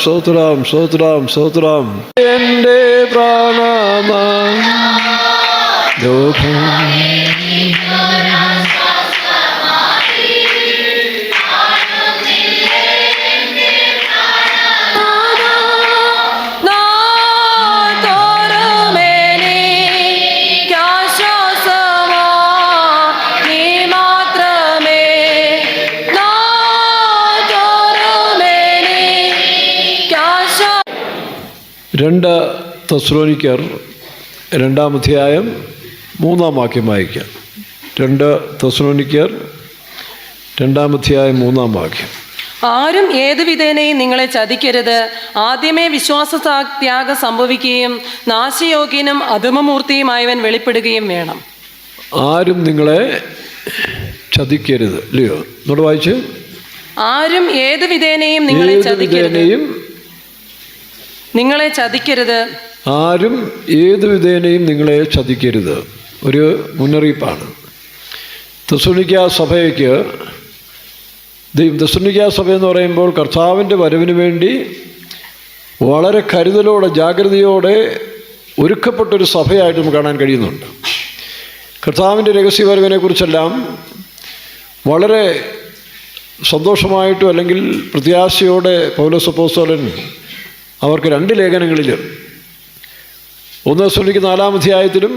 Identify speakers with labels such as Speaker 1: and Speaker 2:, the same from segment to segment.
Speaker 1: സ്തോത്രം സ്തോത്രം സ്തോത്രം. എൻ്റെ പ്രാണമ ലോകം രണ്ട് തെസ്സലോനിക്കർ 2-ാം അധ്യായം 3-ാം വാക്യം വായിക്കാം. 2 തെസ്സലോനിക്കർ 2-ാം അധ്യായം 3-ാം വാക്യം.
Speaker 2: ആരും ഏതു വിധേനയും നിങ്ങളെ ചതിക്കരുത്. ആദ്യമേ വിശ്വാസത്യാഗം സംഭവിക്കുകയും നാശയോഗ്യനും അധമമൂർത്തിയുമായവൻ വെളിപ്പെടുകയും വേണം.
Speaker 1: ആരും നിങ്ങളെ ചതിക്കരുത്, ഇല്ലയോ? എന്നോട് വായിച്ച്. ആരും
Speaker 2: ഏതു വിധേനയും നിങ്ങളെ ചതിക്കരുത്.
Speaker 1: ആരും ഏതു വിധേനയും നിങ്ങളെ ചതിക്കരുത്. ഒരു മുന്നറിയിപ്പാണ്. തെസ്സലോനിക്ക സഭയ്ക്ക് തെസ്സലോനിക്ക സഭ എന്ന് പറയുമ്പോൾ കർത്താവിൻ്റെ വരവിന് വേണ്ടി വളരെ കരുതലോടെ ജാഗ്രതയോടെ ഒരുക്കപ്പെട്ടൊരു സഭയായിട്ട് നമുക്ക് കാണാൻ കഴിയുന്നുണ്ട്. കർത്താവിൻ്റെ രഹസ്യവരവിനെക്കുറിച്ചെല്ലാം വളരെ സന്തോഷമായിട്ടും അല്ലെങ്കിൽ പ്രത്യാശയോടെ പൗലോസ് അപ്പോസ്തലൻ അവർക്ക് 2 ലേഖനങ്ങളിൽ 1 തെസ്സലോനിക്ക 4-ാം അധ്യായത്തിലും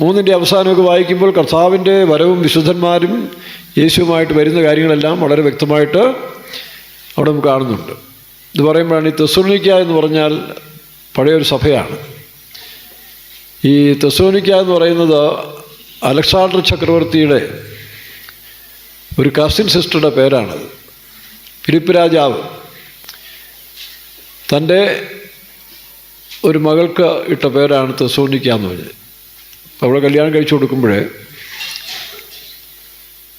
Speaker 1: 3-ന്റെ അവസാനമൊക്കെ വായിക്കുമ്പോൾ കർത്താവിൻ്റെ വരവും വിശുദ്ധന്മാരും യേശുവുമായിട്ട് വരുന്ന കാര്യങ്ങളെല്ലാം വളരെ വ്യക്തമായിട്ട് അവിടെ നമുക്ക് കാണുന്നുണ്ട്. ഇത് പറയുമ്പോഴാണ് ഈ തെസ്സലോനിക്ക എന്ന് പറഞ്ഞാൽ പഴയൊരു സഭയാണ്. ഈ തെസ്സലോനിക്ക എന്ന് പറയുന്നത് അലക്സാണ്ടർ ചക്രവർത്തിയുടെ ഒരു കസിൻ സിസ്റ്ററുടെ പേരാണത്. ഫിലിപ്പ് രാജാവ് തൻ്റെ ഒരു മകൾക്ക് ഇട്ട പേരാണ് തെസ്സലോനിക്ക എന്ന് പറഞ്ഞത്. അപ്പോൾ അവളെ കല്യാണം കഴിച്ചു കൊടുക്കുമ്പോൾ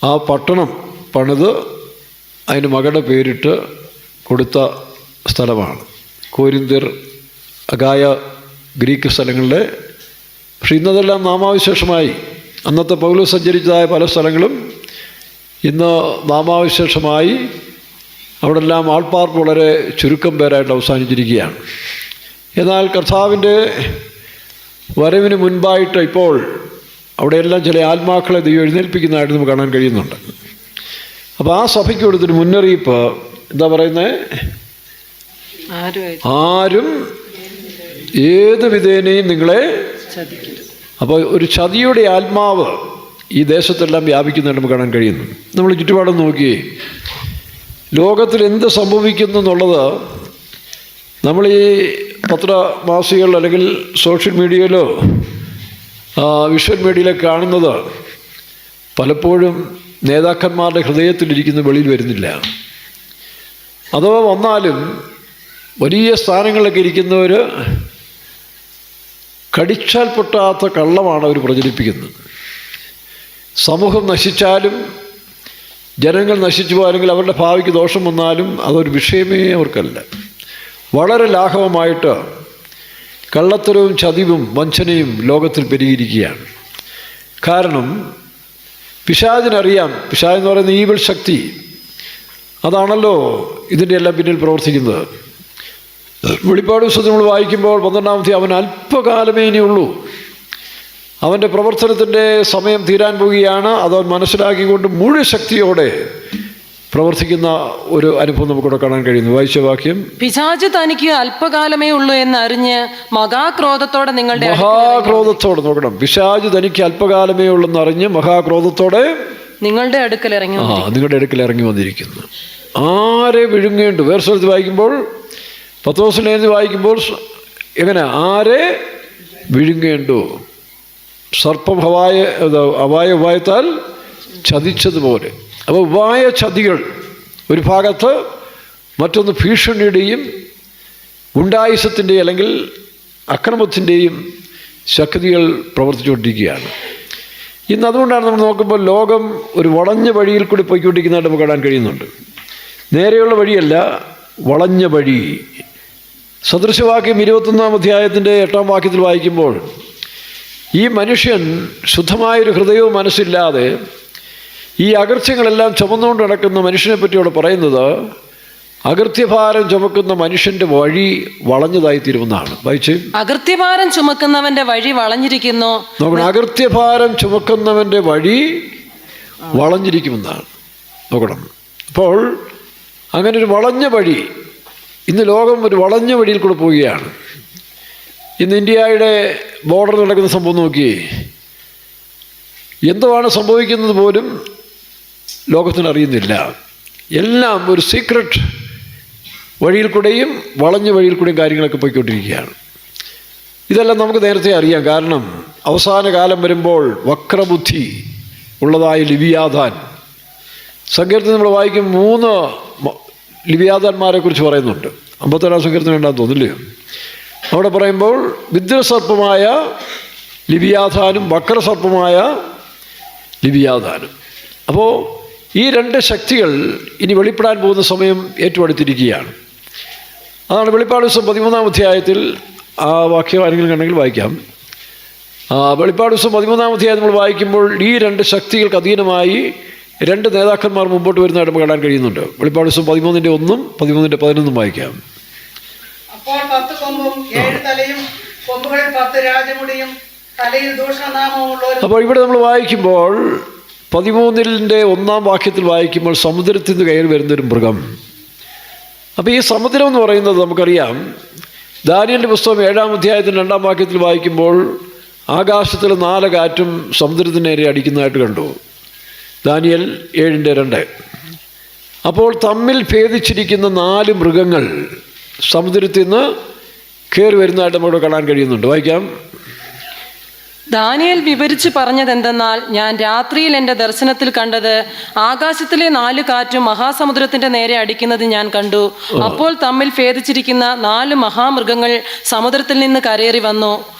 Speaker 1: ആ പട്ടണം പണിത് അതിന് മകളുടെ പേരിട്ട് കൊടുത്ത സ്ഥലമാണ്. കോരിന്ത്യർ, അഗായ, ഗ്രീക്ക് സ്ഥലങ്ങളിലെ. പക്ഷെ ഇന്നതെല്ലാം നാമാവിശേഷമായി. അന്നത്തെ പൗലോസ് സഞ്ചരിച്ചതായ പല സ്ഥലങ്ങളും ഇന്ന് നാമാവിശേഷമായി അവിടെല്ലാം ആൾപ്പാർക്ക് വളരെ ചുരുക്കം പേരായിട്ട് അവസാനിച്ചിരിക്കുകയാണ്. എന്നാൽ കർത്താവിൻ്റെ വരവിന് മുൻപായിട്ട് ഇപ്പോൾ അവിടെയെല്ലാം ചില ആത്മാക്കളെ ദൈവം എഴുന്നേൽപ്പിക്കുന്നതായിട്ട് നമുക്ക് കാണാൻ കഴിയുന്നുണ്ട്. അപ്പോൾ ആ സഭയ്ക്ക് കൊടുത്തൊരു മുന്നറിയിപ്പ് എന്താ പറയുന്നത്? ആരും ഏത് വിധേനയും നിങ്ങളെ. അപ്പോൾ ഒരു ചതിയുടെ ആത്മാവ് ഈ ദേശത്തെല്ലാം വ്യാപിക്കുന്നതായിട്ട് നമുക്ക് കാണാൻ കഴിയുന്നു. നമ്മൾ ചുറ്റുപാടും നോക്കിയേ, ലോകത്തിൽ എന്ത് സംഭവിക്കുന്നു എന്നുള്ളത് നമ്മൾ ഈ പത്രമാസികൾ അല്ലെങ്കിൽ സോഷ്യൽ മീഡിയയിലോ വിഷ്വൽ മീഡിയയിലോ കാണുന്നത് പലപ്പോഴും നേതാക്കന്മാരുടെ ഹൃദയത്തിലിരിക്കുന്ന വെളിയിൽ വരുന്നില്ല. അഥവാ വന്നാലും വലിയ സ്ഥാനങ്ങളിലൊക്കെ ഇരിക്കുന്നവർ കടിച്ചാൽ പൊട്ടാത്ത കള്ളമാണ് അവർ പ്രചരിപ്പിക്കുന്നത്. സമൂഹം നശിച്ചാലും ജനങ്ങൾ നശിച്ചു പോയാലെങ്കിൽ അവരുടെ ഭാവിക്ക് ദോഷം വന്നാലും അതൊരു വിഷയമേ അവർക്കല്ല. വളരെ ലാഘവമായിട്ട് കള്ളത്തരവും ചതിവും വഞ്ചനയും ലോകത്തിൽ പെരുകിയിരിക്കുകയാണ്. കാരണം പിശാചിനറിയാം, പിശാചെന്ന് പറയുന്ന ഈവിൾ ശക്തി അതാണല്ലോ ഇതിൻ്റെ എല്ലാം പിന്നിൽ പ്രവർത്തിക്കുന്നത്. വെളിപ്പാട് പുസ്തകം നമ്മൾ വായിക്കുമ്പോൾ 12-ാമത്തെ അവൻ അല്പകാലമേ ഇനിയുള്ളൂ, അവൻ്റെ പ്രവർത്തനത്തിൻ്റെ സമയം തീരാൻ പോവുകയാണ്. അതവൻ മനസ്സിലാക്കിക്കൊണ്ട് മുഴുവൻ ശക്തിയോടെ പ്രവർത്തിക്കുന്ന ഒരു അനുഭവം നമുക്കിവിടെ കാണാൻ കഴിയുന്നു. വായിച്ച വാക്യം,
Speaker 2: പിശാച് തനിക്ക് അല്പകാലമേ ഉള്ളൂ എന്നറിഞ്ഞ് മഹാക്രോധത്തോടെ
Speaker 1: നോക്കണം. പിശാച് തനിക്ക് അല്പകാലമേ ഉള്ളെന്ന് അറിഞ്ഞ് മഹാക്രോധത്തോടെ നിങ്ങളുടെ അടുക്കൽ ഇറങ്ങി വന്നിരിക്കുന്നു. ആരെ വിഴുങ്ങേണ്ടു? വേറെ സ്ഥലത്ത് വായിക്കുമ്പോൾ, പത്രോസിലേത് വായിക്കുമ്പോൾ എങ്ങനെ? ആരെ വിഴുങ്ങേണ്ടു? സർപ്പം ഉപായത്താൽ ചതിച്ചതുപോലെ. അപ്പോൾ ഉപായ ചതികൾ ഒരു ഭാഗത്ത്, മറ്റൊന്ന് ഭീഷണിയുടെയും ഗുണ്ടായുസത്തിൻ്റെയും അല്ലെങ്കിൽ അക്രമത്തിൻ്റെയും ശക്തികൾ പ്രവർത്തിച്ചുകൊണ്ടിരിക്കുകയാണ് ഇന്ന്. അതുകൊണ്ടാണ് നമ്മൾ നോക്കുമ്പോൾ ലോകം ഒരു വളഞ്ഞ വഴിയിൽ കൂടി പോയിക്കൊണ്ടിരിക്കുന്നതായിട്ട് നമുക്ക് കാണാൻ കഴിയുന്നുണ്ട്. നേരെയുള്ള വഴിയല്ല, വളഞ്ഞ വഴി. സദൃശവാക്യം 21-ാം അധ്യായത്തിൻ്റെ 8-ാം വാക്യത്തിൽ വായിക്കുമ്പോൾ, ഈ മനുഷ്യൻ ശുദ്ധമായൊരു ഹൃദയവും മനസ്സില്ലാതെ ഈ അകർച്ചകളെല്ലാം ചുമന്നുകൊണ്ട് നടക്കുന്ന മനുഷ്യനെ പറ്റി അവിടെ പറയുന്നത് അകൃത്യഭാരം ചുമക്കുന്ന മനുഷ്യൻ്റെ വഴി വളഞ്ഞതായിത്തീരുമെന്നാണ്. വായിച്ച്.
Speaker 2: അകൃത്യഭാരം ചുമക്കുന്നവന്റെ വഴി വളഞ്ഞിരിക്കുന്നു.
Speaker 1: നോക്കണം, അകൃത്യഭാരം ചുമക്കുന്നവൻ്റെ വഴി വളഞ്ഞിരിക്കുമെന്നാണ്. നോക്കണം. അപ്പോൾ അങ്ങനെ ഒരു വളഞ്ഞ വഴി, ഇന്ന് ലോകം ഒരു വളഞ്ഞ വഴിയിൽ കൂടെ പോവുകയാണ്. ഇന്ന് ഇന്ത്യയുടെ ബോർഡറിൽ നടക്കുന്ന സംഭവം നോക്കിയേ, എന്തുവാണ് സംഭവിക്കുന്നത് പോലും ലോകത്തിന് അറിയുന്നില്ല. എല്ലാം ഒരു സീക്രട്ട് വഴിയിൽ കൂടെയും വളഞ്ഞ വഴിയിൽ കൂടെയും കാര്യങ്ങളൊക്കെ പോയിക്കൊണ്ടിരിക്കുകയാണ്. ഇതെല്ലാം നമുക്ക് നേരത്തെ അറിയാം. കാരണം അവസാന കാലം വരുമ്പോൾ വക്രബുദ്ധി ഉള്ളതായ ലിവിയാഥാൻ, സങ്കീർത്തനം നമ്മൾ വായിക്കും 3 ലിവിയാഥാന്മാരെ കുറിച്ച് പറയുന്നുണ്ട്. 57 സങ്കീർത്തനം ഉണ്ടാകും തോന്നില്ലയോ? അവിടെ പറയുമ്പോൾ വിദ്രസർപ്പമായ ലിവിയാഥാനും വക്രസർപ്പമായ ലിവിയാഥാനും. അപ്പോൾ ഈ 2 ശക്തികൾ ഇനി വെളിപ്പെടാൻ പോകുന്ന സമയം ഏറ്റവും അടുത്തിരിക്കുകയാണ്. അതാണ് വെളിപ്പാട് ദിവസം 13-ാം അധ്യായത്തിൽ ആ വാക്യം ആരെങ്കിലും കണ്ടെങ്കിൽ വായിക്കാം. വെളിപ്പാട് ദിവസം 13-ാം അധ്യായം നമ്മൾ വായിക്കുമ്പോൾ ഈ 2 ശക്തികൾക്ക് അധീനമായി 2 നേതാക്കന്മാർ മുമ്പോട്ട് വരുന്നതായിട്ട് നമുക്ക് കാണാൻ കഴിയുന്നുണ്ട്. വെളിപ്പാട് ദിവസം 13-ന്റെ 1-ഉം 13-ന്റെ 11-ഉം വായിക്കാം.
Speaker 3: അപ്പോൾ 10 കൊമ്പും 7 തലയും കൊമ്പുകളിൽ 10 രാജമുടിയും തലയിൽ ദൂഷണനാമവും ഉള്ളവരും.
Speaker 1: അപ്പോൾ ഇവിടെ നമ്മൾ വായിക്കുമ്പോൾ 13-ന്റെ 1-ാം വാക്യത്തിൽ വായിക്കുമ്പോൾ സമുദ്രത്തിൽ നിന്ന് കയറി വരുന്നൊരു മൃഗം. അപ്പോൾ ഈ സമുദ്രം എന്ന് പറയുന്നത് നമുക്കറിയാം, ദാനിയേലിന്റെ പുസ്തകം 7-ാം അധ്യായത്തിൽ 2-ാം വാക്യത്തിൽ വായിക്കുമ്പോൾ ആകാശത്തിൽ 4 കാറ്റും സമുദ്രത്തിന് നേരെ അടിക്കുന്നതായിട്ട് കണ്ടു. ദാനിയേൽ 7:2. അപ്പോൾ തമ്മിൽ ഭേദിച്ചിരിക്കുന്ന 4 മൃഗങ്ങൾ സമുദ്രത്തിൽ നിന്ന് കയറി വരുന്നതായിട്ട് നമുക്ക് കാണാൻ കഴിയുന്നുണ്ട്. വായിക്കാം.
Speaker 2: ദാനിയേൽ വിവരിച്ചു പറഞ്ഞതെന്തെന്നാൽ, ഞാൻ രാത്രിയിൽ എൻ്റെ ദർശനത്തിൽ കണ്ടത് ആകാശത്തിലെ 4 കാറ്റും മഹാസമുദ്രത്തിന്റെ നേരെ അടിക്കുന്നത് ഞാൻ കണ്ടു. അപ്പോൾ തമ്മിൽ ഭേദിച്ചിരിക്കുന്ന 4 മഹാമൃഗങ്ങൾ സമുദ്രത്തിൽ നിന്ന് കരയേറി വന്നു.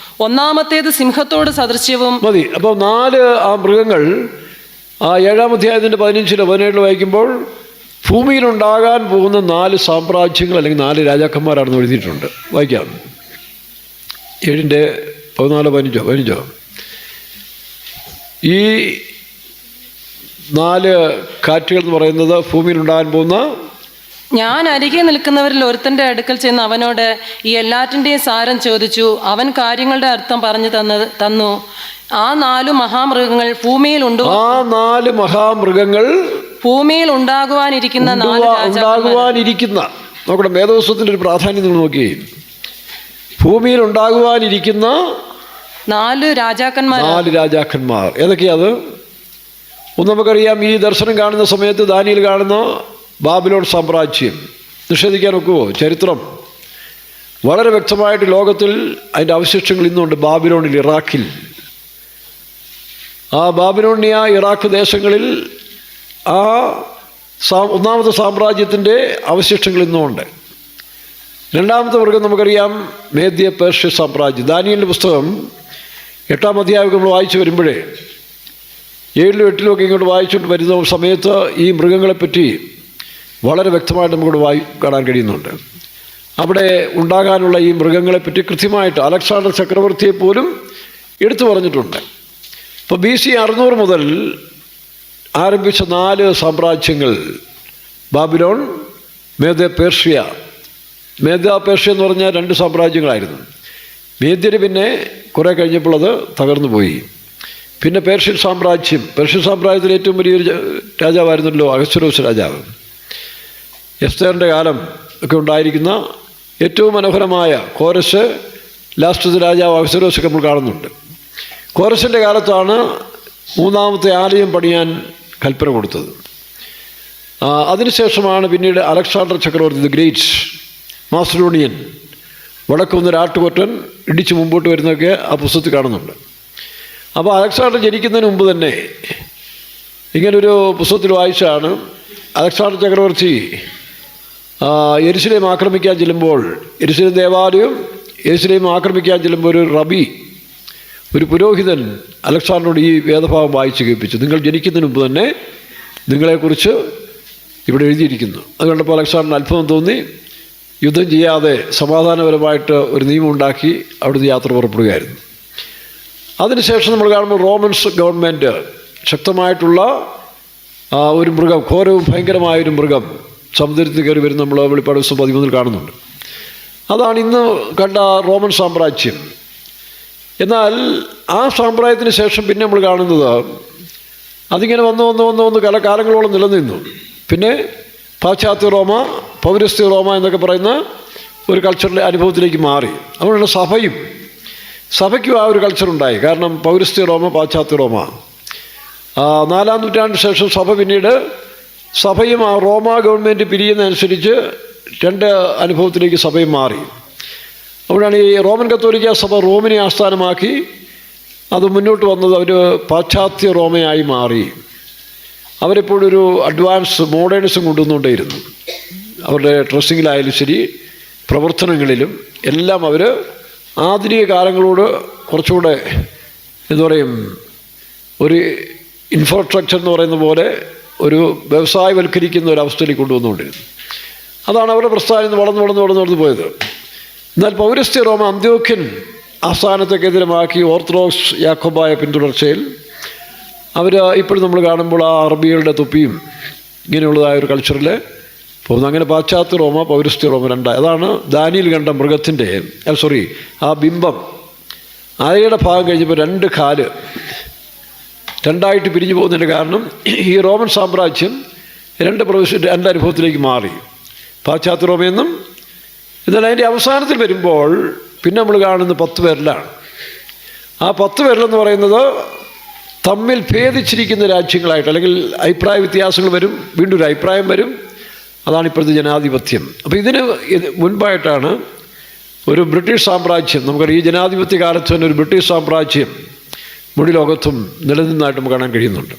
Speaker 2: ഒന്നാമത്തേത് സിംഹത്തോട് സദൃശ്യവും.
Speaker 1: മതി. അപ്പോൾ 4 ആ മൃഗങ്ങൾ 7-ാം അധ്യായത്തിൻ്റെ 15-17 വായിക്കുമ്പോൾ ഭൂമിയിലുണ്ടാകാൻ പോകുന്ന 4 സാമ്രാജ്യങ്ങൾ അല്ലെങ്കിൽ 4 രാജാക്കന്മാരാണെന്ന് എഴുതിയിട്ടുണ്ട്. വായിക്കാം. 7-ന്റെ 14-15. ഈ 4 കാറ്റുകൾ എന്ന് പറയുന്നത് ഭൂമിയിലുണ്ടാകാൻ പോകുന്ന.
Speaker 2: ഞാൻ അരികെ നിൽക്കുന്നവരിൽ ഒരുത്തന്റെ അടുക്കൽ ചെന്ന് അവനോട് ഈ എല്ലാറ്റിൻ്റെയും സാരം ചോദിച്ചു. അവൻ കാര്യങ്ങളുടെ അർത്ഥം പറഞ്ഞു തന്നു. ആ 4 മഹാമൃഗങ്ങൾ ഭൂമിയിൽ ഭൂമിയിൽ ഉണ്ടാകുവാനിരിക്കുന്ന
Speaker 1: 4 നോക്കണം, വേദപുസ്തകത്തിൻ്റെ ഒരു പ്രാധാന്യം നിങ്ങൾ നോക്കി. ഭൂമിയിൽ ഉണ്ടാകുവാനിരിക്കുന്ന
Speaker 2: 4
Speaker 1: രാജാക്കന്മാർ ഏതൊക്കെയത്? ഒന്ന് നമുക്കറിയാം, ഈ ദർശനം കാണുന്ന സമയത്ത് ദാനിയേൽ കാണുന്ന ബാബിലോൺ സാമ്രാജ്യം. നിഷേധിക്കാൻ ഒക്കുമോ? ചരിത്രം വളരെ വ്യക്തമായിട്ട് ലോകത്തിൽ അതിൻ്റെ അവശിഷ്ടങ്ങൾ ഇന്നുണ്ട്. ബാബിലോണിൽ, ഇറാഖിൽ, ആ ബാബിലോണിയ ഇറാഖ് ദേശങ്ങളിൽ ആ ഒന്നാമത്തെ സാമ്രാജ്യത്തിൻ്റെ അവശിഷ്ടങ്ങൾ ഇന്നുമുണ്ട്. രണ്ടാമത്തെ മൃഗം നമുക്കറിയാം, മേദ്യ പേർഷ്യ സാമ്രാജ്യം. ദാനിയേലിൻ്റെ പുസ്തകം 8-ാം അധ്യായം നമ്മൾ വായിച്ചു വരുമ്പോഴേ 7-ലും 8-ലും ഒക്കെ ഇങ്ങോട്ട് വായിച്ചുകൊണ്ട് വരുന്ന സമയത്ത് ഈ മൃഗങ്ങളെപ്പറ്റി വളരെ വ്യക്തമായിട്ട് നമുക്കിവിടെ കാണാൻ കഴിയുന്നുണ്ട്. അവിടെ ഉണ്ടാകാനുള്ള ഈ മൃഗങ്ങളെപ്പറ്റി കൃത്യമായിട്ട് അലക്സാണ്ടർ ചക്രവർത്തിയെ പോലും എടുത്തു പറഞ്ഞിട്ടുണ്ട്. ഇപ്പോൾ BC 600 മുതൽ ആരംഭിച്ച 4 സാമ്രാജ്യങ്ങൾ, ബാബിലോൺ, മേദ്യ പേർഷ്യ എന്ന് പറഞ്ഞാൽ 2 സാമ്രാജ്യങ്ങളായിരുന്നു. മേദ്യര് പിന്നെ കുറേ കഴിഞ്ഞപ്പോൾ അത് തകർന്നു പോയി. പിന്നെ പേർഷ്യൻ സാമ്രാജ്യത്തിൽ ഏറ്റവും വലിയൊരു രാജാവായിരുന്നല്ലോ അഹശ്വേരോസ് രാജാവ്. എസ്തേറിൻ്റെ കാലം ഒക്കെ ഉണ്ടായിരിക്കുന്ന ഏറ്റവും മനോഹരമായ കോരസ്, ലാസ്റ്റത്തെ രാജാവ് അഹശ്വേരോസൊക്കെ നമ്മൾ കാണുന്നുണ്ട്. കോരസിൻ്റെ കാലത്താണ് 3-ാമത്തെ ആലയം പണിയാൻ കൽപ്പന കൊടുത്തത്. അതിനുശേഷമാണ് പിന്നീട് അലക്സാണ്ടർ ചക്രവർത്തി ദി ഗ്രേറ്റ് മാസിഡോണിയൻ, വടക്കുന്നൊരു ആട്ടുകൊറ്റൻ ഇടിച്ച് മുമ്പോട്ട് വരുന്നതൊക്കെ ആ പുസ്തകത്തിൽ കാണുന്നുണ്ട്. അപ്പോൾ അലക്സാണ്ടർ ജനിക്കുന്നതിന് മുമ്പ് തന്നെ ഇങ്ങനൊരു പുസ്തകത്തിൽ വായിച്ചാണ്, അലക്സാണ്ടർ ചക്രവർത്തി യെരുശലേം ആക്രമിക്കാൻ ചെല്ലുമ്പോൾ, യെരുശലേം ദേവാലയം യെരുശലേം ആക്രമിക്കാൻ ചെല്ലുമ്പോൾ ഒരു റബി, ഒരു പുരോഹിതൻ അലക്സാണ്ടറോട് ഈ വേദഭാഗം വായിച്ച് കേൾപ്പിച്ചു. നിങ്ങൾ ജനിക്കുന്നതിന് മുമ്പ് തന്നെ നിങ്ങളെക്കുറിച്ച് ഇവിടെ എഴുതിയിരിക്കുന്നു. അത് കണ്ടപ്പോൾ അലക്സാണ്ടറിന് അത്ഭുതം തോന്നി. യുദ്ധം ചെയ്യാതെ സമാധാനപരമായിട്ട് ഒരു നിയമം ഉണ്ടാക്കി അവിടുന്ന് യാത്ര പുറപ്പെടുകയായിരുന്നു. അതിനുശേഷം നമ്മൾ കാണുമ്പോൾ റോമൻസ് ഗവൺമെൻറ് ശക്തമായിട്ടുള്ള ഒരു മൃഗം, ഘോരവും ഭയങ്കരമായൊരു മൃഗം സമുദ്രത്തിൽ കയറി വരും നമ്മൾ വെളിപ്പാട് ദിവസം 13 കാണുന്നുണ്ട്. അതാണ് ഇന്ന് കണ്ട റോമൻ സാമ്രാജ്യം. എന്നാൽ ആ സാമ്രാജ്യത്തിന് ശേഷം പിന്നെ നമ്മൾ കാണുന്നത് അതിങ്ങനെ വന്ന് കാലങ്ങളോളം നിലനിന്നു. പിന്നെ പാശ്ചാത്യ റോമ, പൗരസ്ത്യ റോമ എന്നൊക്കെ പറയുന്ന ഒരു കൾച്ചറിലെ അനുഭവത്തിലേക്ക് മാറി. അതുകൊണ്ടാണ് സഭയ്ക്കും ആ ഒരു കൾച്ചറുണ്ടായി. കാരണം പൗരസ്ത്യ റോമ, പാശ്ചാത്യ റോമ. 4-ാം നൂറ്റാണ്ടിന് ശേഷം സഭയും ആ റോമ ഗവൺമെൻറ് പിരിയുന്നതനുസരിച്ച് 2 അനുഭവത്തിലേക്ക് സഭയും മാറി. അവിടെയാണ് ഈ റോമൻ കത്തോലിക്ക സഭ റോമിനെ ആസ്ഥാനമാക്കി അത് മുന്നോട്ട് വന്നത്. അവർ പാശ്ചാത്യ റോമയായി മാറി. അവരെപ്പോഴൊരു അഡ്വാൻസ് മോഡേണിസം കൊണ്ടുവന്നുകൊണ്ടേയിരുന്നു. അവരുടെ ഡ്രസ്സിങ്ങിലായാലും ശരി, പ്രവർത്തനങ്ങളിലും എല്ലാം അവർ ആധുനിക കാലങ്ങളോട് കുറച്ചുകൂടെ എന്താ പറയും, ഒരു ഇൻഫ്രാസ്ട്രക്ചർ എന്ന് പറയുന്ന പോലെ ഒരു വ്യവസായവൽക്കരിക്കുന്ന ഒരവസ്ഥയിലേക്ക് കൊണ്ടുവന്നുകൊണ്ടിരുന്നു. അതാണ് അവരുടെ പ്രസ്ഥാനം വളർന്നു പോയത്. എന്നാൽ പൗരസ്ത്യ റോമ അന്ത്യോക്യൻ ആസ്ഥാനത്തെ കേന്ദ്രമാക്കി ഓർത്തഡോക്സ് യാക്കോബായ പിന്തുടർച്ചയിൽ അവർ ഇപ്പോഴും നമ്മൾ കാണുമ്പോൾ ആ അറബികളുടെ തൊപ്പിയും ഇങ്ങനെയുള്ളതായ ഒരു കൾച്ചറിൽ പോകുന്നു. അങ്ങനെ പാശ്ചാത്യ റോമ, പൗരസ്ത്യ റോമ 2. അതാണ് ദാനിയേൽ കണ്ട മൃഗത്തിൻ്റെ ആ ബിംബം ആയയുടെ ഭാഗം കഴിഞ്ഞപ്പോൾ 2 കാല് 2ആയിട്ട് പിരിഞ്ഞു പോകുന്നതിൻ്റെ കാരണം ഈ റോമൻ സാമ്രാജ്യം 2 അനുഭവത്തിലേക്ക് മാറി. പാശ്ചാത്യ റോമയെന്നും. എന്നാൽ അതിൻ്റെ അവസാനത്തിൽ വരുമ്പോൾ പിന്നെ നമ്മൾ കാണുന്നത് 10 പേരിലാണ്. ആ 10 പേരിലെന്ന് പറയുന്നത് തമ്മിൽ ഭേദിച്ചിരിക്കുന്ന രാജ്യങ്ങളായിട്ട്, അല്ലെങ്കിൽ അഭിപ്രായ വ്യത്യാസങ്ങൾ വരും, വീണ്ടും ഒരു അഭിപ്രായം വരും. അതാണ് ഇപ്പോഴത്തെ ജനാധിപത്യം. അപ്പോൾ ഇതിന് മുൻപായിട്ടാണ് ഒരു ബ്രിട്ടീഷ് സാമ്രാജ്യം. നമുക്കറിയാം ഈ ജനാധിപത്യ കാലത്ത് തന്നെ ഒരു ബ്രിട്ടീഷ് സാമ്രാജ്യം മുഴു ലോകത്തും നിലനിന്നതായിട്ട് നമുക്ക് കാണാൻ കഴിയുന്നുണ്ട്.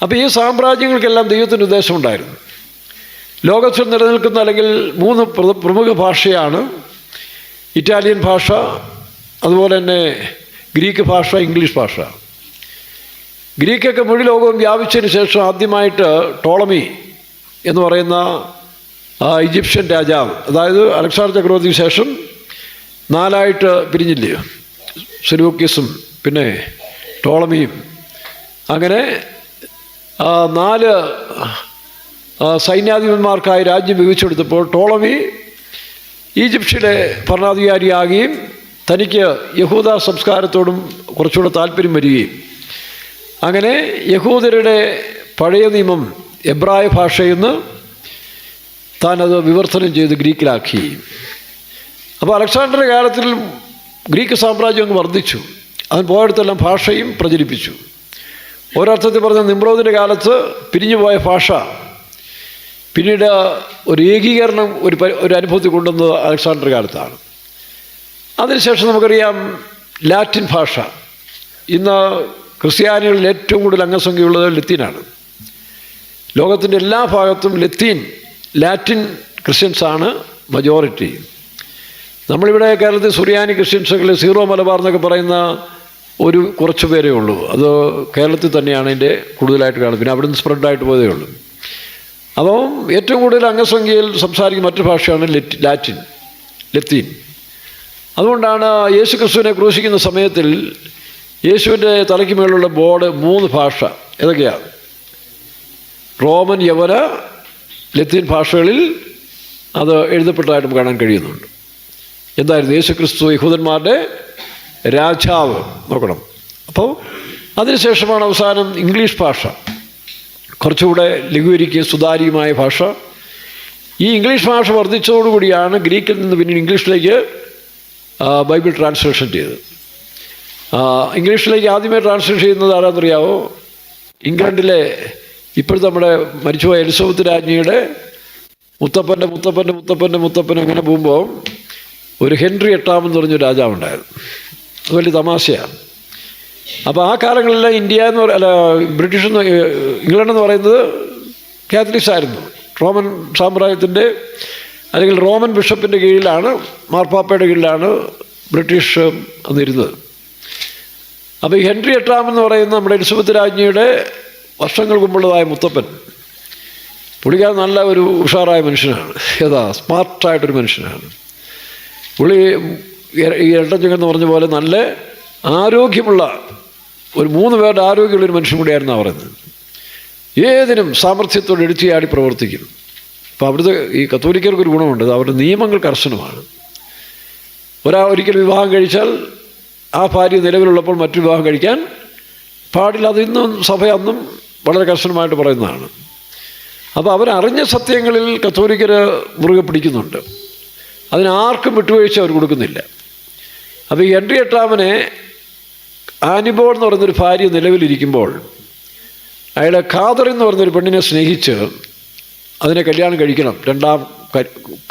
Speaker 1: അപ്പോൾ ഈ സാമ്രാജ്യങ്ങൾക്കെല്ലാം ദൈവത്തിൻ്റെ ഉദ്ദേശമുണ്ടായിരുന്നു. ലോകത്തിൽ നിലനിൽക്കുന്ന അല്ലെങ്കിൽ 3 പ്രമുഖ ഭാഷയാണ് ഇറ്റാലിയൻ ഭാഷ, അതുപോലെ തന്നെ ഗ്രീക്ക് ഭാഷ, ഇംഗ്ലീഷ് ഭാഷ. ഗ്രീക്കൊക്കെ മുഴു ലോകവും വ്യാപിച്ചതിന് ശേഷം ആദ്യമായിട്ട് ടോളമി എന്ന് പറയുന്ന ഈജിപ്ഷ്യൻ രാജാവ്, അതായത് അലക്സാണ്ടർ ചക്രവർത്തിക്ക് ശേഷം 4ആയിട്ട് പിരിഞ്ഞില്ലേ, സെലൂക്കസും പിന്നെ ടോളമിയും. അങ്ങനെ 4 സൈന്യാധിപന്മാർക്കായി രാജ്യം വിഭജിച്ചെടുത്തപ്പോൾ ടോളമി ഈജിപ്ഷ്യയുടെ ഭരണാധികാരിയാകുകയും തനിക്ക് യഹൂദ സംസ്കാരത്തോടും കുറച്ചുകൂടെ താല്പര്യം വരികയും അങ്ങനെ യഹൂദരുടെ പഴയ നിയമം എബ്രായ ഭാഷയിൽ നിന്ന് താനത് വിവർത്തനം ചെയ്ത് ഗ്രീക്കിലാക്കി. അപ്പോൾ അലക്സാണ്ടറുടെ കാലത്തിൽ ഗ്രീക്ക് സാമ്രാജ്യം അങ്ങ് വർദ്ധിച്ചു. അവൻ പോയടത്തെല്ലാം ഭാഷയും പ്രചരിപ്പിച്ചു. ഒരർത്ഥത്തിൽ പറഞ്ഞ നിമ്രോദിൻ്റെ കാലത്ത് പിരിഞ്ഞുപോയ ഭാഷ പിന്നീട് ഒരു ഏകീകരണം ഒരു അനുഭവത്തിൽ കൊണ്ടുവന്നത് അലക്സാണ്ടർ കാലത്താണ്. അതിനുശേഷം നമുക്കറിയാം ലാറ്റിൻ ഭാഷ. ഇന്ന് ക്രിസ്ത്യാനികളിൽ ഏറ്റവും കൂടുതൽ അംഗസംഖ്യയുള്ളത് ലത്തീനാണ്. ലോകത്തിൻ്റെ എല്ലാ ഭാഗത്തും ലാറ്റിൻ ക്രിസ്ത്യൻസാണ് മജോറിറ്റി. നമ്മളിവിടെ കേരളത്തിൽ സുറിയാനി ക്രിസ്ത്യൻസുകൾ, സീറോ മലബാർ എന്നൊക്കെ പറയുന്ന ഒരു കുറച്ച് പേരേ ഉള്ളൂ. അത് കേരളത്തിൽ തന്നെയാണ് ഇതിൻ്റെ കൂടുതലായിട്ട് കാണുന്നത്. പിന്നെ അവിടെ നിന്ന് സ്പ്രെഡായിട്ട് പോയതേ ഉള്ളൂ. അപ്പോൾ ഏറ്റവും കൂടുതൽ അംഗസംഖ്യയിൽ സംസാരിക്കുന്ന മറ്റൊരു ഭാഷയാണ് ലത്തീൻ. അതുകൊണ്ടാണ് യേശു ക്രിസ്തുവിനെ ക്രൂശിക്കുന്ന സമയത്തിൽ യേശുവിൻ്റെ തലയ്ക്ക് മേലുള്ള ബോർഡ് 3 ഭാഷ ഏതൊക്കെയാണ്? റോമൻ, യവന, ലത്തീൻ ഭാഷകളിൽ അത് എഴുതപ്പെട്ടതായിട്ടും കാണാൻ കഴിയുന്നുണ്ട്. എന്തായിരുന്നു? യേശു ക്രിസ്തു യഹൂദന്മാരുടെ രാജാവ്. നോക്കണം. അപ്പോൾ അതിനുശേഷമാണ് അവസാനം ഇംഗ്ലീഷ് ഭാഷ, കുറച്ചുകൂടെ ലഘൂകരിക്കുകയും സുതാര്യമായ ഭാഷ. ഈ ഇംഗ്ലീഷ് ഭാഷ വർദ്ധിച്ചതോടുകൂടിയാണ് ഗ്രീക്കിൽ നിന്ന് പിന്നീട് ഇംഗ്ലീഷിലേക്ക് ബൈബിൾ ട്രാൻസ്ലേഷൻ ചെയ്തത്. ഇംഗ്ലീഷിലേക്ക് ആദ്യമേ ട്രാൻസ്ലേറ്റ് ചെയ്യുന്നത് ആരാണെന്നറിയാവോ? ഇംഗ്ലണ്ടിലെ ഇപ്പോഴത്തെ നമ്മുടെ മരിച്ചുപോയ എലിസബത്ത് രാജ്ഞിയുടെ മുത്തപ്പൻ അങ്ങനെ പോകുമ്പോൾ ഒരു ഹെൻറി 8 എന്ന് പറഞ്ഞൊരു രാജാവുണ്ടായിരുന്നു. അത് വലിയ തമാശയാണ്. അപ്പോൾ ആ കാലങ്ങളിലെ ഇന്ത്യ ബ്രിട്ടീഷ് ഇംഗ്ലണ്ട് എന്ന് പറയുന്നത് കാത്തലിക്സ് ആയിരുന്നു. റോമൻ സാമ്രാജ്യത്തിൻ്റെ അല്ലെങ്കിൽ റോമൻ ബിഷപ്പിൻ്റെ കീഴിലാണ്, മാർപ്പാപ്പയുടെ കീഴിലാണ് ബ്രിട്ടീഷ് അന്നിരുന്നത്. അപ്പോൾ ഈ ഹെൻറി 8 എന്ന് പറയുന്ന നമ്മുടെ എലിസബത്ത് രാജ്ഞിയുടെ വർഷങ്ങൾക്ക് മുമ്പുള്ളതായ മുത്തപ്പൻ, പുള്ളിക്കാരൻ നല്ല ഒരു ഉഷാറായ മനുഷ്യനാണ്. സ്മാർട്ടായിട്ടൊരു മനുഷ്യനാണ് പുള്ളി. ഈ ഇരട്ടച്ചെങ്കെന്ന് പറഞ്ഞ പോലെ നല്ല ആരോഗ്യമുള്ള ഒരു 3 പേരുടെ ആരോഗ്യമുള്ളൊരു മനുഷ്യൻ കൂടിയായിരുന്നു പറയുന്നത്. ഏതിനും സാമർഥ്യത്തോടെ എടുത്തിയാടി പ്രവർത്തിക്കും. അപ്പോൾ അവിടുത്തെ ഈ കത്തോലിക്കർക്കൊരു ഗുണമുണ്ട്, അവരുടെ നിയമങ്ങൾ കർശനമാണ്. ഒരിക്കൽ വിവാഹം കഴിച്ചാൽ ആ ഭാര്യ നിലവിലുള്ളപ്പോൾ മറ്റു വിവാഹം കഴിക്കാൻ പാടില്ല. അതിന്നും സഭ അന്നും വളരെ കർശനമായിട്ട് പറയുന്നതാണ്. അപ്പോൾ അവരറിഞ്ഞ സത്യങ്ങളിൽ കത്തോലിക്കർ മുറുകെ പിടിക്കുന്നുണ്ട്. അതിനാർക്കും വിട്ടുവീഴ്ച അവർ കൊടുക്കുന്നില്ല. അപ്പോൾ ഈ ഹെൻറി എട്ടാമനെ ആനിബോൾ എന്ന് പറയുന്നൊരു ഭാര്യ നിലവിലിരിക്കുമ്പോൾ അയാളെ ഖാദർ എന്ന് പറയുന്നൊരു പെണ്ണിനെ സ്നേഹിച്ച് അതിനെ കല്യാണം കഴിക്കണം, രണ്ടാം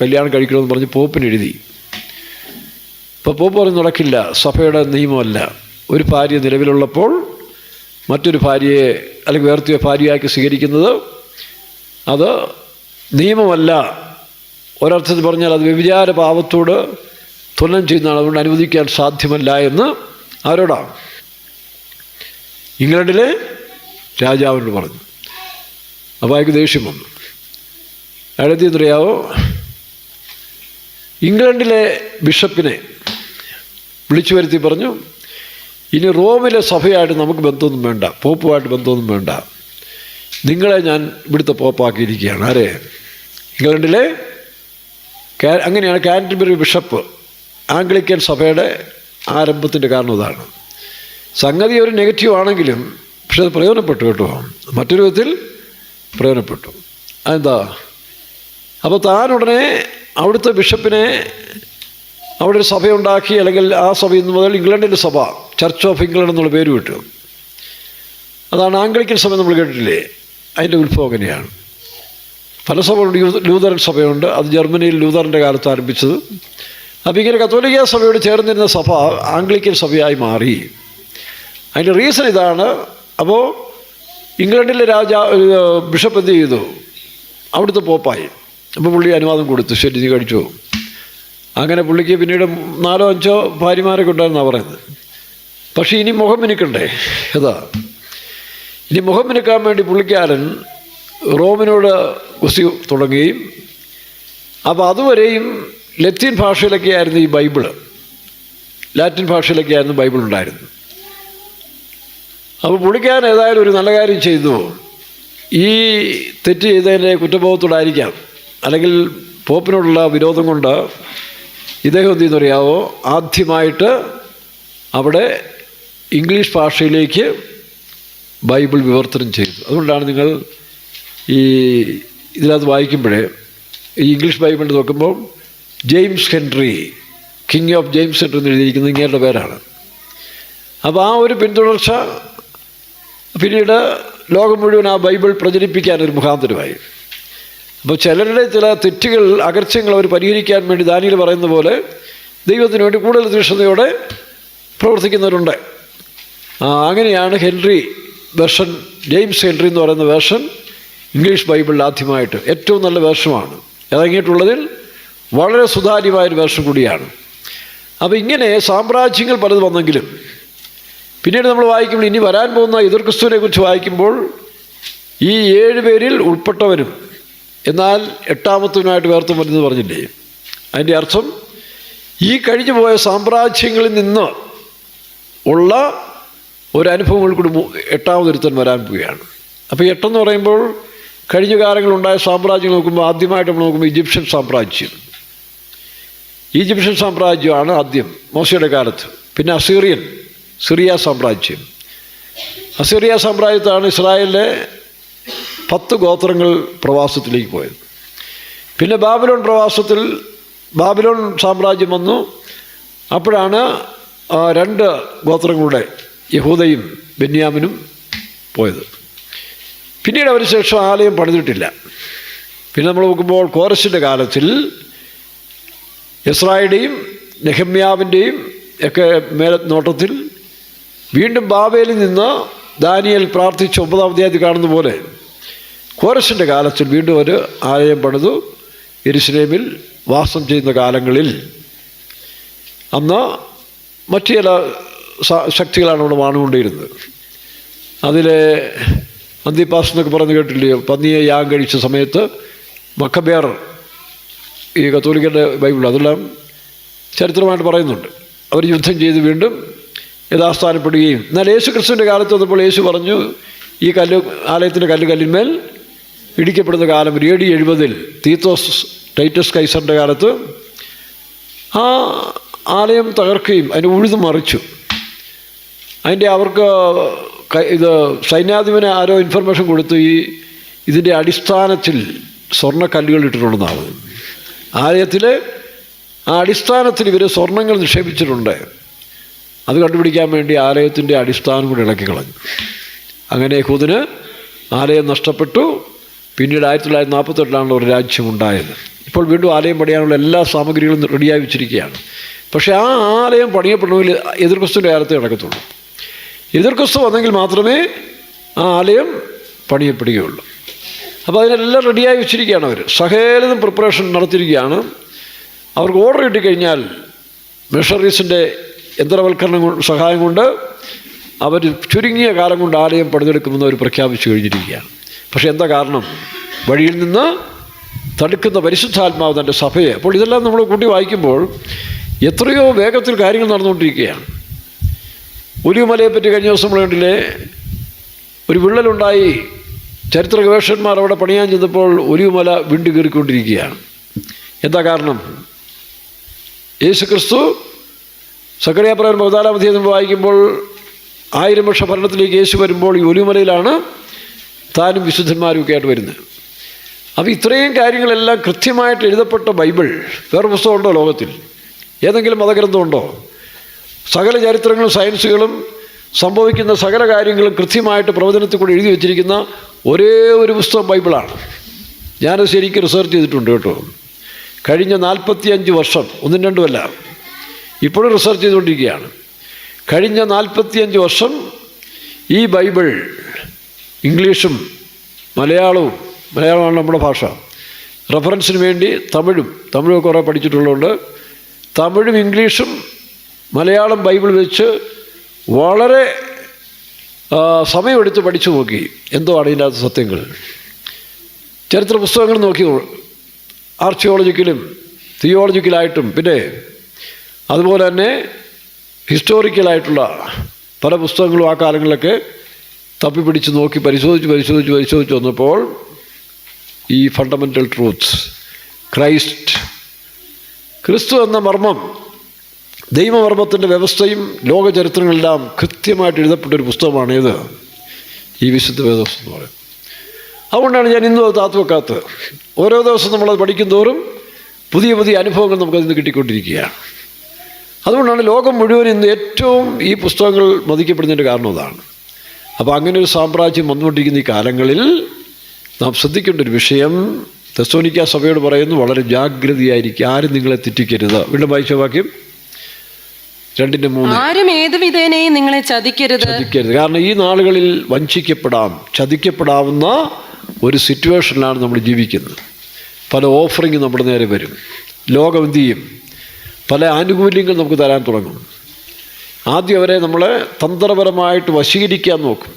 Speaker 1: കല്യാണം കഴിക്കണമെന്ന് പറഞ്ഞ് പോപ്പിന് എഴുതി. ഇപ്പോൾ പോപ്പ് പറഞ്ഞ് നടക്കില്ല, സഭയുടെ നിയമമല്ല. ഒരു ഭാര്യ നിലവിലുള്ളപ്പോൾ മറ്റൊരു ഭാര്യയെ അല്ലെങ്കിൽ വേർത്തിയ ഭാര്യയാക്കി സ്വീകരിക്കുന്നത് അത് നിയമമല്ല. ഒരർത്ഥത്തിൽ പറഞ്ഞാൽ അത് വ്യഭിചാര പാപത്തോട് തുലനം ചെയ്യുന്നതാണ്. അതുകൊണ്ട് അനുവദിക്കാൻ സാധ്യമല്ല എന്ന് ആരോടാണ്? ഇംഗ്ലണ്ടിലെ രാജാവിനോട് പറഞ്ഞു. അപ്പോൾ അയാൾക്ക് ദേഷ്യം വന്നു. അയാളെത്തിയെന്നറിയാവോ? ഇംഗ്ലണ്ടിലെ ബിഷപ്പിനെ വിളിച്ചു വരുത്തി പറഞ്ഞു, ഇനി റോമിലെ സഭയായിട്ട് നമുക്ക് ബന്ധമൊന്നും വേണ്ട, പോപ്പുമായിട്ട് ബന്ധമൊന്നും വേണ്ട, നിങ്ങളെ ഞാൻ ഇവിടുത്തെ പോപ്പാക്കിയിരിക്കുകയാണ്. ആരെ? ഇംഗ്ലണ്ടിലെ അങ്ങനെയാണ് കാൻറ്റർബറി ബിഷപ്പ് ആംഗ്ലിക്കൻ സഭയുടെ ആരംഭത്തിൻ്റെ കാരണം അതാണ്. സംഗതി ഒരു നെഗറ്റീവ് ആണെങ്കിലും പക്ഷെ അത് പ്രയോജനപ്പെട്ടു കേട്ടോ, മറ്റൊരു വിധത്തിൽ പ്രയോജനപ്പെട്ടു. അതെന്താ? അപ്പോൾ താനുടനെ അവിടുത്തെ ബിഷപ്പിനെ അവിടെ ഒരു സഭയുണ്ടാക്കി, അല്ലെങ്കിൽ ആ സഭ ഇന്ന് മുതൽ ഇംഗ്ലണ്ടിൻ്റെ സഭ, ചർച്ച് ഓഫ് ഇംഗ്ലണ്ട് എന്നുള്ള പേര് കിട്ടും. അതാണ് ആംഗ്ലിക്കൻ സഭ. നമ്മൾ കേട്ടിട്ടില്ലേ? അതിൻ്റെ ഉത്ഭവം അങ്ങനെയാണ്. പല സഭകളുണ്ട്. ലൂതറൻ സഭയുണ്ട്, അത് ജർമ്മനിയിൽ ലൂതറിൻ്റെ കാലത്ത് ആരംഭിച്ചത്. അപ്പോൾ ഇങ്ങനെ കത്തോലിക്ക സഭയോട് ചേർന്നിരുന്ന സഭ ആംഗ്ലിക്കൻ സഭയായി മാറി. അതിൻ്റെ റീസൺ ഇതാണ്. അപ്പോൾ ഇംഗ്ലണ്ടിലെ ബിഷപ്പ് എന്ത് ചെയ്തു? അവിടുത്തെ പോപ്പായി. അപ്പോൾ പുള്ളി അനുവാദം കൊടുത്തു, ശരി നീ കഴിച്ചു. അങ്ങനെ പുള്ളിക്ക് പിന്നീട് 4-5 ഭാര്യമാരൊക്കെ ഉണ്ടായിരുന്നാണ് പറയുന്നത്. പക്ഷേ ഇനി മുഖം മിനുക്കണ്ടേ? ഏതാ ഇനി മുഖം മിനുക്കാൻ വേണ്ടി പുള്ളിക്കാരൻ റോമിനോട് കുസ്തി തുടങ്ങുകയും, അപ്പോൾ അതുവരെയും ലത്തീൻ ഭാഷയിലൊക്കെ ആയിരുന്നു ഈ ബൈബിള്, ലാറ്റിൻ ഭാഷയിലൊക്കെ ആയിരുന്നു ബൈബിൾ ഉണ്ടായിരുന്നത്. അപ്പോൾ പുള്ളിക്കാരൻ ഏതായാലും ഒരു നല്ല കാര്യം ചെയ്തു. ഈ തെറ്റ് ചെയ്തതിൻ്റെ കുറ്റബോധത്തോടായിരിക്കാം, അല്ലെങ്കിൽ പോപ്പിനോടുള്ള വിരോധം കൊണ്ട് ഇദ്ദേഹം എന്ത് ചെയ്യുന്നറിയാവോ? ആദ്യമായിട്ട് അവിടെ ഇംഗ്ലീഷ് ഭാഷയിലേക്ക് ബൈബിൾ വിവർത്തനം ചെയ്തു. അതുകൊണ്ടാണ് നിങ്ങൾ ഈ ഇതിനകത്ത് വായിക്കുമ്പോഴേ ഈ ഇംഗ്ലീഷ് ബൈബിൾ നോക്കുമ്പോൾ James Henry, king of James Henry എന്ന് എഴുതിയിരിക്കുന്നത് ഇങ്ങേരുടെ പേരാണ്. അപ്പോൾ ആ ഒരു പിന്തുടർച്ച പിന്നീട് ലോകം മുഴുവൻ ആ ബൈബിൾ പ്രചരിപ്പിക്കാനൊരു മുഖാന്തരമായി. അപ്പോൾ ചിലരുടെ ചില തെറ്റുകൾ, അകർച്ചകൾ അവർ പരിഹരിക്കാൻ വേണ്ടി ദാനിയേൽ പറയുന്ന പോലെ ദൈവത്തിന് വേണ്ടി കൂടുതൽ തീക്ഷ്ണതയോടെ പ്രവർത്തിക്കുന്നവരുണ്ട്. അങ്ങനെയാണ് ഹെൻറി വെർഷൻ, ജെയിംസ് ഹെൻറി എന്ന് പറയുന്ന വേർഷൻ ഇംഗ്ലീഷ് ബൈബിളിൽ ആദ്യമായിട്ട് ഏറ്റവും നല്ല വേർഷമാണ് ഇറങ്ങിയിട്ടുള്ളതിൽ വളരെ സുതാര്യമായൊരു വേർഷൻ കൂടിയാണ്. അപ്പോൾ ഇങ്ങനെ സാമ്രാജ്യങ്ങൾ പലത് വന്നെങ്കിലും പിന്നീട് നമ്മൾ വായിക്കുമ്പോൾ ഇനി വരാൻ പോകുന്ന എതിർക്രിസ്തുവിനെ കുറിച്ച് വായിക്കുമ്പോൾ ഈ 7 പേരിൽ ഉൾപ്പെട്ടവനും എന്നാൽ 8ാമത്തവനുമായിട്ട് വേർത്തും വരുന്നത് പറഞ്ഞില്ലേ? അതിൻ്റെ അർത്ഥം ഈ കഴിഞ്ഞു പോയ സാമ്രാജ്യങ്ങളിൽ നിന്ന് ഉള്ള ഒരനുഭവങ്ങൾ കൂടി 8ാമതൊരുത്തൻ വരാൻ പോവുകയാണ്. അപ്പോൾ 8 എന്ന് പറയുമ്പോൾ കഴിഞ്ഞ കാലങ്ങളുണ്ടായ സാമ്രാജ്യങ്ങൾ നോക്കുമ്പോൾ ആദ്യമായിട്ട് നമ്മൾ നോക്കുമ്പോൾ ഈജിപ്ഷ്യൻ സാമ്രാജ്യം. ഈജിപ്ഷ്യൻ സാമ്രാജ്യമാണ് ആദ്യം മോശയുടെ കാലത്ത്. പിന്നെ സിറിയ സാമ്രാജ്യം. അസീറിയ സാമ്രാജ്യത്താണ് ഇസ്രായേലിലെ 10 ഗോത്രങ്ങൾ പ്രവാസത്തിലേക്ക് പോയത്. പിന്നെ ബാബിലോൺ സാമ്രാജ്യം വന്നു. അപ്പോഴാണ് 2 ഗോത്രങ്ങളുടെ യഹൂദയും ബെന്യാമിനും പോയത്. പിന്നീട് അവന് ശേഷം ആലയം പണിതിട്ടില്ല. പിന്നെ നമ്മൾ നോക്കുമ്പോൾ കോരശിൻ്റെ കാലത്തിൽ എസ്രായുടെയും നെഹമ്യാവിൻ്റെയും ഒക്കെ മേൽനോട്ടത്തിൽ വീണ്ടും ബാബേലിൽ നിന്ന് ദാനിയേൽ പ്രാർത്ഥിച്ച് 9-ാം അധ്യായത്തിൽ കാണുന്ന പോലെ കോരശിൻ്റെ കാലത്തിൽ വീണ്ടും ഒരു ആലയം പണിതു. യെരുശലേമിൽ വാസം ചെയ്യുന്ന കാലങ്ങളിൽ അന്ന് മറ്റു ചില ശക്തികളാണ് അവിടെ വാണുകൊണ്ടിരുന്നത്. അതിലെ അന്തിപ്പാസ് എന്നൊക്കെ പറഞ്ഞ് കേട്ടില്ലയോ? പന്നിയെ യാഗം കഴിച്ച സമയത്ത് മക്കബേർ, ഈ കത്തോലിക്കൻ്റെ ബൈബിൾ അതെല്ലാം ചരിത്രമായിട്ട് പറയുന്നുണ്ട്. അവർ യുദ്ധം ചെയ്ത് വീണ്ടും യഥാസ്ഥാനപ്പെടുകയും, എന്നാൽ യേശു ക്രിസ്തുവിൻ്റെ കാലത്ത് വന്നപ്പോൾ യേശു പറഞ്ഞു, ഈ ആലയത്തിൻ്റെ കല്ലിന്മേൽ ഇടിക്കപ്പെടുന്ന കാലം AD 70 ടൈറ്റസ് കൈസറിൻ്റെ കാലത്ത് ആ ആലയം തകർക്കുകയും അതിന് ഉഴുതു മറിച്ചു. അതിൻ്റെ അവർക്ക് ഇത് സൈന്യാധിപന് ആരോ ഇൻഫർമേഷൻ കൊടുത്തു, ഇതിൻ്റെ അടിസ്ഥാനത്തിൽ സ്വർണ്ണക്കല്ലുകൾ ഇട്ടിട്ടുണ്ടെന്നാണ്. ആലയത്തിൽ ആ അടിസ്ഥാനത്തിൽ ഇവർ സ്വർണ്ണങ്ങൾ നിക്ഷേപിച്ചിട്ടുണ്ട്. അത് കണ്ടുപിടിക്കാൻ വേണ്ടി ആലയത്തിൻ്റെ അടിസ്ഥാനം കൂടെ ഇളക്കി കളഞ്ഞു. അങ്ങനെ യഹൂദന് ആലയം നഷ്ടപ്പെട്ടു. പിന്നീട് 1948 ഒരു രാജ്യമുണ്ടായത്. ഇപ്പോൾ വീണ്ടും ആലയം പണിയാനുള്ള എല്ലാ സാമഗ്രികളും റെഡിയായി വെച്ചിരിക്കുകയാണ്. പക്ഷേ ആ ആലയം പണിയപ്പെടണമെങ്കിൽ എതിർക്രിസ്തുവിൻ്റെ കാലത്ത് നടക്കത്തുള്ളൂ. എതിർക്രിസ്തു വന്നെങ്കിൽ മാത്രമേ ആ ആലയം പണിയപ്പെടുകയുള്ളൂ. അപ്പോൾ അതിനെല്ലാം റെഡിയായി വെച്ചിരിക്കുകയാണ്. അവർ സകലതും പ്രിപ്പറേഷൻ നടത്തിയിരിക്കുകയാണ്. അവർക്ക് ഓർഡർ കിട്ടിക്കഴിഞ്ഞാൽ മിഷണറീസിൻ്റെ യന്ത്രവൽക്കരണം സഹായം കൊണ്ട് അവർ ചുരുങ്ങിയ കാലം കൊണ്ട് ആലയം പണിതെടുക്കുമെന്ന് അവർ പ്രഖ്യാപിച്ചു കഴിഞ്ഞിരിക്കുകയാണ്. പക്ഷേ എന്താ കാരണം? വഴിയിൽ നിന്ന് തടുക്കുന്ന പരിശുദ്ധാത്മാവ് തൻ്റെ സഭയെ. അപ്പോൾ ഇതെല്ലാം നമ്മൾ കൂട്ടി വായിക്കുമ്പോൾ എത്രയോ വേഗത്തിൽ കാര്യങ്ങൾ നടന്നുകൊണ്ടിരിക്കുകയാണ്. ഒലിവുമലയെപ്പറ്റി കഴിഞ്ഞ ദിവസം നമ്മൾ കണ്ടില്ലേ, ഒരു വിള്ളലുണ്ടായി. ചരിത്ര ഗവേഷകന്മാർ അവിടെ പണിയാൻ ചെന്നപ്പോൾ ഒലിവുമല വിണ്ടു കീറിക്കൊണ്ടിരിക്കുകയാണ്. എന്താ കാരണം? യേശുക്രിസ്തു സക്കറിയ പ്രവചനം 14 അധ്യായം വായിക്കുമ്പോൾ 1000 വർഷ ഭരണത്തിലേക്ക് യേശു വരുമ്പോൾ ഈ ഒലിവുമലയിലാണ് താനും വിശുദ്ധന്മാരും ഒക്കെ ആയിട്ട് വരുന്നത്. അപ്പോൾ ഇത്രയും കാര്യങ്ങളെല്ലാം കൃത്യമായിട്ട് എഴുതപ്പെട്ട ബൈബിൾ വേറെ പുസ്തകമുണ്ടോ ലോകത്തിൽ? ഏതെങ്കിലും മതഗ്രന്ഥമുണ്ടോ? സകല ചരിത്രങ്ങളും സയൻസുകളും സംഭവിക്കുന്ന സകല കാര്യങ്ങളും കൃത്യമായിട്ട് പ്രവചനത്തിൽ കൂടി എഴുതി വച്ചിരിക്കുന്ന ഒരേ ഒരു പുസ്തകം ബൈബിളാണ്. ഞാനത് ശരിക്കും റിസർച്ച് ചെയ്തിട്ടുണ്ട് കേട്ടോ. കഴിഞ്ഞ 45 വർഷം, 1-2 ഇപ്പോഴും റിസർച്ച് ചെയ്തുകൊണ്ടിരിക്കുകയാണ്. കഴിഞ്ഞ 45 വർഷം ഈ ബൈബിൾ ഇംഗ്ലീഷും മലയാളമാണ് നമ്മുടെ ഭാഷ, റെഫറൻസിന് വേണ്ടി തമിഴും കുറേ പഠിച്ചിട്ടുള്ളതുകൊണ്ട് തമിഴും ഇംഗ്ലീഷും മലയാളം ബൈബിൾ വെച്ച് വളരെ സമയമെടുത്ത് പഠിച്ചു നോക്കി എന്തോ ആണ് ഇതിനകത്ത് സത്യങ്ങൾ. ചരിത്ര പുസ്തകങ്ങൾ നോക്കി, ആർക്കിയോളജിക്കലും തിയോളജിക്കലായിട്ടും പിന്നെ അതുപോലെ തന്നെ ഹിസ്റ്റോറിക്കലായിട്ടുള്ള പല പുസ്തകങ്ങളും ആ കാലങ്ങളിലൊക്കെ തപ്പിപ്പിടിച്ച് നോക്കി പരിശോധിച്ച് വന്നപ്പോൾ ഈ ഫണ്ടമെൻ്റൽ ട്രൂത്ത്സ്, ക്രിസ്തു എന്ന മർമ്മം, ദൈവമർമ്മത്തിൻ്റെ വ്യവസ്ഥയും ലോകചരിത്രങ്ങളെല്ലാം കൃത്യമായിട്ട് എഴുതപ്പെട്ടൊരു പുസ്തകമാണേത് ഈ വിശുദ്ധ വേദപുസ്തകം എന്ന് പറയുന്നത്. അതുകൊണ്ടാണ് ഞാൻ ഇന്നും അത് താത്തുവെക്കാത്തത്. ഓരോ ദിവസം നമ്മളത് പഠിക്കും തോറും പുതിയ അനുഭവങ്ങൾ നമുക്കതിൽ നിന്ന് കിട്ടിക്കൊണ്ടിരിക്കുകയാണ്. അതുകൊണ്ടാണ് ലോകം മുഴുവൻ ഇന്ന് ഏറ്റവും ഈ പുസ്തകങ്ങൾ മതിക്കപ്പെടുന്നതിൻ്റെ കാരണം അതാണ്. അപ്പോൾ അങ്ങനെ ഒരു സാമ്രാജ്യം വന്നുകൊണ്ടിരിക്കുന്ന ഈ കാലങ്ങളിൽ നാം ശ്രദ്ധിക്കേണ്ട ഒരു വിഷയം, തെസ്സലോനിക്ക സഭയോട് പറയുന്നു, വളരെ ജാഗ്രതയായിരിക്കും, ആരും നിങ്ങളെ തെറ്റിക്കരുത്. വീണ്ടും വായിച്ച വാക്യം 2:3.
Speaker 2: ആരും ഏത് വിധേനയും നിങ്ങളെ ചതിക്കരുത്.
Speaker 1: കാരണം ഈ നാളുകളിൽ ചതിക്കപ്പെടാവുന്ന ഒരു സിറ്റുവേഷനിലാണ് നമ്മൾ ജീവിക്കുന്നത്. പല ഓഫറിങ് നമ്മുടെ നേരെ വരും. ലോകം എന്ത് ചെയ്യും? പല ആനുകൂല്യങ്ങൾ നമുക്ക് തരാൻ തുടങ്ങും. ആദ്യം അവരെ നമ്മളെ തന്ത്രപരമായിട്ട് വശീകരിക്കാൻ നോക്കും,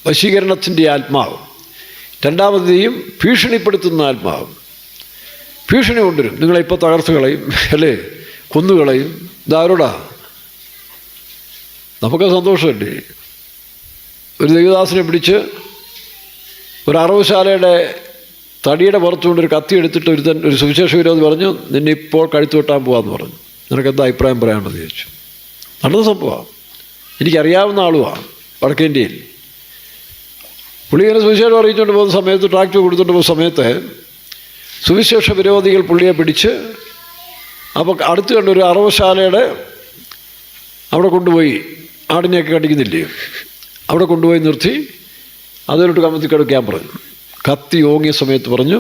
Speaker 1: വശീകരണത്തിൻ്റെ ആത്മാവ്. രണ്ടാമതെയും ഭീഷണിപ്പെടുത്തുന്ന ആത്മാവ്. ഭീഷണി കൊണ്ടുവരും, നിങ്ങളിപ്പോൾ തകർത്ത് കളയും, അല്ലേ, കൊന്നുകളയും. ഇതാരോടാ? നമുക്ക് സന്തോഷമല്ലേ? ഒരു ദൈവദാസനെ പിടിച്ച് ഒരു അറവുശാലയുടെ തടിയുടെ പുറത്തുകൊണ്ട് ഒരു കത്തി എടുത്തിട്ട് ഒരു സുവിശേഷ വിരോധി പറഞ്ഞു, നിന്നെ ഇപ്പോൾ കഴുത്ത് വെട്ടാൻ പോകാമെന്ന് പറഞ്ഞു. നിനക്കെന്താ അഭിപ്രായം പറയാനുള്ളത് ചോദിച്ചു. നടന്ന സംഭവമാണ്, എനിക്കറിയാവുന്ന ആളുമാണ്. വടക്കേ ഇന്ത്യയിൽ പുള്ളി ഇങ്ങനെ സുവിശേഷം അറിയിച്ചുകൊണ്ട് പോകുന്ന സമയത്ത്, ട്രാക്ടർ കൊടുത്തുകൊണ്ട് പോകുന്ന സമയത്ത് സുവിശേഷ വിരോധികൾ പുള്ളിയെ പിടിച്ച് അപ്പോൾ അടുത്ത് കണ്ട ഒരു അറവുശാലയുടെ അവിടെ കൊണ്ടുപോയി, ആടിനെയൊക്കെ കടിക്കുന്നില്ലേ, അവിടെ കൊണ്ടുപോയി നിർത്തി അതിലോട്ട് കമത്തി കിടക്കാൻ പറഞ്ഞു. കത്തി ഓങ്ങിയ സമയത്ത് പറഞ്ഞു,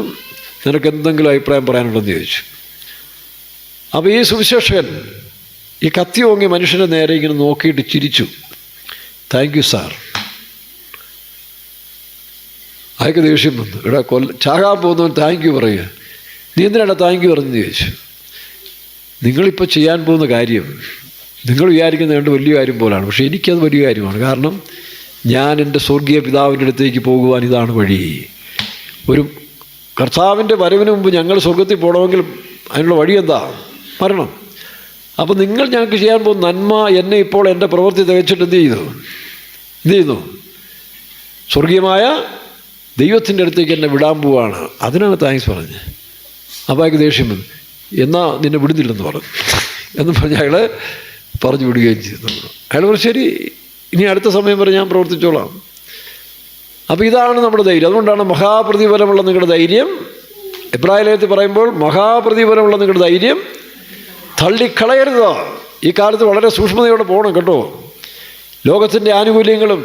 Speaker 1: നിനക്ക് എന്തെങ്കിലും അഭിപ്രായം പറയാനുണ്ടെന്ന് ചോദിച്ചു. അപ്പോൾ ഈ സുവിശേഷകൻ ഈ കത്തി ഓങ്ങിയ മനുഷ്യനെ നേരെ ഇങ്ങനെ നോക്കിയിട്ട് ചിരിച്ചു. Thank you sir. അയാൾക്ക് ദേഷ്യം വന്നു. ചാകാൻ പോകുന്നവൻ താങ്ക് യു പറയുക, നീ എന്തിനാണ് താങ്ക് യു പറഞ്ഞെന്ന് ചോദിച്ചു. നിങ്ങളിപ്പോൾ ചെയ്യാൻ പോകുന്ന കാര്യം നിങ്ങൾ വിചാരിക്കുന്ന കണ്ട് വലിയ കാര്യം പോലാണ്, പക്ഷേ എനിക്കത് വലിയ കാര്യമാണ്. കാരണം ഞാൻ എൻ്റെ സ്വർഗീയ പിതാവിൻ്റെ അടുത്തേക്ക് പോകുവാൻ ഇതാണ് വഴി. ഒരു കർത്താവിൻ്റെ വരവിന് മുമ്പ് ഞങ്ങൾ സ്വർഗത്തിൽ പോകണമെങ്കിൽ അതിനുള്ള വഴി എന്താ? മരണം. അപ്പോൾ നിങ്ങൾ ഞങ്ങൾക്ക് ചെയ്യാൻ പോകുന്ന നന്മ എന്നെ ഇപ്പോൾ എൻ്റെ പ്രവൃത്തി തികച്ചിട്ട് എന്ത് ചെയ്യുന്നു? സ്വർഗീയമായ ദൈവത്തിൻ്റെ അടുത്തേക്ക് എന്നെ വിടാൻ പോവാണ്, അതിനാണ് താങ്ക്സ് പറഞ്ഞത്. അപ്പോൾ അയാൾക്ക് ദേഷ്യം വന്നു. എന്നാൽ നിന്നെ വിടുന്നില്ലെന്ന് പറഞ്ഞു എന്ന് പറഞ്ഞ് അയാൾ പറഞ്ഞു വിടുകയും ചെയ്തു. അയാൾ പറഞ്ഞു ശരി, ഇനി അടുത്ത സമയം വരെ ഞാൻ പ്രവർത്തിച്ചോളാം. അപ്പോൾ ഇതാണ് നമ്മുടെ ധൈര്യം. അതുകൊണ്ടാണ് മഹാപ്രതിഫലമുള്ള നിങ്ങളുടെ ധൈര്യം, എബ്രായ ലേഖനത്തിൽ പറയുമ്പോൾ മഹാപ്രതിഫലമുള്ള നിങ്ങളുടെ ധൈര്യം തള്ളിക്കളയരുത്. ഈ കാലത്ത് വളരെ സൂക്ഷ്മതയോടെ പോകണം കേട്ടോ. ലോകത്തിൻ്റെ ആനുകൂല്യങ്ങളും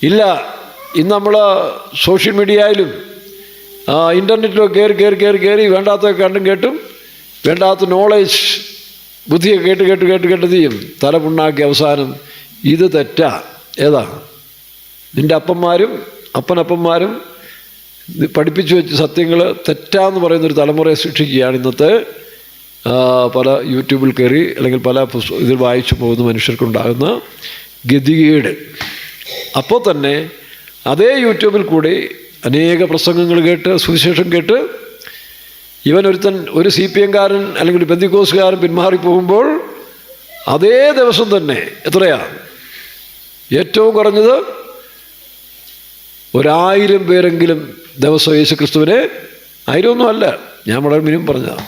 Speaker 1: ഇല്ല. ഇന്ന് നമ്മൾ സോഷ്യൽ മീഡിയയിലും ഇൻ്റർനെറ്റിലൊക്കെ കയറി വേണ്ടാത്തൊക്കെ കണ്ടും കേട്ടും വേണ്ടാത്ത നോളേജ് ബുദ്ധിയൊക്കെ കേട്ട് ചെയ്യും തല പുണ്ണാക്കി അവസാനം ഇത് തെറ്റാ. ഏതാ നിൻ്റെ അപ്പനപ്പന്മാരും പഠിപ്പിച്ചു വെച്ച സത്യങ്ങൾ തെറ്റാന്ന് പറയുന്നൊരു തലമുറയെ സൃഷ്ടിക്കുകയാണ് ഇന്നത്തെ പല യൂട്യൂബിൽ കയറി അല്ലെങ്കിൽ പല ഇതിൽ വായിച്ചു പോകുന്ന മനുഷ്യർക്കുണ്ടാകുന്ന ഗതികേട്. അപ്പോൾ തന്നെ അതേ യൂട്യൂബിൽ കൂടി അനേക പ്രസംഗങ്ങൾ കേട്ട് സുവിശേഷം കേട്ട് ഇവനൊരുത്തൻ ഒരു CPM കാരൻ അല്ലെങ്കിൽ ഒരു പെന്തിക്കോസുകാരൻ പിന്മാറിപ്പോകുമ്പോൾ അതേ ദിവസം തന്നെ എത്രയാ ഏറ്റവും കുറഞ്ഞത് 1000 പേരെങ്കിലും ദിവസം യേശുക്രിസ്തുവിനെ, 1000 ഒന്നും അല്ല, ഞാൻ വളരെ മിനിമം പറഞ്ഞതാണ്,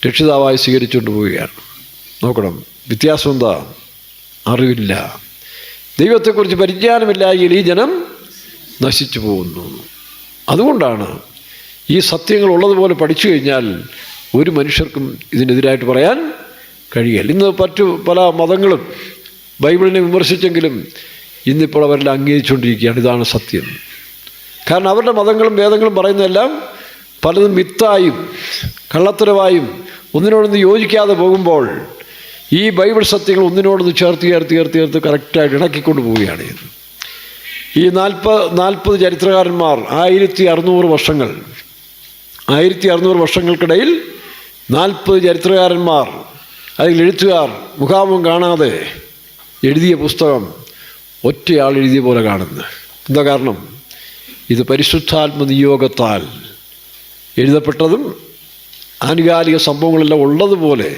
Speaker 1: രക്ഷിതാവായി സ്വീകരിച്ചുകൊണ്ട് പോവുകയാണ്. നോക്കണം, വ്യത്യാസം എന്താ? അറിവില്ല, ദൈവത്തെക്കുറിച്ച് പരിജ്ഞാനമില്ലായെങ്കിൽ ഈ ജനം നശിച്ചു പോകുന്നു. അതുകൊണ്ടാണ് ഈ സത്യങ്ങൾ ഉള്ളതുപോലെ പഠിച്ചു കഴിഞ്ഞാൽ ഒരു മനുഷ്യർക്കും ഇതിനെതിരായിട്ട് പറയാൻ കഴിയില്ല. ഇന്ന് പല മതങ്ങളും ബൈബിളിനെ വിമർശിച്ചെങ്കിലും ഇന്നിപ്പോൾ അവരെല്ലാം അംഗീകരിച്ചുകൊണ്ടിരിക്കുകയാണ് ഇതാണ് സത്യം. കാരണം അവരുടെ മതങ്ങളും വേദങ്ങളും പറയുന്നതെല്ലാം പലതും മിത്തായും കള്ളത്തരവായും ഒന്നിനോടൊന്ന് യോജിക്കാതെ പോകുമ്പോൾ ഈ ബൈബിൾ സത്യങ്ങൾ ഒന്നിനോടൊന്ന് ചേർത്ത് കറക്റ്റായിട്ട് ഇണക്കിക്കൊണ്ട് പോവുകയാണ് ഇത്. ഈ 40 ചരിത്രകാരന്മാർ 1600 വർഷങ്ങൾക്കിടയിൽ 40 ചരിത്രകാരന്മാർ അതിൽ എഴുത്തുകാർ മുഖാമുഖം കാണാതെ എഴുതിയ പുസ്തകം ഒറ്റയാൾ എഴുതിയ പോലെ കാണുന്നു. എന്താ കാരണം? ഇത് പരിശുദ്ധാത്മ നിയോഗത്താൽ എഴുതപ്പെട്ടതും ആനുകാലിക സംഭവങ്ങളെല്ലാം ഉള്ളതുപോലെ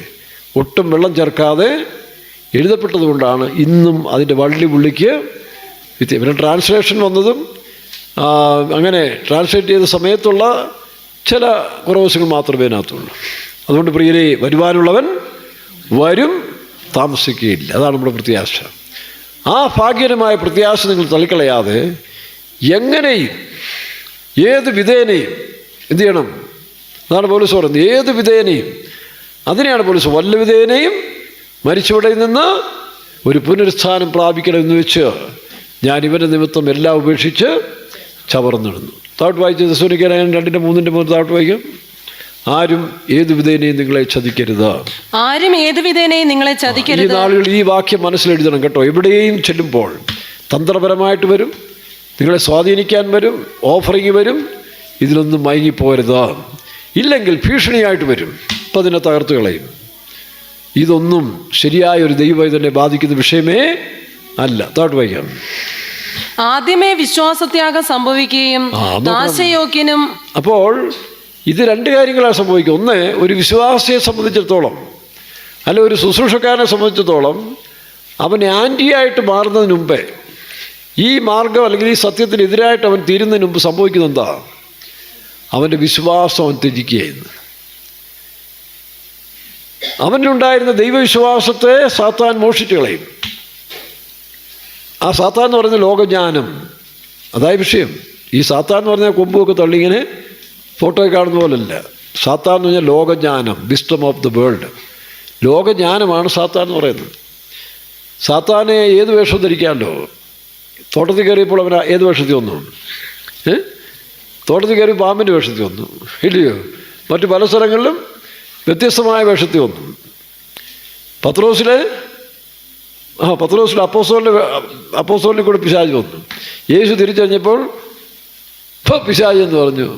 Speaker 1: ഒട്ടും വെള്ളം ചേർക്കാതെ എഴുതപ്പെട്ടത് കൊണ്ടാണ് ഇന്നും അതിൻ്റെ വള്ളി പുള്ളിക്ക് പിന്നെ ട്രാൻസ്ലേഷൻ വന്നതും അങ്ങനെ ട്രാൻസ്ലേറ്റ് ചെയ്ത സമയത്തുള്ള ചില കുറവശങ്ങൾ മാത്രമേ അതിനകത്തുള്ളൂ. അതുകൊണ്ട് പ്രിയരെ, വരുവാനുള്ളവൻ വരും, താമസിക്കുകയില്ല. അതാണ് നമ്മുടെ പ്രത്യാശ. ആ ഭാഗ്യകരമായ പ്രത്യാശ നിങ്ങൾ തള്ളിക്കളയാതെ എങ്ങനെയും ഏത് വിധേനയും എന്ത് ചെയ്യണം? അതാണ് പൗലോസ് പറയുന്നത്, ഏത് വിധേനയും. അതിനെയാണ് പൗലോസ് വല്ല വിധേനയും മരിച്ചവിടെ നിന്ന് ഒരു പുനരുത്ഥാനം പ്രാപിക്കണമെന്ന് വെച്ച് ഞാൻ ഇവൻ്റെ നിമിത്തം എല്ലാം ഉപേക്ഷിച്ച് ചവർന്നിടുന്നു. താഴോട്ട് വായിച്ച് തെസ്സലോനിക്കർ 2:3 താഴോട്ട് വായിക്കും. ആരും ഏത് വിധേനയും നിങ്ങളെ ചതിക്കരുത്.
Speaker 2: ആരും ഏത് വിധേനയും നിങ്ങളെ ചതിക്കരുത്. ഈ
Speaker 1: നാളുകൾ ഈ വാക്യം മനസ്സിലെഴുതണം കേട്ടോ. എവിടെയും ചെല്ലുമ്പോൾ തന്ത്രപരമായിട്ട് വരും, നിങ്ങളെ സ്വാധീനിക്കാൻ വരും, ഓഫറിങ് വരും. ഇതിലൊന്നും മയങ്ങിപ്പോരുത്. ഇല്ലെങ്കിൽ ഭീഷണിയായിട്ട് വരും, അപ്പം അതിനെ തകർത്ത് കളയും. ഇതൊന്നും ശരിയായ ഒരു ദൈവവൈതനെ ബാധിക്കുന്ന വിഷയമേ അല്ല. താഴോട്ട് വായിക്കാം.
Speaker 2: ആദ്യമേ വിശ്വാസത്യാഗം സംഭവിക്കുകയും നാശയോഗ്യനും. അപ്പോൾ
Speaker 1: ഇത് 2 കാര്യങ്ങളാണ് സംഭവിക്കുക. ഒന്ന്, ഒരു വിശ്വാസിയെ സംബന്ധിച്ചിടത്തോളം അല്ല ഒരു ശുശ്രൂഷക്കാരനെ സംബന്ധിച്ചിടത്തോളം അവൻ ആൻറ്റിയായിട്ട് മാറുന്നതിന് മുമ്പേ ഈ മാർഗം അല്ലെങ്കിൽ ഈ സത്യത്തിനെതിരായിട്ട് അവൻ തീരുന്നതിന് മുമ്പ് സംഭവിക്കുന്നത് എന്താ? അവൻ്റെ വിശ്വാസം അവൻ ത്യജിക്കുകയായിരുന്നു. അവനുണ്ടായിരുന്ന ദൈവവിശ്വാസത്തെ സാത്താൻ മോഷ്ടിച്ചു കളയും. ആ സാത്താൻ എന്ന് പറയുന്ന ലോകജ്ഞാനം, അതായ വിഷയം. ഈ സാത്താൻ എന്ന് പറഞ്ഞാൽ കൊമ്പുമൊക്കെ തള്ളിങ്ങനെ ഫോട്ടോയിൽ കാണുന്ന പോലല്ല. സാത്താൻ എന്ന് പറഞ്ഞാൽ ലോകജ്ഞാനം, വിസ്ഡം ഓഫ് ദ വേൾഡ്. ലോകജ്ഞാനമാണ് സാത്താൻ എന്ന് പറയുന്നത്. സാത്താനെ ഏത് വേഷം ധരിക്കാമല്ലോ. തോട്ടത്തിൽ കയറിയപ്പോൾ അവൻ ഏത് വേഷത്തിൽ വന്നു? തോട്ടത്തിൽ കയറി പാമ്പിൻ്റെ വേഷത്തിൽ വന്നു, ഇല്ലയോ? മറ്റു പല സ്ഥലങ്ങളിലും വ്യത്യസ്തമായ വേഷത്തിൽ വന്നു. പത്രോസിലെ അപ്പോസ്തലനെ കൂടെ പിശാച് വന്നു. യേശു തിരിച്ചറിഞ്ഞപ്പോൾ പിശാച് എന്ന് പറഞ്ഞു.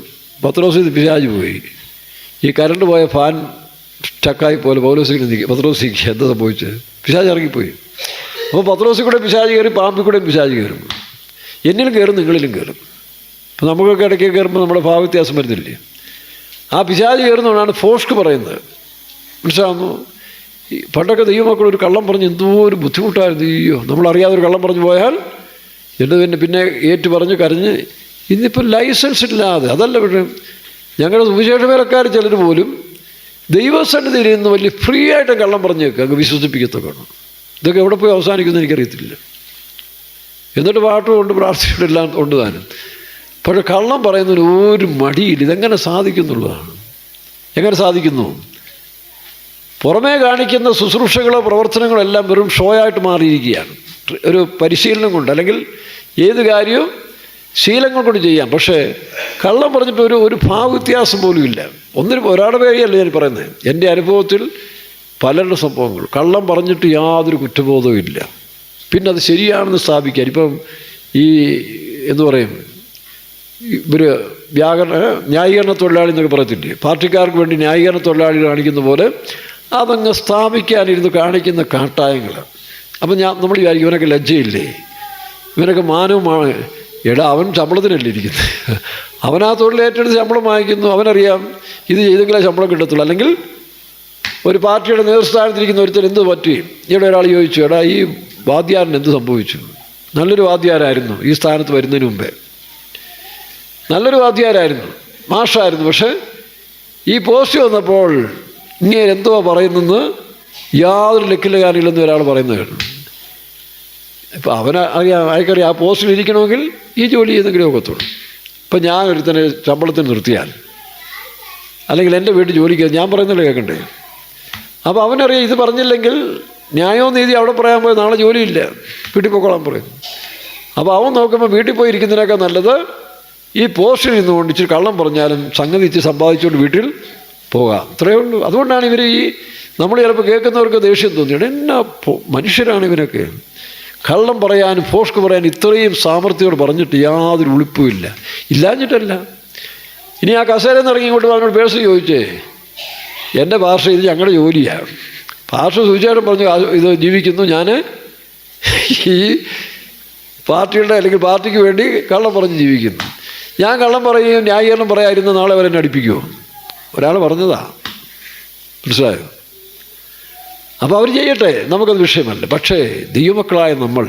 Speaker 1: പത്രോസിൽ പിശാച് പോയി. ഈ കരണ്ട് പോയ ഫാൻ സ്റ്റക്കായി പോലെ പത്രോസിക്ക് എന്താ സംഭവിച്ചത്? പിശാച് ഇറങ്ങിപ്പോയി. അപ്പോൾ പത്രോസിൽ കൂടെ പിശാച് കയറി, പാമ്പിൽ കൂടെ പിശാച് കയറും. എന്നിലും കയറും, നിങ്ങളിലും കയറും. അപ്പോൾ നമുക്കൊക്കെ ഇടയ്ക്ക് കയറുമ്പോൾ നമ്മുടെ ഭാവവ്യത്യാസം വരുന്നില്ലേ? ആ പിശാച് കയറുന്നതുകൊണ്ടാണ് ഫോഷ്ക്ക് പറയുന്നത്. മനസ്സിലാവുന്നു? പണ്ടൊക്കെ ദൈവമക്കൾ ഒരു കള്ളം പറഞ്ഞ് എന്തോ ഒരു ബുദ്ധിമുട്ടായിരുന്നു. നമ്മളറിയാതെ ഒരു കള്ളം പറഞ്ഞു പോയാൽ എന്നിട്ട് പിന്നെ ഏറ്റു പറഞ്ഞ് കരഞ്ഞ് ഇന്നിപ്പോൾ ലൈസൻസ് ഇല്ലാതെ, അതല്ല പക്ഷേ ഞങ്ങളുടെ സുവിശേഷ വേലക്കാർ ചിലർ പോലും ദൈവസന്നിധിയിൽ നിന്ന് വലിയ ഫ്രീ ആയിട്ട് കള്ളം പറഞ്ഞു വെക്കുക, അങ്ങ് വിശ്വസിപ്പിക്കത്തൊക്കെയാണ്. ഇതൊക്കെ എവിടെ പോയി അവസാനിക്കുമെന്ന് എനിക്കറിയത്തില്ല. എന്നിട്ട് പാട്ടുകൊണ്ട് പ്രാർത്ഥനയോടെല്ലാം കൊണ്ട് താനും. പക്ഷേ കള്ളം പറയുന്നതിന് ഒരു മടിയില്ല. ഇതെങ്ങനെ സാധിക്കുന്നുള്ളതാണ്. എങ്ങനെ സാധിക്കുന്നു? പുറമേ കാണിക്കുന്ന ശുശ്രൂഷകളോ പ്രവർത്തനങ്ങളോ എല്ലാം വെറും ഷോ ആയിട്ട് മാറിയിരിക്കുകയാണ്. ഒരു പരിശീലനം കൊണ്ട്, അല്ലെങ്കിൽ ഏത് കാര്യവും ശീലങ്ങൾ കൊണ്ട് ചെയ്യാം. പക്ഷേ കള്ളം പറഞ്ഞിട്ട് ഒരു ഭാവവ്യത്യാസം പോലും ഇല്ല. ഒരാളുടെ പേരെയല്ല ഞാൻ പറയുന്നത്, എൻ്റെ അനുഭവത്തിൽ പലരുടെ സംഭവങ്ങൾ. കള്ളം പറഞ്ഞിട്ട് യാതൊരു കുറ്റബോധവും ഇല്ല. പിന്നെ അത് ശരിയാണെന്ന് സ്ഥാപിക്കാൻ, ഇപ്പം ഈ എന്തു പറയും, ഇവർ ന്യായീകരണ തൊഴിലാളി എന്നൊക്കെ പറയത്തില്ലേ, പാർട്ടിക്കാർക്ക് വേണ്ടി ന്യായീകരണ തൊഴിലാളി കാണിക്കുന്ന പോലെ അതങ്ങ് സ്ഥാപിക്കാനിരുന്ന് കാണിക്കുന്ന കാട്ടായങ്ങൾ. അപ്പം നമ്മൾ വിചാരിക്കും ഇവനൊക്കെ ലജ്ജയില്ലേ, ഇവനൊക്കെ മാനവുമാണ്. എടാ, അവൻ ശമ്പളത്തിനല്ലേ ഇരിക്കുന്നത്. അവനാ തൊഴിൽ ഏറ്റെടുത്ത് ശമ്പളം വാങ്ങിക്കുന്നു. അവനറിയാം ഇത് ചെയ്തെങ്കിലേ ശമ്പളം കിട്ടത്തുള്ളൂ. അല്ലെങ്കിൽ ഒരു പാർട്ടിയുടെ നേതൃസ്ഥാനത്തിരിക്കുന്ന ഒരുത്തർ എന്ത് പറ്റി? ഇവിടെ ഒരാൾ ചോദിച്ചു, എടാ ഈ വാദ്യാരന് എന്ത് സംഭവിച്ചു? നല്ലൊരു വാദ്യാരായിരുന്നു ഈ സ്ഥാനത്ത് വരുന്നതിന് മുമ്പേ, നല്ലൊരു വാദ്യാരായിരുന്നു, മാഷായിരുന്നു. പക്ഷേ ഈ പോസ്റ്റ് വന്നപ്പോൾ ഇങ്ങനെ എന്തോ പറയുന്നെന്ന് യാതൊരു ലക്കിലുകാരില്ലെന്ന് ഒരാൾ പറയുന്നത് കേട്ടു. ഇപ്പം അയക്കറിയാം ആ പോസ്റ്റിൽ ഇരിക്കണമെങ്കിൽ ഈ ജോലി ചെയ്തെങ്കിലും ഒക്കത്തുള്ളൂ. ഇപ്പം ഞാൻ ഒരുത്തന്നെ ശമ്പളത്തിന് നിർത്തിയാൽ, അല്ലെങ്കിൽ എൻ്റെ വീട്ടിൽ ജോലിക്ക് ഞാൻ പറയുന്നല്ലേ കേൾക്കണ്ടേ. അപ്പോൾ അവനറിയാം ഇത് പറഞ്ഞില്ലെങ്കിൽ ന്യായവും നീതി അവിടെ പറയാൻ പോയി നാളെ ജോലിയില്ല, വീട്ടിൽ പോയിക്കോളാൻ പറയും. അപ്പോൾ അവൻ നോക്കുമ്പോൾ വീട്ടിൽ പോയി ഇരിക്കുന്നതിനേക്കാൾ നല്ലത് ഈ പോസ്റ്റിൽ നിന്നുകൊണ്ട് ഇച്ചിരി കള്ളം പറഞ്ഞാലും സംഗതി ഇച്ചിരി സമ്പാദിച്ചുകൊണ്ട് വീട്ടിൽ പോകാം. അത്രയേ ഉള്ളൂ. അതുകൊണ്ടാണ് ഇവർ നമ്മൾ ചിലപ്പോൾ കേൾക്കുന്നവർക്ക് ദേഷ്യം തോന്നിയത്. എന്നാ മനുഷ്യരാണ് ഇവരൊക്കെ. കള്ളം പറയാനും ഫോഷ്ക്ക് പറയാനും ഇത്രയും സാമർഥ്യോട് പറഞ്ഞിട്ട് യാതൊരു ഉളിപ്പുമില്ല. ഇല്ലാഞ്ഞിട്ടല്ല. ഇനി ആ കസേരയിൽ നിന്ന് ഇറങ്ങി ഇങ്ങോട്ട് അവനോട് പേഴ്സ് ചോദിച്ചേ, എൻ്റെ ഭാഷ ഇത് ഞങ്ങളുടെ ജോലിയാണ്. ഭാഷ സൂചിച്ചായിട്ടും പറഞ്ഞു ഇത് ജീവിക്കുന്നു, ഞാൻ ഈ പാർട്ടിയുടെ അല്ലെങ്കിൽ പാർട്ടിക്ക് വേണ്ടി കള്ളം പറഞ്ഞ് ജീവിക്കുന്നു. ഞാൻ കള്ളം പറയുകയും ന്യായീകരണം പറയാതിരുന്ന നാളെ അവരെന്നെ അടിപ്പിക്കുമോ? ഒരാൾ പറഞ്ഞതാ, മനസ്സിലായോ? അപ്പോൾ അവർ ചെയ്യട്ടെ, നമുക്കത് വിഷയമല്ല. പക്ഷേ ദൈവമക്കളായ നമ്മൾ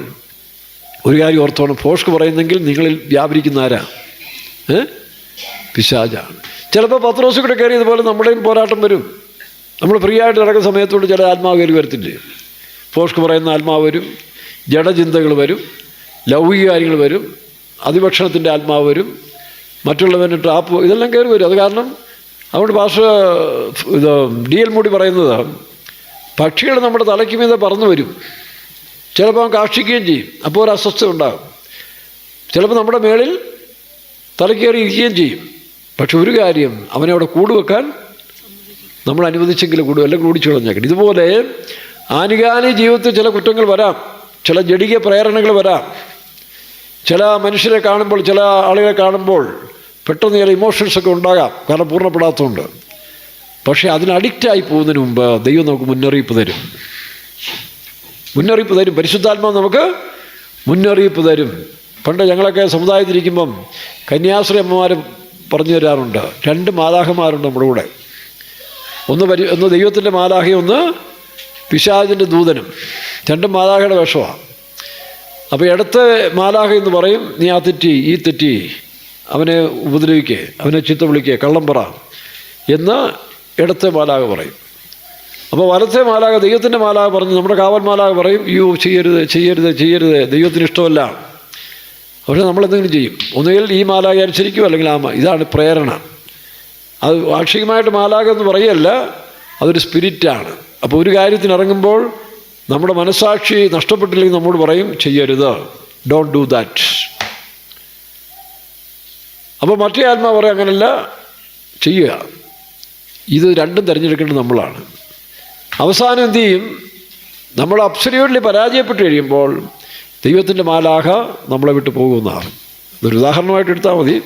Speaker 1: ഒരു കാര്യം ഓർത്തോണം, ഫോഷ്ക്ക് പറയുന്നെങ്കിൽ നിങ്ങളിൽ വ്യാപരിക്കുന്ന ആരാ? പിശാചാണ്. ചിലപ്പോൾ പത്രോസ് കൂടെ കയറിയതുപോലെ നമ്മുടെയും പോരാട്ടം വരും. നമ്മൾ ഫ്രീ ആയിട്ട് നടക്കുന്ന സമയത്തോട് ചില ആത്മാവ് കയറി വരത്തില്ലേ? ഫോഷ്ക്ക് പറയുന്ന ആത്മാവ് വരും, ജഡചിന്തകൾ വരും, ലൗകിക കാര്യങ്ങൾ വരും, അതിഭക്ഷണത്തിൻ്റെ ആത്മാവ് വരും, മറ്റുള്ളവന് ട്രാപ്പ്, ഇതെല്ലാം കയറി വരും. അത് കാരണം അതുകൊണ്ട് ഭാഷ ഇത് DL മൂടി പറയുന്നത്, പക്ഷികൾ നമ്മുടെ തലയ്ക്ക് മീതെ പറന്നു വരും. ചിലപ്പോൾ അവൻ കാക്ഷിക്കുകയും ചെയ്യും, അപ്പോൾ ഒരു അസ്വസ്ഥത ഉണ്ടാകും. ചിലപ്പോൾ നമ്മുടെ മേളിൽ തലക്കേറി ഇരിക്കുകയും ചെയ്യും. പക്ഷെ ഒരു കാര്യം, അവനെ അവിടെ കൂടുവെക്കാൻ നമ്മൾ അനുവദിച്ചെങ്കിലും കൂടും, അല്ലെങ്കിൽ കൂടിച്ചു കളഞ്ഞേക്കണം. ഇതുപോലെ ആനുകാലിക ജീവിതത്തിൽ ചില കുറ്റങ്ങൾ വരാം, ചില ജഡിക പ്രേരണകൾ വരാം. ചില മനുഷ്യരെ കാണുമ്പോൾ, ചില ആളുകളെ കാണുമ്പോൾ പെട്ടെന്ന് ചില ഇമോഷൻസൊക്കെ ഉണ്ടാകാം, കാരണം പൂർണ്ണപ്പെടാത്തതുകൊണ്ട്. പക്ഷേ അതിന് അഡിക്റ്റായി പോകുന്നതിന് മുമ്പ് ദൈവം നമുക്ക് മുന്നറിയിപ്പ് തരും. മുന്നറിയിപ്പ് തരും. പരിശുദ്ധാത്മാവ് നമുക്ക് മുന്നറിയിപ്പ് തരും. പണ്ട് ഞങ്ങളൊക്കെ സമുദായത്തിലിരിക്കുമ്പം കന്യാസ്ത്രീ അമ്മമാർ പറഞ്ഞു തരാറുണ്ട്, 2 മാലാഖമാരുണ്ട് നമ്മുടെ കൂടെ. ഒന്ന് ദൈവത്തിൻ്റെ മാലാഖയും ഒന്ന് പിശാചിൻ്റെ ദൂതനും. 2 മാലാഖയുടെ വേഷമാണ്. അപ്പോൾ ഇടത്ത മാലാഖ എന്ന് പറയും, നീ ആ തെറ്റി ഈ തെറ്റി, അവനെ ഉപദ്രവിക്കുക, അവനെ ചീത്ത വിളിക്കുക, കള്ളം പറ എന്ന് ഇടത്തെ മാലാഖ പറയും. അപ്പോൾ വലത്തെ മാലാഖ, ദൈവത്തിൻ്റെ മാലാഖ പറഞ്ഞ് നമ്മുടെ കാവൽ മാലാഖ പറയും, അയ്യോ ചെയ്യരുത് ചെയ്യരുത് ചെയ്യരുത്, ദൈവത്തിന് ഇഷ്ടമല്ല. പക്ഷേ നമ്മളെന്തെങ്കിലും ചെയ്യും. ഒന്നുകിൽ ഈ മാലാഖ അനുസരിക്കും, അല്ലെങ്കിൽ ഇതാണ് പ്രേരണ. അത് വാർഷികമായിട്ട് മാലാഖ എന്ന് പറയല്ല, അതൊരു സ്പിരിറ്റാണ്. അപ്പോൾ ഒരു കാര്യത്തിന് ഇറങ്ങുമ്പോൾ നമ്മുടെ മനസ്സാക്ഷി നഷ്ടപ്പെട്ടില്ലെങ്കിൽ നമ്മോട് പറയും ചെയ്യരുത്, ഡോണ്ട് ഡു ദാറ്റ്. അപ്പോൾ മറ്റേ ആത്മാവ് പറയും അങ്ങനല്ല, ചെയ്യുക. ഇത് രണ്ടും തിരഞ്ഞെടുക്കേണ്ടത് നമ്മളാണ്. അവസാനം എന്തു ചെയ്യും? നമ്മൾ അബ്സല്യൂട്ട്ലി പരാജയപ്പെട്ട് കഴിയുമ്പോൾ ദൈവത്തിൻ്റെ മാലാഖ നമ്മളെ വിട്ട് പോകുന്നതാണ്. ഒരു ഉദാഹരണമായിട്ട് എടുത്താൽ മതി.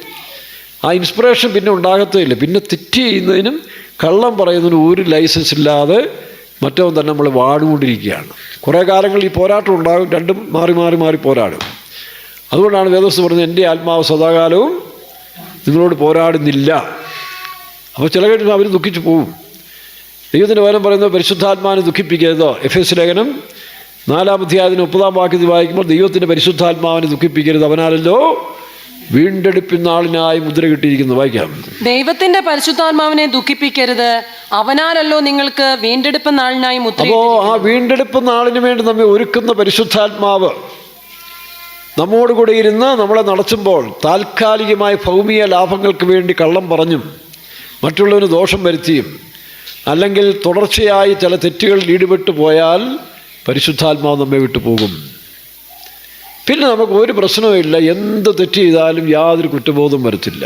Speaker 1: ആ ഇൻസ്പിറേഷൻ പിന്നെ ഉണ്ടാകത്തേയില്ല. പിന്നെ തെറ്റ് ചെയ്യുന്നതിനും കള്ളം പറയുന്നതിനും ഒരു ലൈസൻസ് ഇല്ലാതെ മറ്റവൻ തന്നെ നമ്മൾ വാടുകൊണ്ടിരിക്കുകയാണ്. കുറേ കാലങ്ങൾ ഈ പോരാട്ടം ഉണ്ടാകും, രണ്ടും മാറി മാറി മാറി പോരാടും. അതുകൊണ്ടാണ് വേദപുസ്തകം പറയുന്നത്, എൻ്റെ ആത്മാവ് സദാകാലവും നിങ്ങളോട് പോരാടുന്നില്ല. അപ്പോൾ ചില കേട്ടിട്ട് അവർ ദുഃഖിച്ചു പോകും. ദൈവത്തിൻ്റെ വചനം പറയുന്നത് പരിശുദ്ധാത്മാവിനെ ദുഃഖിപ്പിക്കരുത്. എഫേസ്യ ലേഖനം 4-ാം അധ്യായത്തിന് 30-ാം വാക്യത്തിൽ വായിക്കുമ്പോൾ ദൈവത്തിൻ്റെ പരിശുദ്ധാത്മാവിനെ ദുഃഖിപ്പിക്കരുത്, അവനാലല്ലോ വീണ്ടെടുപ്പിനാളിനായി മുദ്ര കിട്ടിയിരിക്കുന്നു. വായിക്കാം.
Speaker 2: ദൈവത്തിന്റെ പരിശുദ്ധാത്മാവിനെ ദുഃഖിപ്പിക്കരുത്, അവനാലല്ലോ നിങ്ങൾക്ക് വീണ്ടെടുപ്പ് നാളിനായി മുദ്ര.
Speaker 1: അപ്പോൾ ആ വീണ്ടെടുപ്പ് നാളിന് വേണ്ടി നമ്മെ ഒരുക്കുന്ന പരിശുദ്ധാത്മാവ് നമ്മോടുകൂടെ ഇരുന്ന് നമ്മളെ നടത്തുമ്പോൾ താൽക്കാലികമായ ഭൗമിക ലാഭങ്ങൾക്ക് വേണ്ടി കള്ളം പറഞ്ഞും മറ്റുള്ളവന് ദോഷം വരുത്തിയും അല്ലെങ്കിൽ തുടർച്ചയായി ചില തെറ്റുകളിൽ ഈടുപെട്ട് പോയാൽ പരിശുദ്ധാത്മാവ് നമ്മെ വിട്ടു പോകും. പിന്നെ നമുക്ക് ഒരു പ്രശ്നവുമില്ല, എന്ത് തെറ്റ് ചെയ്താലും യാതൊരു കുറ്റബോധം വരത്തില്ല.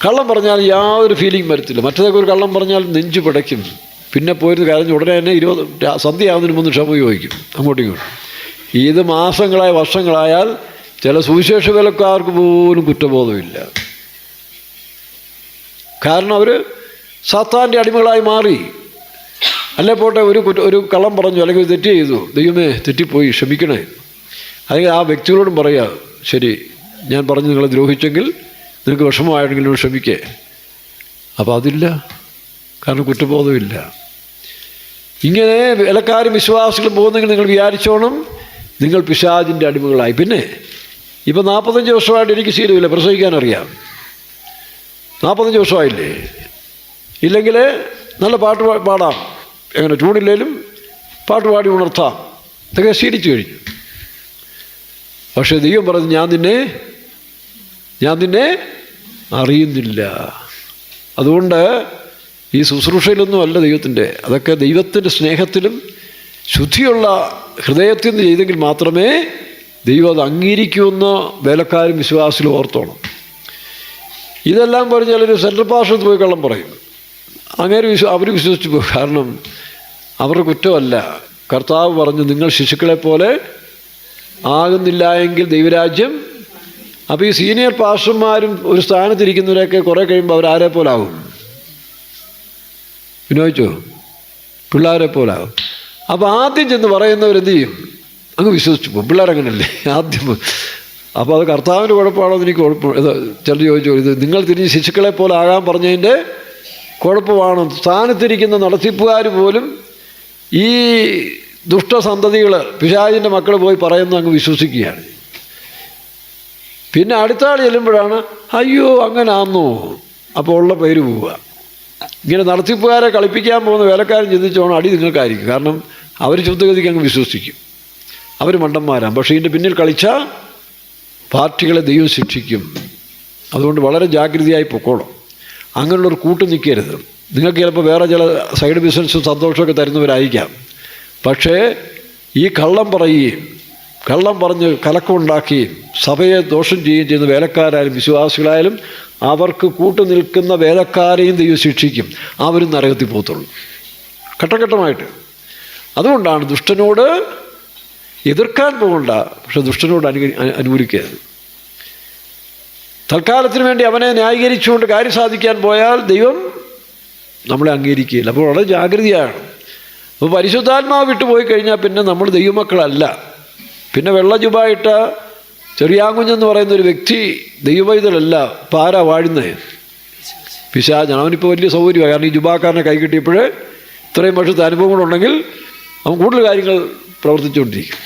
Speaker 1: കള്ളം പറഞ്ഞാൽ യാതൊരു ഫീലിംഗ് വരത്തില്ല. മറ്റേതൊക്കെ ഒരു കള്ളം പറഞ്ഞാൽ നെഞ്ചു പിടയ്ക്കും. പിന്നെ പോയിരുന്ന് കരഞ്ഞ് ഉടനെ തന്നെ സന്ധ്യയാവുന്നതിന് മുമ്പ് ക്ഷമ ചോദിക്കും അങ്ങോട്ടും ഇങ്ങോട്ടും. ഇത് മാസങ്ങളായി വർഷങ്ങളായാൽ ചില സുവിശേഷ വേലക്കാർക്ക് പോലും കുറ്റബോധമില്ല. കാരണം അവർ സാത്താൻ്റെ അടിമകളായി മാറി. അല്ലേ പോട്ടെ, ഒരു കള്ളം പറഞ്ഞു അല്ലെങ്കിൽ തെറ്റ് ചെയ്തു, ദൈവമേ തെറ്റിപ്പോയി ക്ഷമിക്കണേ, അല്ലെങ്കിൽ ആ വ്യക്തികളോടും പറയുക, ശരി ഞാൻ പറഞ്ഞ് നിങ്ങളെ ദ്രോഹിച്ചെങ്കിൽ നിങ്ങൾക്ക് വിഷമമായെങ്കിലും ക്ഷമിക്കേ. അപ്പോൾ അതില്ല, കാരണം കുറ്റബോധമില്ല. ഇങ്ങനെ വിലക്കാരും വിശ്വാസികളും പോകുന്നെങ്കിൽ നിങ്ങൾ വിചാരിച്ചോണം നിങ്ങൾ പിശാചിൻ്റെ അടിമകളായി. പിന്നെ ഇപ്പം 45 വർഷമായിട്ട് എനിക്ക് ശീലമില്ല, പ്രസവിക്കാനറിയാം. 45 വർഷമായില്ലേ? ഇല്ലെങ്കിൽ നല്ല പാട്ട് പാടാം, എങ്ങനെ ട്യൂണില്ലേലും പാട്ട് പാടി ഉണർത്താം, ഇതൊക്കെ ശീലിച്ചു കഴിഞ്ഞു. പക്ഷേ ദൈവം പറഞ്ഞു, ഞാൻ നിന്നെ അറിയുന്നില്ല. അതുകൊണ്ട് ഈ ശുശ്രൂഷയിലൊന്നും അല്ല ദൈവത്തിൻ്റെ, അതൊക്കെ ദൈവത്തിൻ്റെ സ്നേഹത്തിലും ശുദ്ധിയുള്ള ഹൃദയത്തിൽ നിന്ന് ചെയ്തെങ്കിൽ മാത്രമേ ദൈവം അത് അംഗീകരിക്കുമെന്ന് വേലക്കാരും വിശ്വാസികളും ഓർത്തോണം. ഇതെല്ലാം പറഞ്ഞാൽ ഒരു സെൻട്രൽ പാസ്റ്റർ പോയി കള്ളം പറയും, അങ്ങനെ അവർ വിശ്വസിച്ച് പോകും. കാരണം അവരുടെ കുറ്റമല്ല. കർത്താവ് പറഞ്ഞു, നിങ്ങൾ ശിശുക്കളെ പോലെ ആകുന്നില്ല എങ്കിൽ ദൈവരാജ്യം. അപ്പോൾ ഈ സീനിയർ പാസ്റ്റർമാരും ഒരു സ്ഥാനത്തിരിക്കുന്നവരൊക്കെ കുറേ കഴിയുമ്പോൾ അവരാരെ പോലാകും? വിനോദിച്ചോ? പിള്ളേരെ പോലാകും. അപ്പോൾ ആദ്യം ചെന്ന് പറയുന്നവരെന്ത് ചെയ്യും? അങ്ങ് വിശ്വസിച്ചു പോകും. പിള്ളേരങ്ങനല്ലേ ആദ്യം. അപ്പോൾ അത് കർത്താവിൻ്റെ കുഴപ്പമാണോ എന്ന് എനിക്ക് കുഴപ്പം. ചിലർ ചോദിച്ചു, ഇത് നിങ്ങൾ തിരിഞ്ഞ് ശിശുക്കളെ പോലെ ആകാൻ പറഞ്ഞതിൻ്റെ കുഴപ്പമാണോ? സ്ഥാനത്തിരിക്കുന്ന നടത്തിപ്പുകാർ പോലും ഈ ദുഷ്ടസന്തതികൾ, പിശാചിൻ്റെ മക്കൾ പോയി പറയുന്നത് അങ്ങ് വിശ്വസിക്കുകയാണ്. പിന്നെ അടുത്ത ആൾ ചെല്ലുമ്പോഴാണ്, അയ്യോ അങ്ങനാന്നോ, അപ്പോൾ ഉള്ള പേര് പോവുക. ഇങ്ങനെ നടത്തിപ്പുകാരെ കളിപ്പിക്കാൻ പോകുന്ന വേലക്കാരൻ ചിന്തിച്ചോണം അടി നിങ്ങൾക്കായിരിക്കും. കാരണം അവർ ശുദ്ധഗതിക്ക് അങ്ങ് വിശ്വസിക്കും, അവർ മണ്ടന്മാരാണ്. പക്ഷേ ഇതിൻ്റെ പിന്നിൽ കളിച്ച പാർട്ടികളെ ദൈവം ശിക്ഷിക്കും. അതുകൊണ്ട് വളരെ ജാഗ്രതയായി പൊക്കോളും. അങ്ങനെയുള്ളൊരു കൂട്ട് നിൽക്കരുത്. നിങ്ങൾക്ക് ചിലപ്പോൾ വേറെ ചില സൈഡ് ബിസിനസ്സും സന്തോഷമൊക്കെ തരുന്നവരായിരിക്കാം. പക്ഷേ ഈ കള്ളം പറയുകയും കള്ളം പറഞ്ഞ് കലക്കമുണ്ടാക്കുകയും സഭയെ ദോഷം ചെയ്യുകയും ചെയ്യുന്ന വേലക്കാരായാലും വിശ്വാസികളായാലും അവർക്ക് കൂട്ടു നിൽക്കുന്ന വേലക്കാരെയും ദൈവം ശിക്ഷിക്കും. അവരും നരകത്തിൽ പോകത്തുള്ളൂ, ഘട്ടഘട്ടമായിട്ട്. അതുകൊണ്ടാണ് ദുഷ്ടനോട് എതിർക്കാൻ പോകണ്ട, പക്ഷെ ദുഷ്ടനോട് അനുകൂലിക്കരുത്. തൽക്കാലത്തിന് വേണ്ടി അവനെ ന്യായീകരിച്ചുകൊണ്ട് കാര്യം സാധിക്കാൻ പോയാൽ ദൈവം നമ്മളെ അംഗീകരിക്കുകയില്ല. അപ്പോൾ വളരെ ജാഗ്രതയാണ്. അപ്പോൾ പരിശുദ്ധാത്മാവ് വിട്ടുപോയി കഴിഞ്ഞാൽ പിന്നെ നമ്മൾ ദൈവമക്കളല്ല. പിന്നെ വെള്ളജുബായിട്ട ചെറിയാങ്കുഞ്ഞെന്ന് പറയുന്ന ഒരു വ്യക്തി ദൈവവൈതലല്ല. ഇപ്പം ആരാ വാഴുന്നത്? പിശാചാണ്. അവനിപ്പോൾ വലിയ സൗകര്യമാണ്. കാരണം ഈ ജുബാക്കാരനെ കൈ കിട്ടിയപ്പോൾ ഇത്രയും വർഷത്തെ അനുഭവം കൊണ്ടുണ്ടെങ്കിൽ അവൻ കൂടുതൽ കാര്യങ്ങൾ പ്രവർത്തിച്ചുകൊണ്ടിരിക്കും.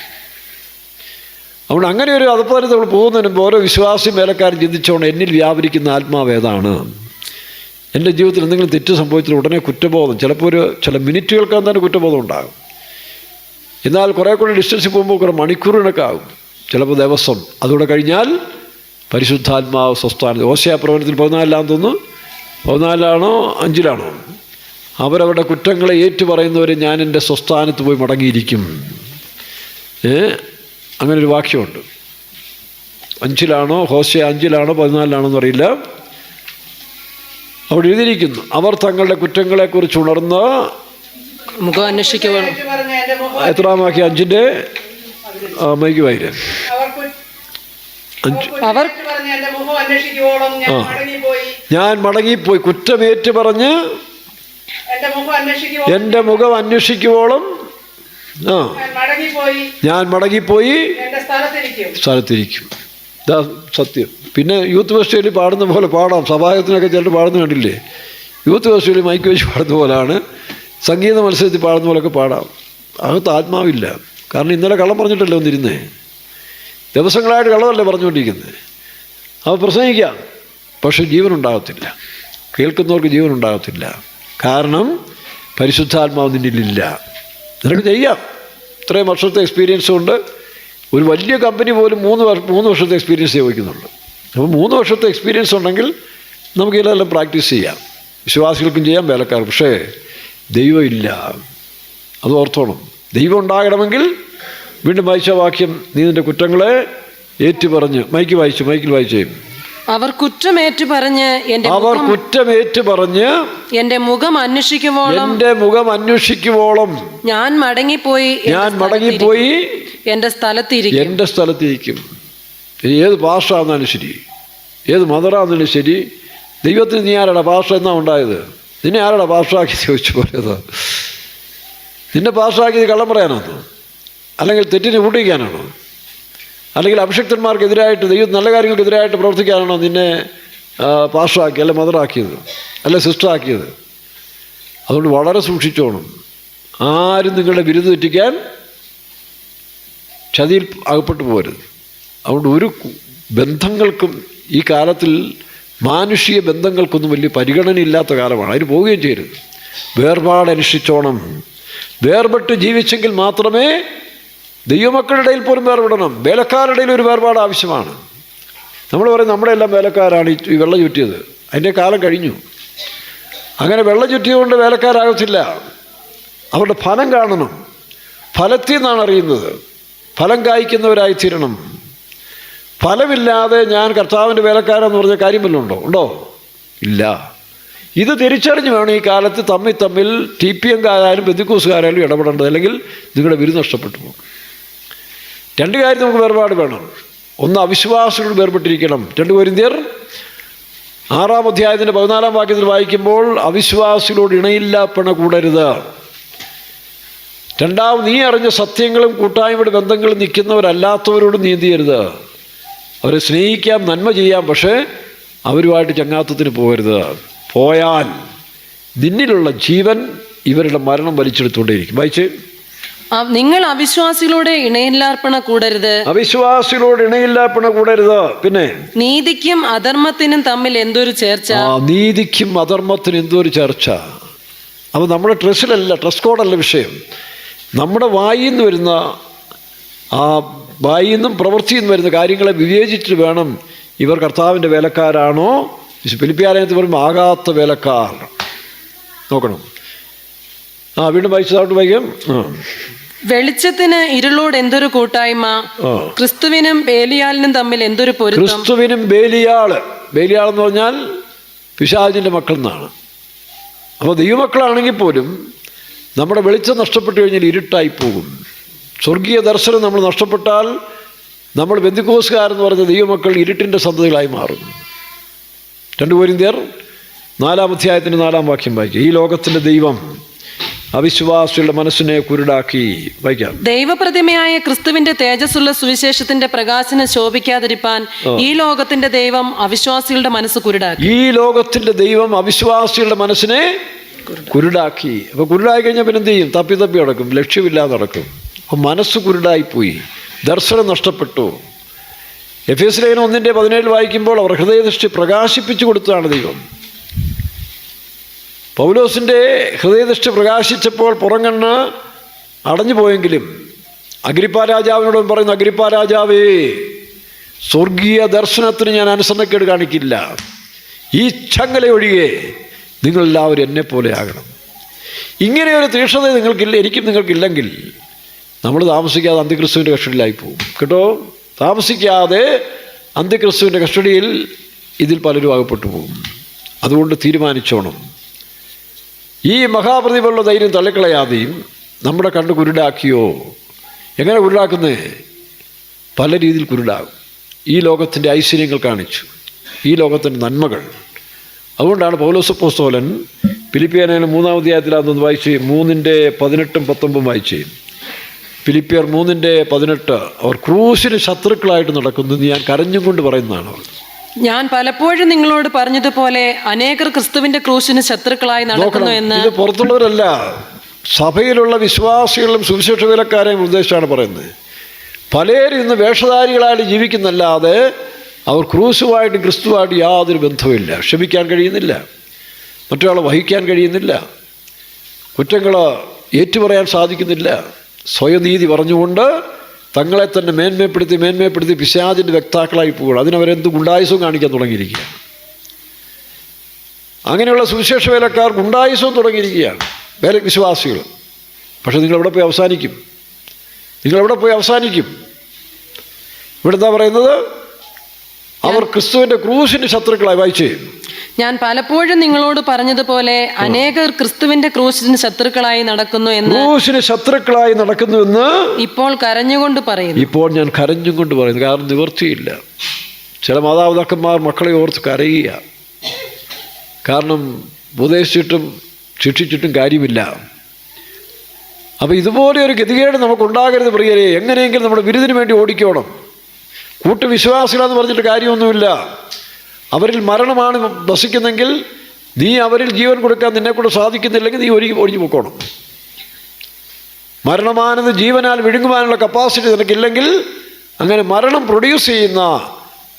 Speaker 1: അതുകൊണ്ട് അങ്ങനെ ഒരു അതപ്പതിന് നമ്മൾ പോകുന്നതിന് മുമ്പ് ഓരോ വിശ്വാസിയും വേലക്കാരും ചിന്തിച്ചുകൊണ്ട് എന്നിൽ വ്യാപരിക്കുന്ന ആത്മാവ് ഏതാണ്? എൻ്റെ ജീവിതത്തിൽ എന്തെങ്കിലും തെറ്റ് സംഭവിച്ചാൽ ഉടനെ കുറ്റബോധം, ചിലപ്പോൾ ചില മിനിറ്റുകൾക്ക് തന്നെ കുറ്റബോധം ഉണ്ടാകും. എന്നാൽ കുറേ കൂടെ ഡിസ്റ്റൻസിൽ പോകുമ്പോൾ കുറേ മണിക്കൂറിനൊക്കെ ആകും, ചിലപ്പോൾ ദിവസം. അതുകൂടെ കഴിഞ്ഞാൽ പരിശുദ്ധാത്മാവ് സ്വസ്ഥാനം. ഓശയ പ്രവചനത്തിൽ 14 തോന്നുന്നു, 14 5 അവരവരുടെ കുറ്റങ്ങളെ ഏറ്റുപറയുന്നവരെ ഞാൻ എൻ്റെ സ്വസ്ഥാനത്ത് പോയി മടങ്ങിയിരിക്കും. അങ്ങനൊരു വാക്യമുണ്ട്. 5 ഹോശയ 5 14 എന്നറിയില്ല. അവിടെ എഴുതിയിരിക്കുന്നു, അവർ തങ്ങളുടെ കുറ്റങ്ങളെക്കുറിച്ച് ഉണർന്ന്
Speaker 2: മുഖം അന്വേഷിക്കുക.
Speaker 1: എത്രാം വാക്യം? 5 മൈക്ക് വായിര്. ഞാൻ മടങ്ങിപ്പോയി കുറ്റമേറ്റ് പറഞ്ഞ് എൻ്റെ മുഖം അന്വേഷിക്കുവോളം ഞാൻ മടങ്ങിപ്പോയി സ്ഥലത്തിരിക്കും. ഇതാ സത്യം. പിന്നെ യൂത്ത് ഫെസ്റ്റിവലിൽ പാടുന്ന പോലെ പാടാം. സഭായത്തിനൊക്കെ ചിലർ പാടുന്ന കണ്ടില്ലേ? യൂത്ത് ഫെസ്റ്റിവലിൽ മൈക്ക് വെച്ച് പാടുന്ന പോലെയാണ്, സംഗീത മത്സരത്തിൽ പാടുന്ന പോലെയൊക്കെ പാടാം. അകത്ത് ആത്മാവില്ല. കാരണം ഇന്നലെ കള്ളം പറഞ്ഞിട്ടല്ലേ ഒന്നിരുന്നേ. ദിവസങ്ങളായിട്ട് കളവല്ലേ പറഞ്ഞുകൊണ്ടിരിക്കുന്നത്. അത് പ്രസംഗിക്കാം, പക്ഷെ ജീവനുണ്ടാകത്തില്ല. കേൾക്കുന്നവർക്ക് ജീവനുണ്ടാകത്തില്ല. കാരണം പരിശുദ്ധാത്മാവ് നിന്നിലില്ല. നിനക്ക് ചെയ്യാം. ഇത്രയും വർഷത്തെ എക്സ്പീരിയൻസ് കൊണ്ട് ഒരു വലിയ കമ്പനി പോലും 3 വർഷത്തെ എക്സ്പീരിയൻസ് ചോദിക്കുന്നുള്ളൂ. അപ്പോൾ 3 വർഷത്തെ എക്സ്പീരിയൻസ് ഉണ്ടെങ്കിൽ നമുക്ക് ഇതെല്ലാം പ്രാക്ടീസ് ചെയ്യാം. വിശ്വാസികൾക്കും ചെയ്യാം, വേലക്കാർക്ക്. പക്ഷേ ദൈവം ഇല്ല. അത് ഓർത്തോണം. ദൈവം ഉണ്ടാകണമെങ്കിൽ വീണ്ടും വായിച്ച വാക്യം, നീ നിൻ്റെ കുറ്റങ്ങളെ ഏറ്റുപറഞ്ഞ്, മൈക്കിൽ വായിച്ചേ.
Speaker 2: അവർ കുറ്റമേറ്റു പറഞ്ഞ് എന്റെ മുഖം അന്വേഷിക്കുവോളം ഞാൻ മടങ്ങിപ്പോയി എന്റെ
Speaker 1: സ്ഥലത്തിരിക്കും. ഏത് ഭാഷയാണെന്നാലും ശരി, ഏത് മതറാണെന്നാലും ശരി, ദൈവത്തിന് നീ ആരാടാ ഭാഷ എന്നാ ഉണ്ടായത്? നിന്നെ ആരാടാ ഭാഷയാക്കി ചോദിച്ചു പോയത്? നിന്നെ ഭാഷയാക്കിയത് കള്ളം പറയാനാണോ? അല്ലെങ്കിൽ തെറ്റിനെ കൂട്ടിക്കാനാണോ? അല്ലെങ്കിൽ അഭിഷിക്തന്മാർക്കെതിരായിട്ട്, ദൈവം നല്ല കാര്യങ്ങൾക്കെതിരായിട്ട് പ്രവർത്തിക്കാനാണോ നിന്നെ പാസ്റ്ററാക്കി, അല്ലെ മദറാക്കിയത്, അല്ലെ സിസ്റ്ററാക്കിയത്? അതുകൊണ്ട് വളരെ സൂക്ഷിച്ചോണം. ആരും നിങ്ങളുടെ ബിരുദം തെറ്റിക്കാൻ ചതിയിൽ അകപ്പെട്ടു പോകരുത്. അതുകൊണ്ട് ഒരു ബന്ധങ്ങൾക്കും ഈ കാലത്തിൽ മാനുഷിക ബന്ധങ്ങൾക്കൊന്നും വലിയ പരിഗണനയില്ലാത്ത കാലമാണ്. അതിന് പോവുകയും ചെയ്യരുത്. വേർപാടനുഷ്ഠിച്ചോണം. വേർപെട്ട് ജീവിച്ചെങ്കിൽ മാത്രമേ ദൈവമക്കളുടെ ഇടയിൽ പോലും വേർപെടണം. വേലക്കാരുടെ ഇടയിൽ ഒരു വേർപാട് ആവശ്യമാണ്. നമ്മൾ പറയും നമ്മുടെ എല്ലാം വേലക്കാരാണ് ഈ വെള്ളം ചുറ്റിയത്. അതിൻ്റെ കാലം കഴിഞ്ഞു. അങ്ങനെ വെള്ളം ചുറ്റിയതുകൊണ്ട് വേലക്കാരാകത്തില്ല. അവരുടെ ഫലം കാണണം. ഫലത്തിൽ നിന്നാണ് അറിയുന്നത്. ഫലം കായ്ക്കുന്നവരായിത്തീരണം. ഫലമില്ലാതെ ഞാൻ കർത്താവിൻ്റെ വേലക്കാരെന്ന് പറഞ്ഞ കാര്യം വല്ലതും ഉണ്ടോ? ഇല്ല. ഇത് തിരിച്ചറിഞ്ഞ് വേണം ഈ കാലത്ത് തമ്മിൽ TPM-കാരായാലും പെന്തിക്കോസുകാരായാലും ഇടപെടേണ്ടത്. അല്ലെങ്കിൽ നിങ്ങളുടെ ബിരുദം നഷ്ടപ്പെട്ടു പോകും. 2 കാര്യം നമുക്ക് വേർപാട് വേണം. ഒന്ന്, അവിശ്വാസികളോട് വേർപെട്ടിരിക്കണം. 2 കൊരിന്ത്യർ 6-ാം അധ്യായത്തിൻ്റെ 14-ാം വാക്യത്തിൽ വായിക്കുമ്പോൾ അവിശ്വാസികളോട് ഇണയില്ലാപ്പണ കൂടരുത്. 2, നീ അറിഞ്ഞ സത്യങ്ങളും കൂട്ടായ്മയുടെ ബന്ധങ്ങളും നിൽക്കുന്നവരല്ലാത്തവരോട് നീ എന്ത് ചെയ്യരുത്? അവരെ സ്നേഹിക്കാം, നന്മ ചെയ്യാം, പക്ഷേ അവരുമായിട്ട് ചങ്ങാത്തത്തിന് പോകരുത്. പോയാൽ നിന്നിലുള്ള ജീവൻ ഇവരുടെ മരണം വലിച്ചെടുത്തുകൊണ്ടേയിരിക്കും. വായിച്ച്,
Speaker 2: നിങ്ങൾ അവിശ്വാസികളോട് ഇണയില്ലാർപ്പണ കൂടരുത്.
Speaker 1: പിന്നെ
Speaker 2: നീതിക്കും അധർമ്മത്തിനും തമ്മിൽ എന്തൊരു ചേർച്ച.
Speaker 1: നീതിക്കും അധർമ്മത്തിനും എന്തൊരു ചേർച്ച. അപ്പോൾ നമ്മുടെ ഡ്രസ് കോഡല്ല വിഷയം. നമ്മുടെ വായിൽ നിന്ന് വരുന്ന വായിൽ നിന്നും പ്രവൃത്തിയിൽ നിന്ന് വരുന്ന കാര്യങ്ങളെ വിവേചിച്ചിട്ട് വേണം ഇവർ കർത്താവിൻ്റെ വേലക്കാരാണോ. ഫിലിപ്പിയാലയത്തിൽ പറയുമ്പോൾ ആകാത്ത വേലക്കാർ നോക്കണം. വീണ്ടും വായിച്ചതായിട്ട് വായിക്കാം.
Speaker 2: വെളിച്ചത്തിന് ഇരുളോട് എന്തൊരു കൂട്ടായ്മ, ക്രിസ്തുവിനും ബേലിയാലിനും തമ്മിൽ എന്തൊരു പൊരുത്തം.
Speaker 1: ക്രിസ്തുവിനും ബേലിയാളെന്ന് പറഞ്ഞാൽ പിശാചിൻ്റെ മക്കൾ എന്നാണ്. അപ്പോൾ ദൈവമക്കളാണെങ്കിൽ പോലും നമ്മുടെ വെളിച്ചം നഷ്ടപ്പെട്ടു കഴിഞ്ഞാൽ ഇരുട്ടായി പോകും. സ്വർഗീയ ദർശനം നമ്മൾ നഷ്ടപ്പെട്ടാൽ നമ്മൾ പെന്തിക്കോസ്കാരെന്ന് പറഞ്ഞ ദൈവമക്കൾ ഇരുട്ടിൻ്റെ സന്തതികളായി മാറും. 2 കൊരിന്ത്യർ 4-ാം അധ്യായത്തിൻ്റെ 4-ാം വാക്യം വായിക്കുക. ഈ ലോകത്തിൻ്റെ ദൈവം അവിശ്വാസികളുടെ മനസ്സിനെ കുരുടാക്കി. വായിക്കാം.
Speaker 2: ദൈവപ്രതിമയായ ക്രിസ്തുവിന്റെ തേജസ്സുള്ള സുവിശേഷത്തിന്റെ പ്രകാശനം ശോഭിക്കാതിരിപ്പാൻ ഈ ലോകത്തിന്റെ ദൈവം അവിശ്വാസികളുടെ മനസ്സ് കുരുടാക്കി.
Speaker 1: ഈ ലോകത്തിന്റെ ദൈവം അവിശ്വാസികളുടെ മനസ്സിനെ കുരുടാക്കി. അപ്പോൾ കുരുടായി കഴിഞ്ഞാൽ പിന്നെ എന്ത് ചെയ്യും? തപ്പി നടക്കും, ലക്ഷ്യമില്ലാതെ നടക്കും. അപ്പോൾ മനസ്സ് കുരുടായിപ്പോയി, ദർശനം നഷ്ടപ്പെട്ടു. എഫേസ്യ ലേഖനം 1:17 വായിക്കുമ്പോൾ അവർ ഹൃദയദൃഷ്ടി പ്രകാശിപ്പിച്ചു കൊടുത്തതാണ് ദൈവം. പൗലോസിൻ്റെ ഹൃദയദൃഷ്ടി പ്രകാശിച്ചപ്പോൾ പുറംകണ്ണ് അടഞ്ഞു പോയെങ്കിലും അഗ്രിപ്പാ രാജാവിനോട് പറയുന്നു, അഗ്രിപ്പാ രാജാവേ, സ്വർഗീയ ദർശനത്തിന് ഞാൻ അനുസരണക്കേട് കാണിക്കില്ല. ഈ ചങ്ങലയൊഴികെ നിങ്ങളെല്ലാവരും എന്നെപ്പോലെ ആകണം. ഇങ്ങനെയൊരു തീക്ഷ്ണത നിങ്ങൾക്കില്ല, എനിക്കും നിങ്ങൾക്കില്ലെങ്കിൽ നമ്മൾ താമസിക്കാതെ അന്ത്യക്രിസ്തുവിൻ്റെ കസ്റ്റഡിയിലായി പോകും കേട്ടോ. താമസിക്കാതെ അന്ത്യക്രിസ്തുവിൻ്റെ കസ്റ്റഡിയിൽ ഇതിൽ പലരും അകപ്പെട്ടു പോകും. അതുകൊണ്ട് തീരുമാനിച്ചോണം. ഈ മഹാപ്രതിഭയുള്ള ധൈര്യം തള്ളിക്കളയാതെയും നമ്മുടെ കണ്ണ് കുരുടാക്കിയോ. എങ്ങനെ കുരുടാക്കുന്നേ? പല രീതിയിൽ കുരുടാകും. ഈ ലോകത്തിൻ്റെ ഐശ്വര്യങ്ങൾ കാണിച്ചു, ഈ ലോകത്തിൻ്റെ നന്മകൾ. അതുകൊണ്ടാണ് പൗലോസ് അപ്പോസ്തലൻ ഫിലിപ്പിയർ 3-ാം അധ്യായത്തിലാണെന്ന് വായിച്ച് 3:18-19 വായിച്ച്. ഫിലിപ്പിയർ 3:18 അവർ ക്രൂശിന് ശത്രുക്കളായിട്ട് നടക്കുന്നത് ഞാൻ കരഞ്ഞും കൊണ്ട് പറയുന്നതാണ്.
Speaker 2: ഞാൻ പലപ്പോഴും നിങ്ങളോട് പറഞ്ഞതുപോലെ അനേകർ ക്രിസ്തുവിന്റെ ക്രൂശിന് ശത്രുക്കളായി നടക്കുന്നു എന്ന്.
Speaker 1: ഇത് പുറത്തുള്ളവരല്ല, സഭയിലുള്ള വിശ്വാസികളും സുവിശേഷ വേലക്കാരെയും ഉദ്ദേശിച്ചാണ് പറയുന്നത്. പലരും ഇന്ന് വേഷധാരികളായിട്ട് ജീവിക്കുന്നല്ലാതെ അവർ ക്രൂസുമായിട്ടും ക്രിസ്തുവായിട്ട് യാതൊരു ബന്ധവുമില്ല. ക്ഷമിക്കാൻ കഴിയുന്നില്ല, മറ്റൊരാളെ വഹിക്കാൻ കഴിയുന്നില്ല, കുറ്റങ്ങൾ ഏറ്റുപറയാൻ സാധിക്കുന്നില്ല. സ്വയനീതി പറഞ്ഞുകൊണ്ട് തങ്ങളെ തന്നെ മേന്മപ്പെടുത്തി പിശാചിൻ്റെ വക്താക്കളായി പോകുകയാണ്. അതിനവരെന്ത് ഗുണ്ടായുസവും കാണിക്കാൻ തുടങ്ങിയിരിക്കുകയാണ്. അങ്ങനെയുള്ള സുവിശേഷ വേലക്കാർ ഗുണ്ടായുസവും തുടങ്ങിയിരിക്കുകയാണ്, വിശ്വാസികൾ. പക്ഷെ നിങ്ങളെവിടെ പോയി അവസാനിക്കും? ഇവിടെ എന്താ പറയുന്നത്? അവർ ക്രിസ്തുവിൻ്റെ ക്രൂശിൻ്റെ ശത്രുക്കളായി. വായിച്ചേ.
Speaker 2: ഞാൻ പലപ്പോഴും നിങ്ങളോട് പറഞ്ഞതുപോലെ അനേകർ ക്രിസ്തുവിന്റെ ക്രൂശിന് ശത്രുക്കളായി നടക്കുന്നു എന്ന് ഇപ്പോൾ കരഞ്ഞുകൊണ്ട് പറയുന്നു.
Speaker 1: ഇപ്പോൾ ഞാൻ കരഞ്ഞും കൊണ്ട് പറയുന്നു. കാരണം നിവർത്തിയില്ല. ചില മാതാപിതാക്കന്മാർ മക്കളെ ഓർത്ത് കരയുക. കാരണം ഉപദേശിച്ചിട്ടും ശിക്ഷിച്ചിട്ടും കാര്യമില്ല. അപ്പോൾ ഇതുപോലെ ഒരു ഗതികേട് നമുക്കുണ്ടാകരുത് പ്രിയരെ. എങ്ങനെയെങ്കിലും നമ്മുടെ ബിരുദിന് വേണ്ടി ഓടിക്കണം. കൂട്ടുവിശ്വാസികളെന്ന് പറഞ്ഞിട്ട് കാര്യമൊന്നുമില്ല. അവരിൽ മരണമാണ് വസിക്കുന്നെങ്കിൽ നീ അവരിൽ ജീവൻ കൊടുക്കാൻ നിന്നെക്കൊണ്ട് സാധിക്കുന്നില്ലെങ്കിൽ നീ ഒഴിഞ്ഞു പോക്കണം. മരണമാനത് ജീവനാൽ വിഴുങ്ങുവാനുള്ള കപ്പാസിറ്റി നിനക്കില്ലെങ്കിൽ അങ്ങനെ മരണം പ്രൊഡ്യൂസ് ചെയ്യുന്ന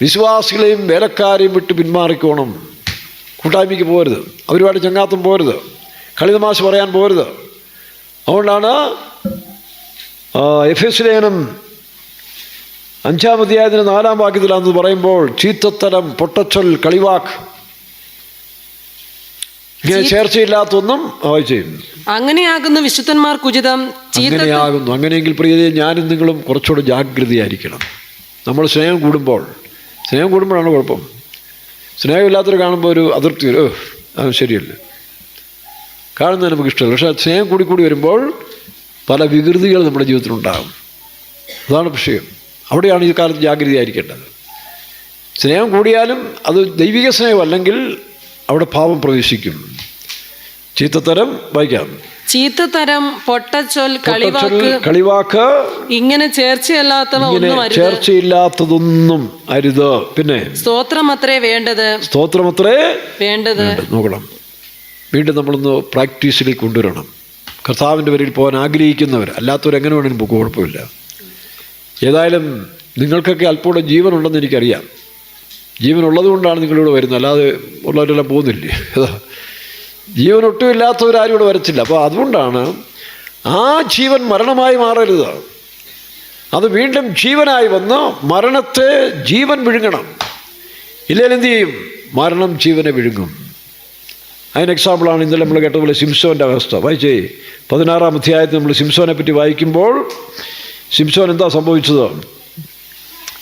Speaker 1: വിശ്വാസികളെയും വേലക്കാരെയും വിട്ട് പിന്മാറിക്കോണം. കൂട്ടായ്മയ്ക്ക് പോരുത്, അവരുമായിട്ട് ചങ്ങാത്തം പോരുത്, കളിതമാശ പറയാൻ പോരുത്. അതുകൊണ്ടാണ് എഫെസ്യ ലേഖനം 5-ാം അധ്യായത്തിന് 4-ാം വാക്യത്തിലാണെന്ന് പറയുമ്പോൾ ചീത്തത്തരം, പൊട്ടച്ചൊൽ, കളിവാക്ക്, ഇങ്ങനെ ചേർച്ചയില്ലാത്തൊന്നും ചെയ്യും.
Speaker 2: അങ്ങനെയാകുന്നു വിശുദ്ധന്മാർക്കുചിതം.
Speaker 1: അങ്ങനെയാകുന്നു. അങ്ങനെയെങ്കിൽ പ്രിയതേ, ഞാനും നിങ്ങളും കുറച്ചുകൂടെ ജാഗ്രതയായിരിക്കണം. നമ്മൾ സ്നേഹം കൂടുമ്പോഴാണ് കുഴപ്പം. സ്നേഹമില്ലാത്തൊരു കാണുമ്പോൾ ഒരു അതിർത്തി, അത് ശരിയല്ല, കാണുന്നത് നമുക്ക് ഇഷ്ടമല്ല. പക്ഷേ സ്നേഹം കൂടി വരുമ്പോൾ പല വികൃതികൾ നമ്മുടെ ജീവിതത്തിലുണ്ടാകും. അതാണ് വിഷയം. അവിടെയാണ് ഈ കാലത്ത് ജാഗ്രതയായിരിക്കേണ്ടത്. സ്നേഹം കൂടിയാലും അത് ദൈവിക സ്നേഹമല്ലെങ്കിൽ അവിടെ പാപം പ്രവേശിക്കും. ചീത്തത്തരം വായിക്കാം.
Speaker 2: ചീത്തത്തരം, പൊട്ടച്ചൊൽ, കളിവാക്ക്, ഇങ്ങനെ
Speaker 1: ചേർച്ചയില്ലാത്തതൊന്നും അരുത്. പിന്നെ
Speaker 2: സ്തോത്രമത്രേ വേണ്ടത്.
Speaker 1: നോക്കണം. വീണ്ടും നമ്മളൊന്ന് പ്രാക്ടീസിലേക്ക് കൊണ്ടുവരണം. കർത്താവിൻ്റെ വരിയിൽ പോകാൻ ആഗ്രഹിക്കുന്നവർ, അല്ലാത്തവരെങ്ങനെ വേണമെങ്കിലും പോകും, കുഴപ്പമില്ല. ഏതായാലും നിങ്ങൾക്കൊക്കെ അല്പൂടെ ജീവനുണ്ടെന്ന് എനിക്കറിയാം. ജീവനുള്ളത് കൊണ്ടാണ് നിങ്ങളിവിടെ വരുന്നത്, അല്ലാതെ ഉള്ളവരെല്ലാം പോകുന്നില്ലേ? ജീവനൊട്ടും ഇല്ലാത്തവരാരും ഇവിടെ വരത്തില്ല. അപ്പോൾ അതുകൊണ്ടാണ് ആ ജീവൻ മരണമായി മാറരുത്. അത് വീണ്ടും ജീവനായി വന്ന് മരണത്തെ ജീവൻ വിഴുങ്ങണം. ഇല്ലെങ്കിൽ എന്ത് ചെയ്യും? മരണം ജീവനെ വിഴുങ്ങും. അതിന് എക്സാമ്പിളാണ് ഇന്നലെ നമ്മൾ കേട്ടതുപോലെ സിംസോൻ്റെ അവസ്ഥ. വായിച്ചേ, 16-ാം അധ്യായത്തിൽ നമ്മൾ സിംസോനെ പറ്റി വായിക്കുമ്പോൾ സിംസോൻ എന്താ സംഭവിച്ചത്?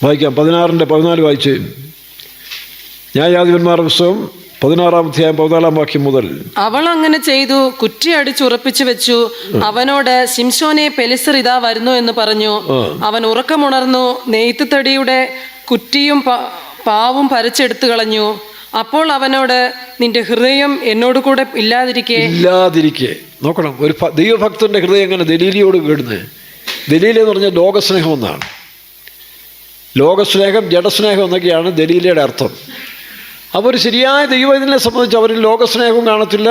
Speaker 1: വായിക്കാം. 16-ന്റെ-14 വായിച്ചേ. ന്യായാധിപന്മാരുടെ പുസ്തകം 16-ാം അധ്യായം 14-ാം വാക്യം മുതൽ.
Speaker 2: അവൾ അങ്ങനെ ചെയ്തു, കുറ്റിയടിച്ചുറപ്പിച്ചു വെച്ചു. അവനോട്, ശിംശോനെ, പെലിസ്തർ ഇതാ വരുന്നു എന്ന് പറഞ്ഞു. അവൻ ഉറക്കമുണർന്നു, നെയ്ത്ത് തടിയുടെ കുറ്റിയും പാവും പറിച്ചെടുത്തു കളഞ്ഞു. അപ്പോൾ അവനോട്, നിന്റെ ഹൃദയം എന്നോട് കൂടെ ഇല്ലാതിരിക്കെ. നോക്കണം, ഒരു
Speaker 1: ദൈവഭക്തന്റെ ഹൃദയം എങ്ങനെ ദലീലിയോട് വീടുന്നത്? ദലീല എന്ന് പറഞ്ഞാൽ ലോകസ്നേഹം എന്നാണ്. ലോകസ്നേഹം, ജഡസ്നേഹം എന്നൊക്കെയാണ് ദലീലയുടെ അർത്ഥം. അപ്പോൾ ഒരു ശരിയായ ദൈവത്തിനെ സംബന്ധിച്ച് അവരിൽ ലോകസ്നേഹവും കാണത്തില്ല,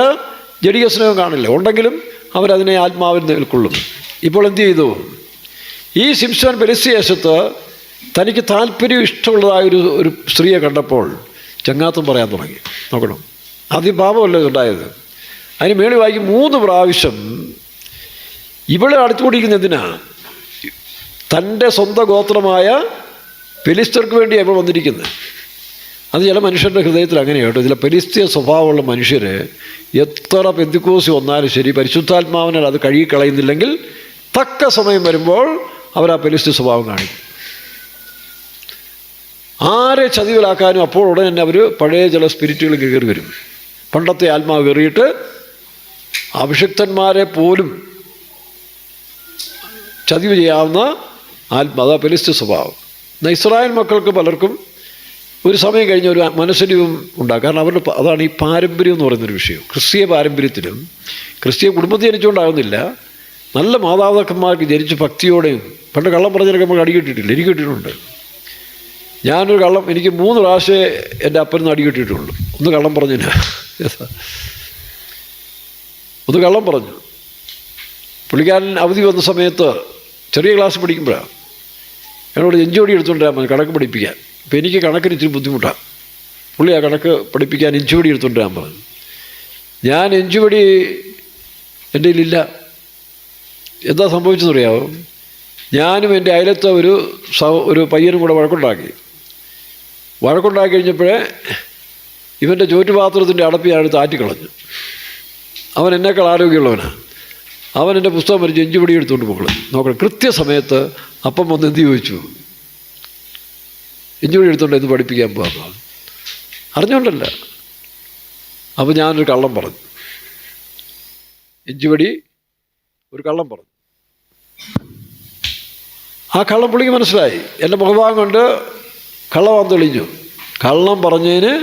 Speaker 1: ജഡീയ സ്നേഹവും കാണില്ല. ഉണ്ടെങ്കിലും അവരതിനെ ആത്മാവിൽ നിൽക്കൊള്ളും. ഇപ്പോൾ എന്ത് ചെയ്തു? ഈ സിംസോൻ പെലിസ്ത്യദേശത്ത് തനിക്ക് താല്പര്യം ഇഷ്ടമുള്ളതായ ഒരു സ്ത്രീയെ കണ്ടപ്പോൾ ചങ്ങാത്തം പറയാൻ തുടങ്ങി. നോക്കണം, ആദ്യം പാപമല്ല ഉണ്ടായത്. അതിന് മേളിൽ വായിക്കും 3 പ്രാവശ്യം ഇവളെ അടുത്തുകൂടിയിരിക്കുന്ന എന്തിനാ? തൻ്റെ സ്വന്തം ഗോത്രമായ പെലിസ്ത്യർക്ക് വേണ്ടി അവൾ വന്നിരിക്കുന്നത്. അത് ചില മനുഷ്യരുടെ ഹൃദയത്തിൽ അങ്ങനെയാണ് കേട്ടോ. ചില പെലിസ്ത്യ സ്വഭാവമുള്ള മനുഷ്യർ എത്ര പെന്തിക്കോസ് വന്നാലും ശരി, പരിശുദ്ധാത്മാവിനാൽ അത് കഴുകിക്കളയുന്നില്ലെങ്കിൽ തക്ക സമയം വരുമ്പോൾ അവർ ആ പെലിസ്ത്യ സ്വഭാവം കാണിക്കും. ആരെ ചതിവിലാക്കാനും അപ്പോൾ ഉടനെ തന്നെ അവർ പഴയ ചില സ്പിരിറ്റുകൾ കയറി വരും. പണ്ടത്തെ ആത്മാവ് കയറിയിട്ട് അഭിഷിക്തന്മാരെ പോലും ചതിവ് ചെയ്യാവുന്ന അതാ പെലിസ്ത്യ സ്വഭാവം. എന്നാൽ ഇസ്രായേൽ മക്കൾക്ക് പലർക്കും ഒരു സമയം കഴിഞ്ഞ ഒരു മനസ്സലിവും ഉണ്ടാകും. കാരണം അതാണ് ഈ പാരമ്പര്യം എന്ന് പറയുന്നൊരു വിഷയം. ക്രിസ്തീയ പാരമ്പര്യത്തിലും ക്രിസ്തീയ കുടുംബത്തിൽ ജനിച്ചുകൊണ്ടാകുന്നില്ല, നല്ല മാതാപിതാക്കന്മാർക്ക് ജനിച്ച് ഭക്തിയോടെയും. പണ്ട് കള്ളം പറഞ്ഞതിനൊക്കെ നമുക്ക് അടികിട്ടിട്ടില്ല. എനിക്ക് കിട്ടിയിട്ടുണ്ട്. ഞാനൊരു കള്ളം, എനിക്ക് 3 പ്രാവശ്യമേ എൻ്റെ അപ്പനെന്ന് അടികിട്ടിയിട്ടുള്ളൂ. ഒന്ന് കള്ളം പറഞ്ഞില്ല, ഒന്ന് കള്ളം പറഞ്ഞു. പുള്ളിക്കാരൻ അവധി വന്ന സമയത്ത് ചെറിയ ക്ലാസ് പഠിക്കുമ്പോഴാണ് എന്നോട് ഇഞ്ചോടി എടുത്തുകൊണ്ടിരാൻ പറഞ്ഞു കണക്ക് പഠിപ്പിക്കാൻ. അപ്പോൾ എനിക്ക് കണക്കിന് ഇച്ചിരി ബുദ്ധിമുട്ടാണ്. പുള്ളി ആ കണക്ക് പഠിപ്പിക്കാൻ ഇഞ്ചുപടി എടുത്തുകൊണ്ടിരാൻ പറഞ്ഞു. ഞാൻ ഇഞ്ചുപടി എൻ്റെ കയ്യിലില്ല. എന്താ സംഭവിച്ചെന്ന് അറിയാമോ? ഞാനും എൻ്റെ അയലത്തെ ഒരു പയ്യനും കൂടെ വഴക്കുണ്ടാക്കി കഴിഞ്ഞപ്പോഴേ ഇവൻ്റെ ചോറ്റുപാത്രത്തിൻ്റെ അടപ്പി ഞാൻ താറ്റിക്കളഞ്ഞു. അവൻ എന്നേക്കാൾ ആരോഗ്യമുള്ളവനാണ്. അവൻ എൻ്റെ പുസ്തകം വരച്ച് ഇഞ്ചുപടി എടുത്തുകൊണ്ട് പോകണം. നോക്കണം, കൃത്യസമയത്ത് അപ്പം വന്ന് എന്ത് ചോദിച്ചു? ഇഞ്ചുപടി എടുത്തുകൊണ്ട് എന്ത് പഠിപ്പിക്കാൻ പോകാമെന്ന് അറിഞ്ഞുകൊണ്ടല്ല. അപ്പോൾ ഞാനൊരു കള്ളം പറഞ്ഞു. ഇഞ്ചുപടി ഒരു കള്ളം പറഞ്ഞു. ആ കള്ളം പുള്ളിക്ക് മനസ്സിലായി. എൻ്റെ മുഖഭാഗം കൊണ്ട് കള്ളവാൻ തെളിഞ്ഞു. കള്ളം പറഞ്ഞതിന്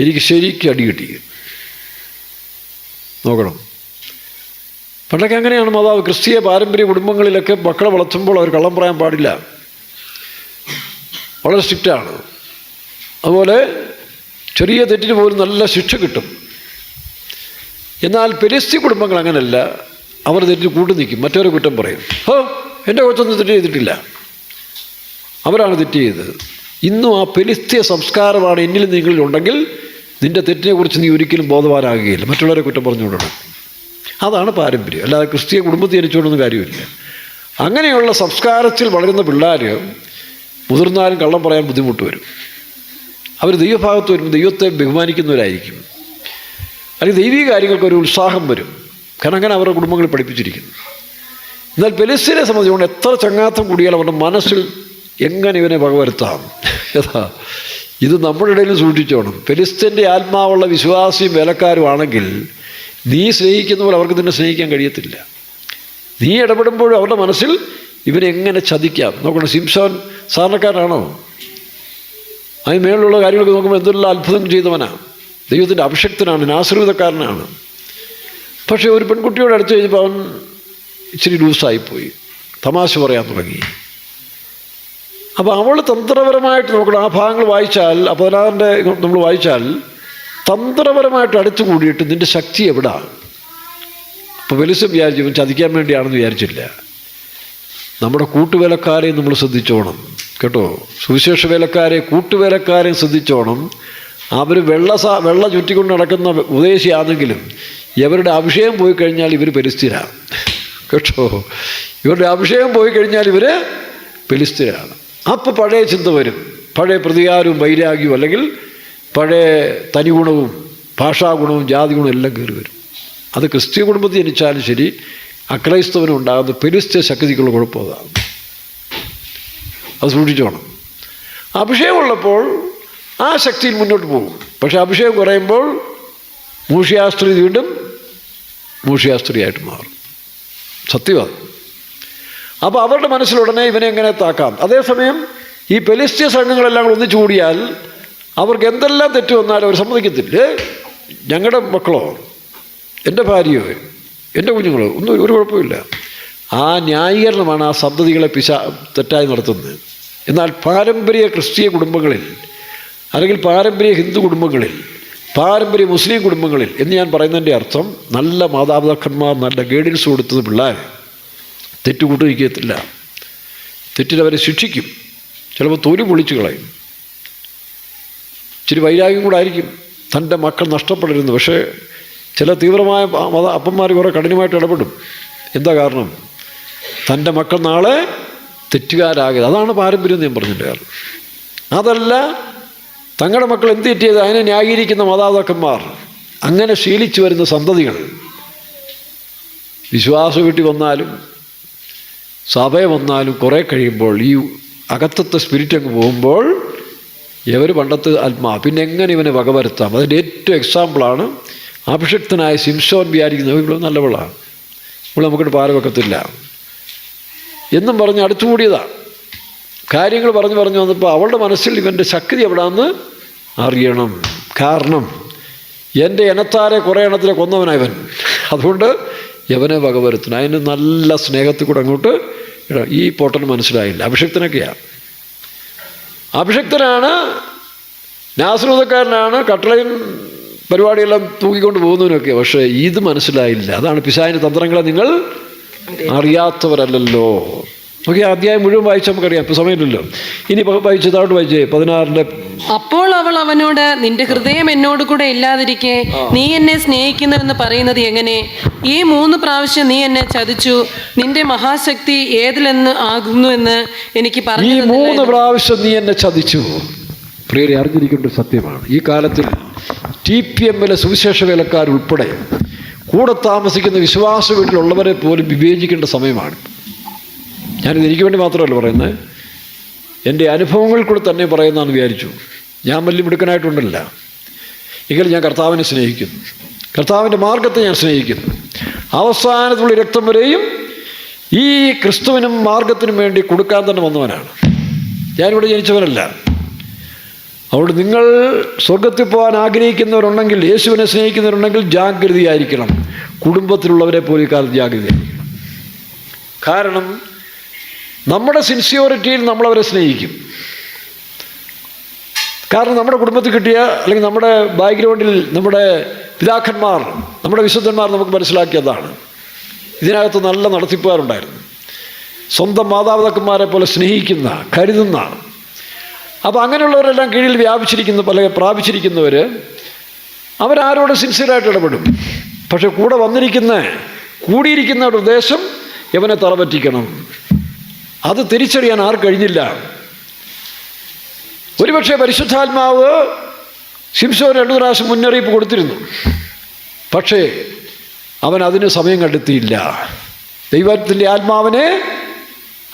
Speaker 1: എനിക്ക് ശരിക്കും അടി കിട്ടി. നോക്കണം, പണ്ടൊക്കെ അങ്ങനെയാണ് മാതാവ്. ക്രിസ്തീയ പാരമ്പര്യ കുടുംബങ്ങളിലൊക്കെ മക്കളെ വളർത്തുമ്പോൾ അവർ കള്ളം പറയാൻ പാടില്ല, വളരെ സ്ട്രിക്റ്റാണ്. അതുപോലെ ചെറിയ തെറ്റിന് പോലും നല്ല ശിക്ഷ കിട്ടും. എന്നാൽ പെലിസ്ത്യ കുടുംബങ്ങൾ അങ്ങനെയല്ല. അവർ തെറ്റിന് കൂട്ടു നിൽക്കും, മറ്റവരെ കുറ്റം പറയും. എൻ്റെ കൊച്ചൊന്നും തെറ്റ് ചെയ്തിട്ടില്ല, അവരാണ് തെറ്റ് ചെയ്തത്. ഇന്നും ആ പെലിസ്ത്യ സംസ്കാരമാണ് എന്നിലും നിങ്ങളിൽ ഉണ്ടെങ്കിൽ നിൻ്റെ തെറ്റിനെക്കുറിച്ച് നീ ഒരിക്കലും ബോധവാനാകുകയില്ല, മറ്റുള്ളവരെ കുറ്റം പറഞ്ഞുകൊണ്ടിടണം. അതാണ് പാരമ്പര്യം. അല്ലാതെ ക്രിസ്തീയ കുടുംബത്തിൽ ജനിച്ചുകൊണ്ടൊന്നും കാര്യമില്ല. അങ്ങനെയുള്ള സംസ്കാരത്തിൽ വളരുന്ന പിള്ളേർ മുതിർന്നാലും കള്ളം പറയാൻ ബുദ്ധിമുട്ട് വരും. അവർ ദൈവഭാഗത്ത് വരുമ്പോൾ ദൈവത്തെ ബഹുമാനിക്കുന്നവരായിരിക്കും, അല്ലെങ്കിൽ ദൈവീക കാര്യങ്ങൾക്കൊരു ഉത്സാഹം വരും. കാരണം അങ്ങനെ അവരുടെ കുടുംബങ്ങളിൽ പഠിപ്പിച്ചിരിക്കുന്നു. എന്നാൽ പെലിസ്ത്യരെ സംബന്ധിച്ചുകൊണ്ട് എത്ര ചങ്ങാത്തം കൂടിയാൽ അവരുടെ മനസ്സിൽ എങ്ങനെ ഇവനെ വകവരുത്താം. ഇത് നമ്മുടെ ഇടയിൽ സൂക്ഷിച്ചോണം. പെലിസ്ത്യൻ്റെ ആത്മാവുള്ള വിശ്വാസിയും വേലക്കാരും ആണെങ്കിൽ നീ സ്നേഹിക്കുന്ന പോലെ അവർക്ക് നിന്നെ സ്നേഹിക്കാൻ കഴിയത്തില്ല. നീ ഇടപെടുമ്പോഴും അവരുടെ മനസ്സിൽ ഇവനെങ്ങനെ ചതിക്കാം. നോക്കണം, സിംസോൻ സാധാരണക്കാരനാണോ? അതിന് മേളിലുള്ള കാര്യങ്ങളൊക്കെ നോക്കുമ്പോൾ എന്തെല്ലാം അത്ഭുതം ചെയ്തവനാണ്. ദൈവത്തിൻ്റെ അഭിഷക്തനാണ്, ആശീർവാദക്കാരനാണ്. പക്ഷേ ഒരു പെൺകുട്ടിയോട് അടുത്ത് കഴിഞ്ഞപ്പോൾ അവൻ ഇച്ചിരി ലൂസായിപ്പോയി, തമാശ പറയാൻ തുടങ്ങി. അപ്പോൾ അവൾ തന്ത്രപരമായിട്ട് നോക്കണം, ആ ഭാഗങ്ങൾ വായിച്ചാൽ, 16 നമ്മൾ വായിച്ചാൽ തന്ത്രപരമായിട്ട് അടുത്തു കൂടിയിട്ട് നിൻ്റെ ശക്തി എവിടാണ്. അപ്പോൾ വെലിസം വിചാരിച്ചു ഇവൻ ചതിക്കാൻ വേണ്ടിയാണെന്ന് വിചാരിച്ചില്ല. നമ്മുടെ കൂട്ടുവേലക്കാരെയും നമ്മൾ ശ്രദ്ധിച്ചോണം കേട്ടോ. സുവിശേഷ വേലക്കാരെ, കൂട്ടുവേലക്കാരെയും ശ്രദ്ധിച്ചോണം. അവർ വെള്ള ചുറ്റിക്കൊണ്ട് നടക്കുന്ന ഉപദേശിയാണെങ്കിലും ഇവരുടെ അഭിഷേകം പോയി കഴിഞ്ഞാൽ ഇവർ പെലിസ്ത്യരാണ് കേട്ടോ. ഇവരുടെ അഭിഷേകം പോയി കഴിഞ്ഞാൽ ഇവർ പെലിസ്ത്യരാണ്. അപ്പോൾ പഴയ ചിന്ത വരും, പഴയ പ്രതികാരവും വൈരാഗ്യവും, അല്ലെങ്കിൽ പഴയ തനിഗുണവും ഭാഷാഗുണവും ജാതി ഗുണവും എല്ലാം കയറി വരും. അത് ക്രിസ്തീയ കുടുംബത്തിൽ ജനിച്ചാലും ശരി, അക്രൈസ്തവനും ഉണ്ടാകുന്ന പെലിസ്ത്യ ശക്തിക്കുള്ള കുഴപ്പമാണ്. അത് സൂക്ഷിച്ചോണം. അഭിഷേകമുള്ളപ്പോൾ ആ ശക്തിയിൽ മുന്നോട്ട് പോകും. പക്ഷേ അഭിഷേകം കുറയുമ്പോൾ മൂഷ്യാസ്ത്രീ വീണ്ടും മൂഷ്യാസ്ത്രീയായിട്ട് മാറും. സത്യമാണ്. അപ്പോൾ അവരുടെ മനസ്സിലുടനെ ഇവനെ എങ്ങനെ താക്കാം. അതേസമയം ഈ പെലിസ്ത്യ സംഘങ്ങളെല്ലാം കൂടെ ഒന്നിച്ചു കൂടിയാൽ അവർക്ക് എന്തെല്ലാം തെറ്റ് വന്നാലും അവർ സമ്മതിക്കത്തില്ല. ഞങ്ങളുടെ മക്കളോ, എൻ്റെ ഭാര്യയോ, എൻ്റെ കുഞ്ഞുങ്ങളോ ഒന്നും ഒരു കുഴപ്പമില്ല. ആ ന്യായീകരണമാണ് ആ സന്തതികളെ തെറ്റായി നടത്തുന്നത്. എന്നാൽ പാരമ്പര്യ ക്രിസ്തീയ കുടുംബങ്ങളിൽ, അല്ലെങ്കിൽ പാരമ്പര്യ ഹിന്ദു കുടുംബങ്ങളിൽ, പാരമ്പര്യ മുസ്ലിം കുടുംബങ്ങളിൽ എന്ന് ഞാൻ പറയുന്നതിൻ്റെ അർത്ഥം, നല്ല മാതാപിതാക്കന്മാർ നല്ല ഗൈഡൻസ് കൊടുത്തത് പിള്ളേർ തെറ്റുകൂട്ടിരിക്കത്തില്ല. തെറ്റിനവരെ ശിക്ഷിക്കും, ചിലപ്പോൾ തൊലി പൊളിച്ചു കളയും. ഇച്ചിരി വൈരാഗ്യം കൂടെ ആയിരിക്കും, തൻ്റെ മക്കൾ നഷ്ടപ്പെടരുന്നു. പക്ഷേ ചില തീവ്രമായ അപ്പന്മാർ കുറേ കഠിനമായിട്ട് ഇടപെടും. എന്താ കാരണം? തൻ്റെ മക്കൾ നാളെ തെറ്റുകാരാകരുത്. അതാണ് പാരമ്പര്യം ഞാൻ പറഞ്ഞിട്ട് കാരണം. അതല്ല, തങ്ങളുടെ മക്കൾ എന്ത് തെറ്റിയത് അതിനെ ന്യായീകരിക്കുന്ന മാതാപിതാക്കന്മാർ, അങ്ങനെ ശീലിച്ചു വരുന്ന സന്തതികൾ വിശ്വാസം വീട്ടിൽ വന്നാലും സഭയെ വന്നാലും കുറേ കഴിയുമ്പോൾ ഈ അകത്തത്തെ സ്പിരിറ്റ് അങ്ങ് പോകുമ്പോൾ ഇവർ പണ്ടത്തെ ആത്മാ, പിന്നെ എങ്ങനെ ഇവനെ വകവരുത്താം. അതിൻ്റെ ഏറ്റവും എക്സാമ്പിളാണ് അഭിഷക്തനായ സിംസോൻ വിചാരിക്കുന്നത് ഇവിടെ നല്ലവളാണ്, ഇവിടെ നമുക്കിട്ട് പാര വെക്കത്തില്ല എന്നും പറഞ്ഞ് അടുത്തുകൂടിയതാണ്. കാര്യങ്ങൾ പറഞ്ഞു വന്നപ്പോൾ അവളുടെ മനസ്സിൽ ഇവൻ്റെ ശക്തി എവിടാന്ന് അറിയണം. കാരണം എൻ്റെ ഇനത്താരെ കുറേ എണ്ണത്തിലെ കൊന്നവനായവൻ, അതുകൊണ്ട് യവനെ വകവരുത്തണം. അതിന് നല്ല സ്നേഹത്തിൽ കൂടെ അങ്ങോട്ട് ഈ പൊട്ടന് മനസ്സിലായില്ല. അഭിഷക്തനൊക്കെയാണ്, അഭിഷക്തനാണ്, നാസറൂതക്കാരനാണ്, കട്ടളയും പരിപാടിയെല്ലാം തൂക്കിക്കൊണ്ട് പോകുന്നവനൊക്കെ. പക്ഷേ ഇത് മനസ്സിലായില്ല. അതാണ് പിശാചിൻ്റെ തന്ത്രങ്ങളെ നിങ്ങൾ അറിയാത്തവരല്ലല്ലോ. ഓക്കെ, അധ്യായം മുഴുവൻ വായിച്ച് നമുക്കറിയാം, ഇപ്പം സമയമില്ലല്ലോ. ഇനി വായിച്ച് താഴോട്ട് വായിച്ചേ 16.
Speaker 2: അപ്പോൾ അവൾ അവനോട്, നിന്റെ ഹൃദയം എന്നോട് കൂടെ ഇല്ലാതിരിക്കെ നീ എന്നെ സ്നേഹിക്കുന്നുവെന്ന് പറയുന്നത് എങ്ങനെ? ഈ 3 പ്രാവശ്യം നീ എന്നെ ചതിച്ചു. നിന്റെ മഹാശക്തി ഏതിലെന്ന് ആകുന്നു എന്ന് എനിക്ക് പറഞ്ഞു.
Speaker 1: ഈ 3 പ്രാവശ്യം നീ എന്നെ ചതിച്ചു. പ്രിയരെ, അറിഞ്ഞിരിക്കേണ്ട ഒരു സത്യമാണ്, ഈ കാലത്തിൽ TPM-ലെ സുവിശേഷ വേലക്കാരുൾപ്പെടെ കൂടെ താമസിക്കുന്ന വിശ്വാസ വീട്ടിലുള്ളവരെ പോലും വിവേചിക്കേണ്ട സമയമാണ്. ഞാനിത് എനിക്ക് വേണ്ടി മാത്രമല്ല പറയുന്നത്, എൻ്റെ അനുഭവങ്ങൾ കൂടെ തന്നെ പറയുന്നതെന്ന് വിചാരിച്ചു. ഞാൻ വലിയ മിടുക്കനായിട്ടുണ്ടല്ല, എങ്കിലും ഞാൻ കർത്താവിനെ സ്നേഹിക്കുന്നു, കർത്താവിൻ്റെ മാർഗത്തെ ഞാൻ സ്നേഹിക്കുന്നു. അവസാനത്തുള്ള രക്തം വരെയും ഈ ക്രിസ്തുവിനും മാർഗത്തിനും വേണ്ടി കൊടുക്കാൻ തന്നെ വന്നവനാണ്. ഞാനിവിടെ ജനിച്ചവനല്ല. അതുകൊണ്ട് നിങ്ങൾ സ്വർഗത്തിൽ പോകാൻ ആഗ്രഹിക്കുന്നവരുണ്ടെങ്കിൽ, യേശുവിനെ സ്നേഹിക്കുന്നവരുണ്ടെങ്കിൽ ജാഗ്രതയായിരിക്കണം. കുടുംബത്തിലുള്ളവരെ പോലെ ഈ കാലത്ത് ജാഗ്രതയായിരിക്കണം. കാരണം നമ്മുടെ സിൻസിയോറിറ്റിയിൽ നമ്മളവരെ സ്നേഹിക്കും. കാരണം നമ്മുടെ കുടുംബത്തിൽ കിട്ടിയ, അല്ലെങ്കിൽ നമ്മുടെ ബാക്ക്ഗ്രൗണ്ടിൽ നമ്മുടെ പിതാക്കന്മാർ, നമ്മുടെ വിശുദ്ധന്മാർ നമുക്ക് മനസ്സിലാക്കിയതാണ്. ഇതിനകത്ത് നല്ല നടത്തിപ്പുകാരുണ്ടായിരുന്നു, സ്വന്തം മാതാപിതാക്കന്മാരെ പോലെ സ്നേഹിക്കുന്ന, കരുതുന്ന. അപ്പോൾ അങ്ങനെയുള്ളവരെല്ലാം കീഴിൽ പ്രാപിച്ചിരിക്കുന്നവർ അവരാരോട് സിൻസിയറായിട്ട് ഇടപെടും. പക്ഷെ കൂടിയിരിക്കുന്നവരുടെ ഉദ്ദേശം ഇവനെ തറപറ്റിക്കണം. അത് തിരിച്ചറിയാൻ ആർക്ക് കഴിഞ്ഞില്ല. ഒരുപക്ഷെ പരിശുദ്ധാത്മാവ് ശിംശോന് 2 പ്രാവശ്യം മുന്നറിയിപ്പ് കൊടുത്തിരുന്നു, പക്ഷേ അവൻ അതിന് സമയം കണ്ടെത്തിയില്ല. ദൈവത്തിൻ്റെ ആത്മാവിനെ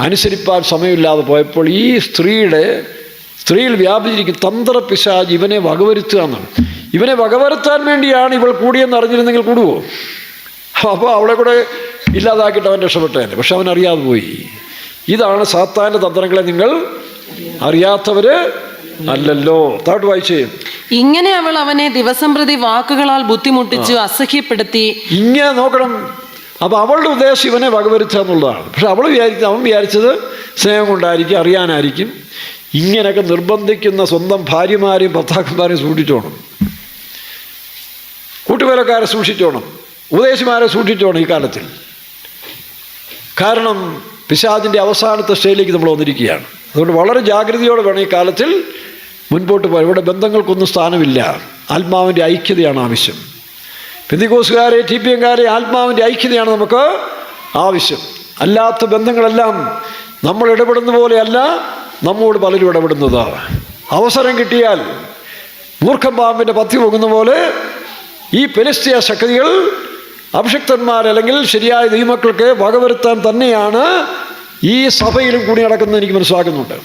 Speaker 1: അനുസരിപ്പാൻ സമയമില്ലാതെ പോയപ്പോൾ ഈ സ്ത്രീയിൽ വ്യാപിച്ചിരിക്കുന്ന തന്ത്രപിശാച് ഇവനെ വകവരുത്തുക എന്നാണ്. ഇവനെ വകവരുത്താൻ വേണ്ടിയാണ് ഇവൾ കൂടിയെന്ന് അറിഞ്ഞിരുന്നെങ്കിൽ കൂടുവോ? അപ്പോൾ അവളെ കൂടെ ഇല്ലാതാക്കിയിട്ട് അവൻ രക്ഷപ്പെട്ടേനെ. പക്ഷെ അവൻ അറിയാതെ പോയി. ഇതാണ് സാത്താൻ്റെ തന്ത്രങ്ങളെ നിങ്ങൾ അറിയാത്തവർ അല്ലല്ലോ. താഴോട്ട് വായിച്ചേ.
Speaker 2: ഇങ്ങനെ അവൾ അവനെ ദിവസം പ്രതി വാക്കുകളാൽ ബുദ്ധിമുട്ടിച്ചു, അസഹ്യപ്പെടുത്തി.
Speaker 1: ഇങ്ങനെ നോക്കണം. അപ്പോൾ അവളുടെ ഉദ്ദേശം ഇവനെ വകവരുത്തുക എന്നുള്ളതാണ്. പക്ഷെ അവൻ വിചാരിച്ചത് സ്നേഹം കൊണ്ടായിരിക്കും, അറിയാനായിരിക്കും. ഇങ്ങനെയൊക്കെ നിർബന്ധിക്കുന്ന സ്വന്തം ഭാര്യമാരെയും ഭർത്താക്കന്മാരെയും സൂക്ഷിച്ചോണം, കൂട്ടുവേലക്കാരെ സൂക്ഷിച്ചോണം, ഉപദേശിമാരെ സൂക്ഷിച്ചോണം ഈ കാലത്തിൽ. കാരണം പിശാചിൻ്റെ അവസാനത്തെ സ്റ്റേജിലേക്ക് നമ്മൾ വന്നിരിക്കുകയാണ്. അതുകൊണ്ട് വളരെ ജാഗ്രതയോടെ വേണം ഈ കാലത്തിൽ മുൻപോട്ട് പോകാൻ. ഇവിടെ ബന്ധങ്ങൾക്കൊന്നും സ്ഥാനമില്ല, ആത്മാവിൻ്റെ ഐക്യതയാണ് ആവശ്യം. പെന്തിക്കോസുകാരെ, TPM-കാരെ ആത്മാവിൻ്റെ ഐക്യതയാണ് നമുക്ക് ആവശ്യം. അല്ലാത്ത ബന്ധങ്ങളെല്ലാം നമ്മൾ ഇടപെടുന്ന പോലെയല്ല നമ്മോട് പലരും ഇടപെടുന്നത്. അവസരം കിട്ടിയാൽ മൂർഖം പാമ്പിൻ്റെ പത്തി പോകുന്ന പോലെ ഈ ഫെലിസ്ത്യ ശക്തികൾ അഭിഷിക്തന്മാരല്ലെങ്കിൽ ശരിയായ ദൈവമക്കൾക്ക് വകവരുത്താൻ തന്നെയാണ് ഈ സഭയിലും കൂടി നടക്കുന്നത് എനിക്ക് മനസ്സിലാക്കുന്നുണ്ട്.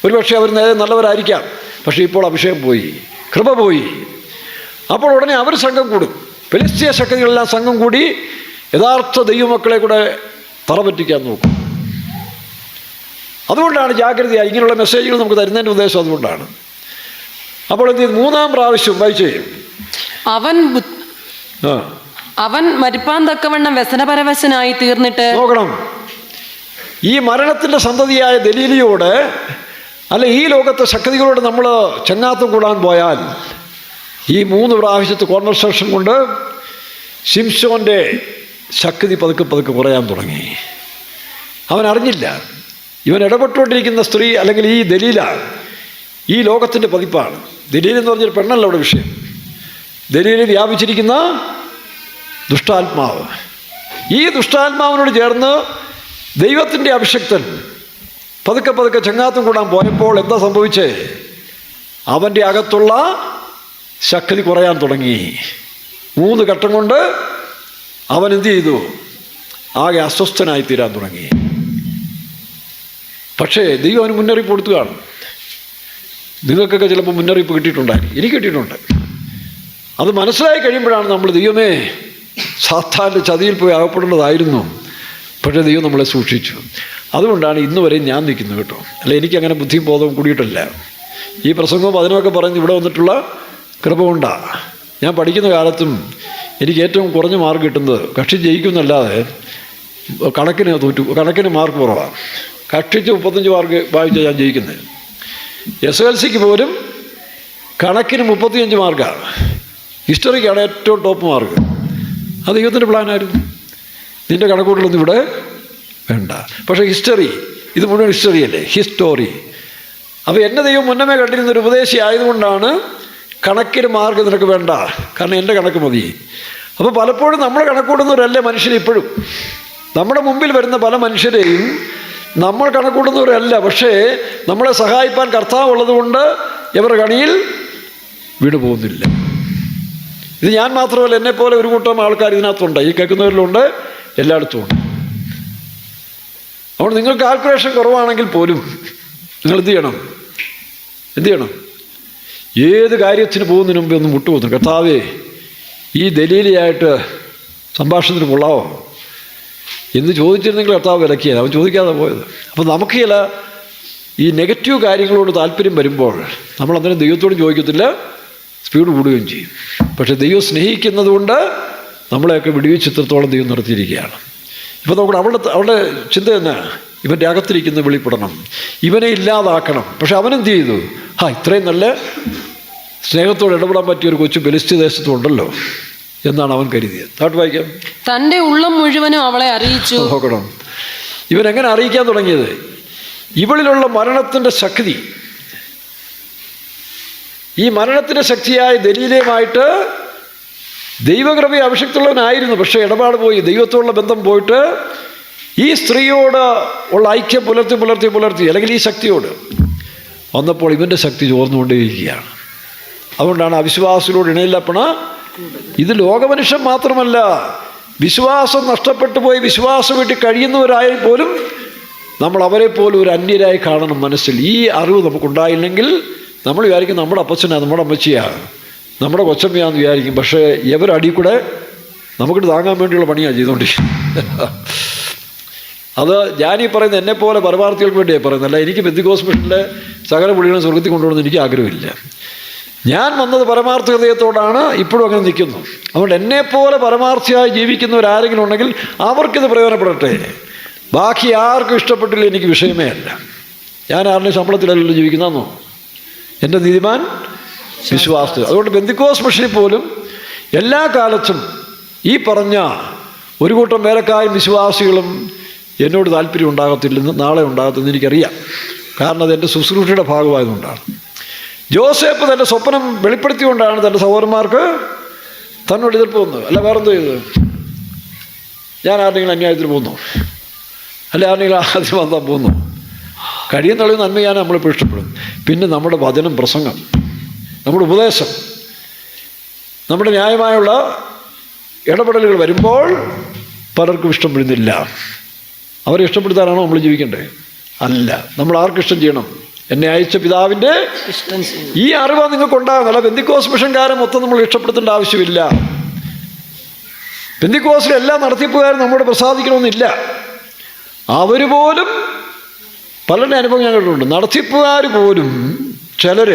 Speaker 1: ഒരുപക്ഷെ അവർ നല്ലവരായിരിക്കാം, പക്ഷേ ഇപ്പോൾ അഭിഷേകം പോയി, കൃപ പോയി. അപ്പോൾ ഉടനെ അവർ സംഘം കൂടും. ഫെലിസ്ത്യ ശക്തികളെല്ലാം സംഘം കൂടി യഥാർത്ഥ ദൈവമക്കളെ കൂടെ തറപറ്റിക്കാൻ നോക്കും. അതുകൊണ്ടാണ് ജാഗ്രതയായി ഇങ്ങനെയുള്ള മെസ്സേജുകൾ നമുക്ക് തരുന്നതിൻ്റെ ഉദ്ദേശം അതുകൊണ്ടാണ്. അപ്പോൾ എന്ത് ചെയ്തു? 3-ാം പ്രാവശ്യം വായിച്ചേ.
Speaker 2: അവൻ മരിപ്പാൻ തക്കവണ്ണം വ്യസനപരവശനായി തീർന്നിട്ട്. നോക്കണം,
Speaker 1: ഈ മരണത്തിൻ്റെ സന്തതിയായ ദലീലയോട് അല്ല ഈ ലോകത്തെ ശക്തികളോട് നമ്മൾ ചങ്ങാത്തം കൂടാൻ പോയാൽ ഈ 3 പ്രാവശ്യത്തെ കോൺവെർസേഷൻ കൊണ്ട് ശിംശോൻ്റെ ശക്തി പതുക്കെ കുറയാൻ തുടങ്ങി. അവൻ അറിഞ്ഞില്ല. ഇവൻ ഇടപെട്ടുകൊണ്ടിരിക്കുന്ന സ്ത്രീ അല്ലെങ്കിൽ ഈ ദലീല ഈ ലോകത്തിൻ്റെ പതിപ്പാണ്. ദലീൽ എന്ന് പറഞ്ഞൊരു പെണ്ണല്ല അവിടെ വിഷയം. ദലീൽ വ്യാപിച്ചിരിക്കുന്ന ദുഷ്ടാത്മാവ്. ഈ ദുഷ്ടാത്മാവിനോട് ചേർന്ന് ദൈവത്തിൻ്റെ അഭിഷിക്തൻ പതുക്കെ ചങ്ങാത്തം കൂടാൻ പോയപ്പോൾ എന്താ സംഭവിച്ചേ? അവൻ്റെ അകത്തുള്ള ശക്തി കുറയാൻ തുടങ്ങി. 3 ഘട്ടം കൊണ്ട് അവൻ എന്ത് ചെയ്തു? ആകെ അസ്വസ്ഥനായി തീരാൻ തുടങ്ങി. പക്ഷേ ദൈവം അവന് മുന്നറിയിപ്പ് കൊടുത്തുകയാണ്. നിങ്ങൾക്കൊക്കെ ചിലപ്പോൾ മുന്നറിയിപ്പ് കിട്ടിയിട്ടുണ്ടായിരിക്കും, എനിക്ക് കിട്ടിയിട്ടുണ്ട്. അത് മനസ്സിലായി കഴിയുമ്പോഴാണ് നമ്മൾ ദൈവമേ സാത്താൻ്റെ ചതിയിൽ പോയി അകപ്പെടേണ്ടതായിരുന്നു, പക്ഷേ ദൈവം നമ്മളെ സൂക്ഷിച്ചു. അതുകൊണ്ടാണ് ഇന്ന് വരെ ഞാൻ നിൽക്കുന്നത് കേട്ടോ. അല്ല, എനിക്കങ്ങനെ ബുദ്ധിയും ബോധവും കൂടിയിട്ടില്ല. ഈ പ്രസംഗവും അതിനൊക്കെ പറഞ്ഞ് ഇവിടെ വന്നിട്ടുള്ള കൃപ കൊണ്ടാണ്. ഞാൻ പഠിക്കുന്ന കാലത്തും എനിക്ക് ഏറ്റവും കുറഞ്ഞ മാർക്ക് കിട്ടുന്നത്, കക്ഷി ജയിക്കുമെന്നല്ലാതെ കണക്കിന് മാർക്ക് കുറവാണ്. കക്ഷിച്ച് 35 മാർക്ക് വായിച്ചാൽ ഞാൻ ജയിക്കുന്നത്. SLCക്ക് പോലും കണക്കിന് 35 മാർക്കാണ്. ഹിസ്റ്ററിക്കാണ് ഏറ്റവും ടോപ്പ് മാർക്ക്. അത് ദൈവത്തിൻ്റെ പ്ലാനായിരുന്നു. നിൻ്റെ കണക്കൂട്ടലൊന്നും ഇവിടെ വേണ്ട. പക്ഷേ ഹിസ്റ്ററി ഇത് മുഴുവൻ ഹിസ്റ്ററിയല്ലേ, ഹിസ്റ്റോറി. അപ്പോൾ എന്നെ ദൈവം മുന്നമേ കണ്ടിരുന്നൊരു ഉപദേശി ആയതുകൊണ്ടാണ് കണക്കിന് മാർക്ക് നിനക്ക് വേണ്ട, കാരണം എൻ്റെ കണക്ക് മതി. അപ്പോൾ പലപ്പോഴും നമ്മൾ കണക്കൂടുന്നവരല്ലേ മനുഷ്യർ. ഇപ്പോഴും നമ്മുടെ മുമ്പിൽ വരുന്ന പല മനുഷ്യരെയും നമ്മൾ കണക്കൂടുന്നവരല്ല, പക്ഷേ നമ്മളെ സഹായിപ്പാൻ കർത്താവ് ഉള്ളതുകൊണ്ട് ഇവരുടെ കണിയിൽ വീണു പോകുന്നില്ല. ഇത് ഞാൻ മാത്രമല്ല, എന്നെപ്പോലെ ഒരു കൂട്ടം ആൾക്കാർ ഇതിനകത്തുണ്ട്, ഈ കേൾക്കുന്നവരിലുണ്ട്, എല്ലായിടത്തും ഉണ്ട്. അതുകൊണ്ട് നിങ്ങൾ കാൽക്കുലേഷൻ കുറവാണെങ്കിൽ പോലും നിങ്ങൾ എന്ത് ചെയ്യണം? ഏത് കാര്യത്തിന് പോകുന്നതിന് മുമ്പേ ഒന്ന് മുട്ടുപോകുന്നു, കർത്താവേ ഈ ദലീലിയായിട്ട് സംഭാഷണത്തിന് കൊള്ളാവോ എന്ന് ചോദിച്ചിരുന്നെങ്കിൽ കർത്താവ് വിലക്കിയത്. അവൻ ചോദിക്കാതെ പോയത്. അപ്പോൾ നമുക്ക് ചില ഈ നെഗറ്റീവ് കാര്യങ്ങളോട് താല്പര്യം വരുമ്പോൾ നമ്മൾ അന്നേരം ദൈവത്തോടും ചോദിക്കത്തില്ല, സ്പീഡ് കൂടുകയും ചെയ്യും. പക്ഷേ ദൈവം സ്നേഹിക്കുന്നത് കൊണ്ട് നമ്മളെയൊക്കെ വിടുവിച്ചിത്രത്തോളം ദൈവം നിർത്തിയിരിക്കുകയാണ്. ഇപ്പോൾ നമുക്ക് അവളുടെ ചിന്ത തന്നെ, ഇവൻ്റെ അകത്തിരിക്കുന്ന വെളിപ്പെടണം, ഇവനെ ഇല്ലാതാക്കണം. പക്ഷെ അവനെന്ത് ചെയ്തു? ഇത്രയും നല്ല സ്നേഹത്തോട് ഇടപെടാൻ പറ്റിയൊരു കൊച്ചു ഫെലിസ്ത്യ ദേശത്തുണ്ടല്ലോ എന്നാണ് അവൻ കരുതിയത്. താട്ട് വായിക്കാം.
Speaker 2: തൻ്റെ ഉള്ളം മുഴുവനും അവളെ അറിയിച്ചു.
Speaker 1: നോക്കണം, ഇവൻ എങ്ങനെ അറിയിക്കാൻ തുടങ്ങിയത്? ഇവളിലുള്ള മരണത്തിൻ്റെ ശക്തി, ഈ മരണത്തിൻ്റെ ശക്തിയായ ദലീലയുമായിട്ട് ദൈവകൃപയെ അഭിഷിക്തമുള്ളവനായിരുന്നു. പക്ഷേ ഇടപാട് പോയി, ദൈവത്തോടുള്ള ബന്ധം പോയിട്ട് ഈ സ്ത്രീയോട് ഉള്ള ഐക്യം പുലർത്തി അല്ലെങ്കിൽ ഈ ശക്തിയോട് വന്നപ്പോൾ ഇവൻ്റെ ശക്തി ചോർന്നുകൊണ്ടേയിരിക്കുകയാണ്. അതുകൊണ്ടാണ് അവിശ്വാസികളോട് ഇണയില്ലപ്പണ. ഇത് ലോകമനുഷ്യൻ മാത്രമല്ല, വിശ്വാസം നഷ്ടപ്പെട്ടു പോയി വിശ്വാസം വിട്ട് കഴിയുന്നവരായാൽ പോലും നമ്മൾ അവരെ പോലും ഒരു അന്യരായി കാണണം മനസ്സിൽ. ഈ അറിവ് നമുക്കുണ്ടായില്ലെങ്കിൽ നമ്മൾ വിചാരിക്കും നമ്മുടെ അപ്പച്ചനാണ്, നമ്മുടെ അമ്മച്ചിയാണ്, നമ്മുടെ കൊച്ചമ്മയാന്ന് വിചാരിക്കും. പക്ഷേ ഇവരടി കൂടെ നമുക്കിട്ട് താങ്ങാൻ വേണ്ടിയുള്ള പണിയാണ് ചെയ്തുകൊണ്ടിരിക്കുന്നത്. അത് ഞാനീ പറയുന്നത് എന്നെപ്പോലെ പരമാർത്ഥികൾക്ക് വേണ്ടിയാണ് പറയുന്നതല്ല. എനിക്ക് പെന്തിക്കോസ് മിഷനിലെ സകല പുള്ളികളെ സ്വർഗത്തിൽ കൊണ്ടുപോകണമെന്ന് എനിക്ക് ആഗ്രഹമില്ല. ഞാൻ വന്നത് പരമാർത്ഥ ഹൃദയത്തോടാണ്, ഇപ്പോഴും അങ്ങനെ നിൽക്കുന്നു. അതുകൊണ്ട് എന്നെപ്പോലെ പരമാർത്ഥിയായി ജീവിക്കുന്നവരാരെങ്കിലും ഉണ്ടെങ്കിൽ അവർക്കിത് പ്രയോജനപ്പെടട്ടെ. ബാക്കി ആർക്കും ഇഷ്ടപ്പെട്ടില്ല, എനിക്ക് വിഷയമേ അല്ല. ഞാൻ ആരുടെയും ശമ്പളത്തിലല്ലല്ലോ ജീവിക്കുന്നതെന്നോ. എൻ്റെ നീതിമാൻ വിശ്വാസത്തിൽ. അതുകൊണ്ട് പെന്തിക്കോസ് മിഷനിൽ പോലും എല്ലാ കാലത്തും ഈ പറഞ്ഞ ഒരു കൂട്ടം വേലക്കാരും വിശ്വാസികളും എന്നോട് താല്പര്യം ഉണ്ടാകത്തില്ലെന്ന്, നാളെ ഉണ്ടാകത്തില്ലെന്ന് എനിക്കറിയാം. കാരണം അതെൻ്റെ ശുശ്രൂഷയുടെ ഭാഗമായതുകൊണ്ടാണ്. ജോസഫ് തൻ്റെ സ്വപ്നം വെളിപ്പെടുത്തിക്കൊണ്ടാണ് തൻ്റെ സഹോദരന്മാർക്ക് തന്നോട് എതിർപ്പ് വന്നത്. അല്ല വേറെന്തോ ചെയ്തത്? ഞാൻ ആരുടെങ്കിലും അന്യായത്തിന് പോകുന്നു, അല്ല ആരുടെങ്കിലും ആദ്യം വന്നാൽ പോകുന്നു. കഴിയുന്നുള്ള നന്മ ഞാൻ നമ്മളിപ്പോൾ ഇഷ്ടപ്പെടും. പിന്നെ നമ്മുടെ വചനം, പ്രസംഗം, നമ്മുടെ ഉപദേശം, നമ്മുടെ ന്യായമായുള്ള ഇടപെടലുകൾ വരുമ്പോൾ പലർക്കും ഇഷ്ടപ്പെടുന്നില്ല. അവരെ ഇഷ്ടപ്പെടുത്താനാണോ നമ്മൾ ജീവിക്കേണ്ടത്? അല്ല. നമ്മൾ ആർക്കിഷ്ടം ചെയ്യണം? എന്നെ അയച്ച പിതാവിൻ്റെ ഇഷ്ടം. ഈ അറിവ് നിങ്ങൾക്കുണ്ടാകും. അല്ല പെന്തിക്കോസ് മിഷൻകാരെ മൊത്തം നമ്മൾ ഇഷ്ടപ്പെടുത്തേണ്ട ആവശ്യമില്ല. പെന്തിക്കോസിലെ എല്ലാ നടത്തിപ്പുകാരും നമ്മോട് പ്രസാദിക്കണമെന്നില്ല. അവർ പോലും പലരുടെ അനുഭവം ഞാൻ കേട്ടിട്ടുണ്ട്. നടത്തിപ്പുകാർ പോലും ചിലർ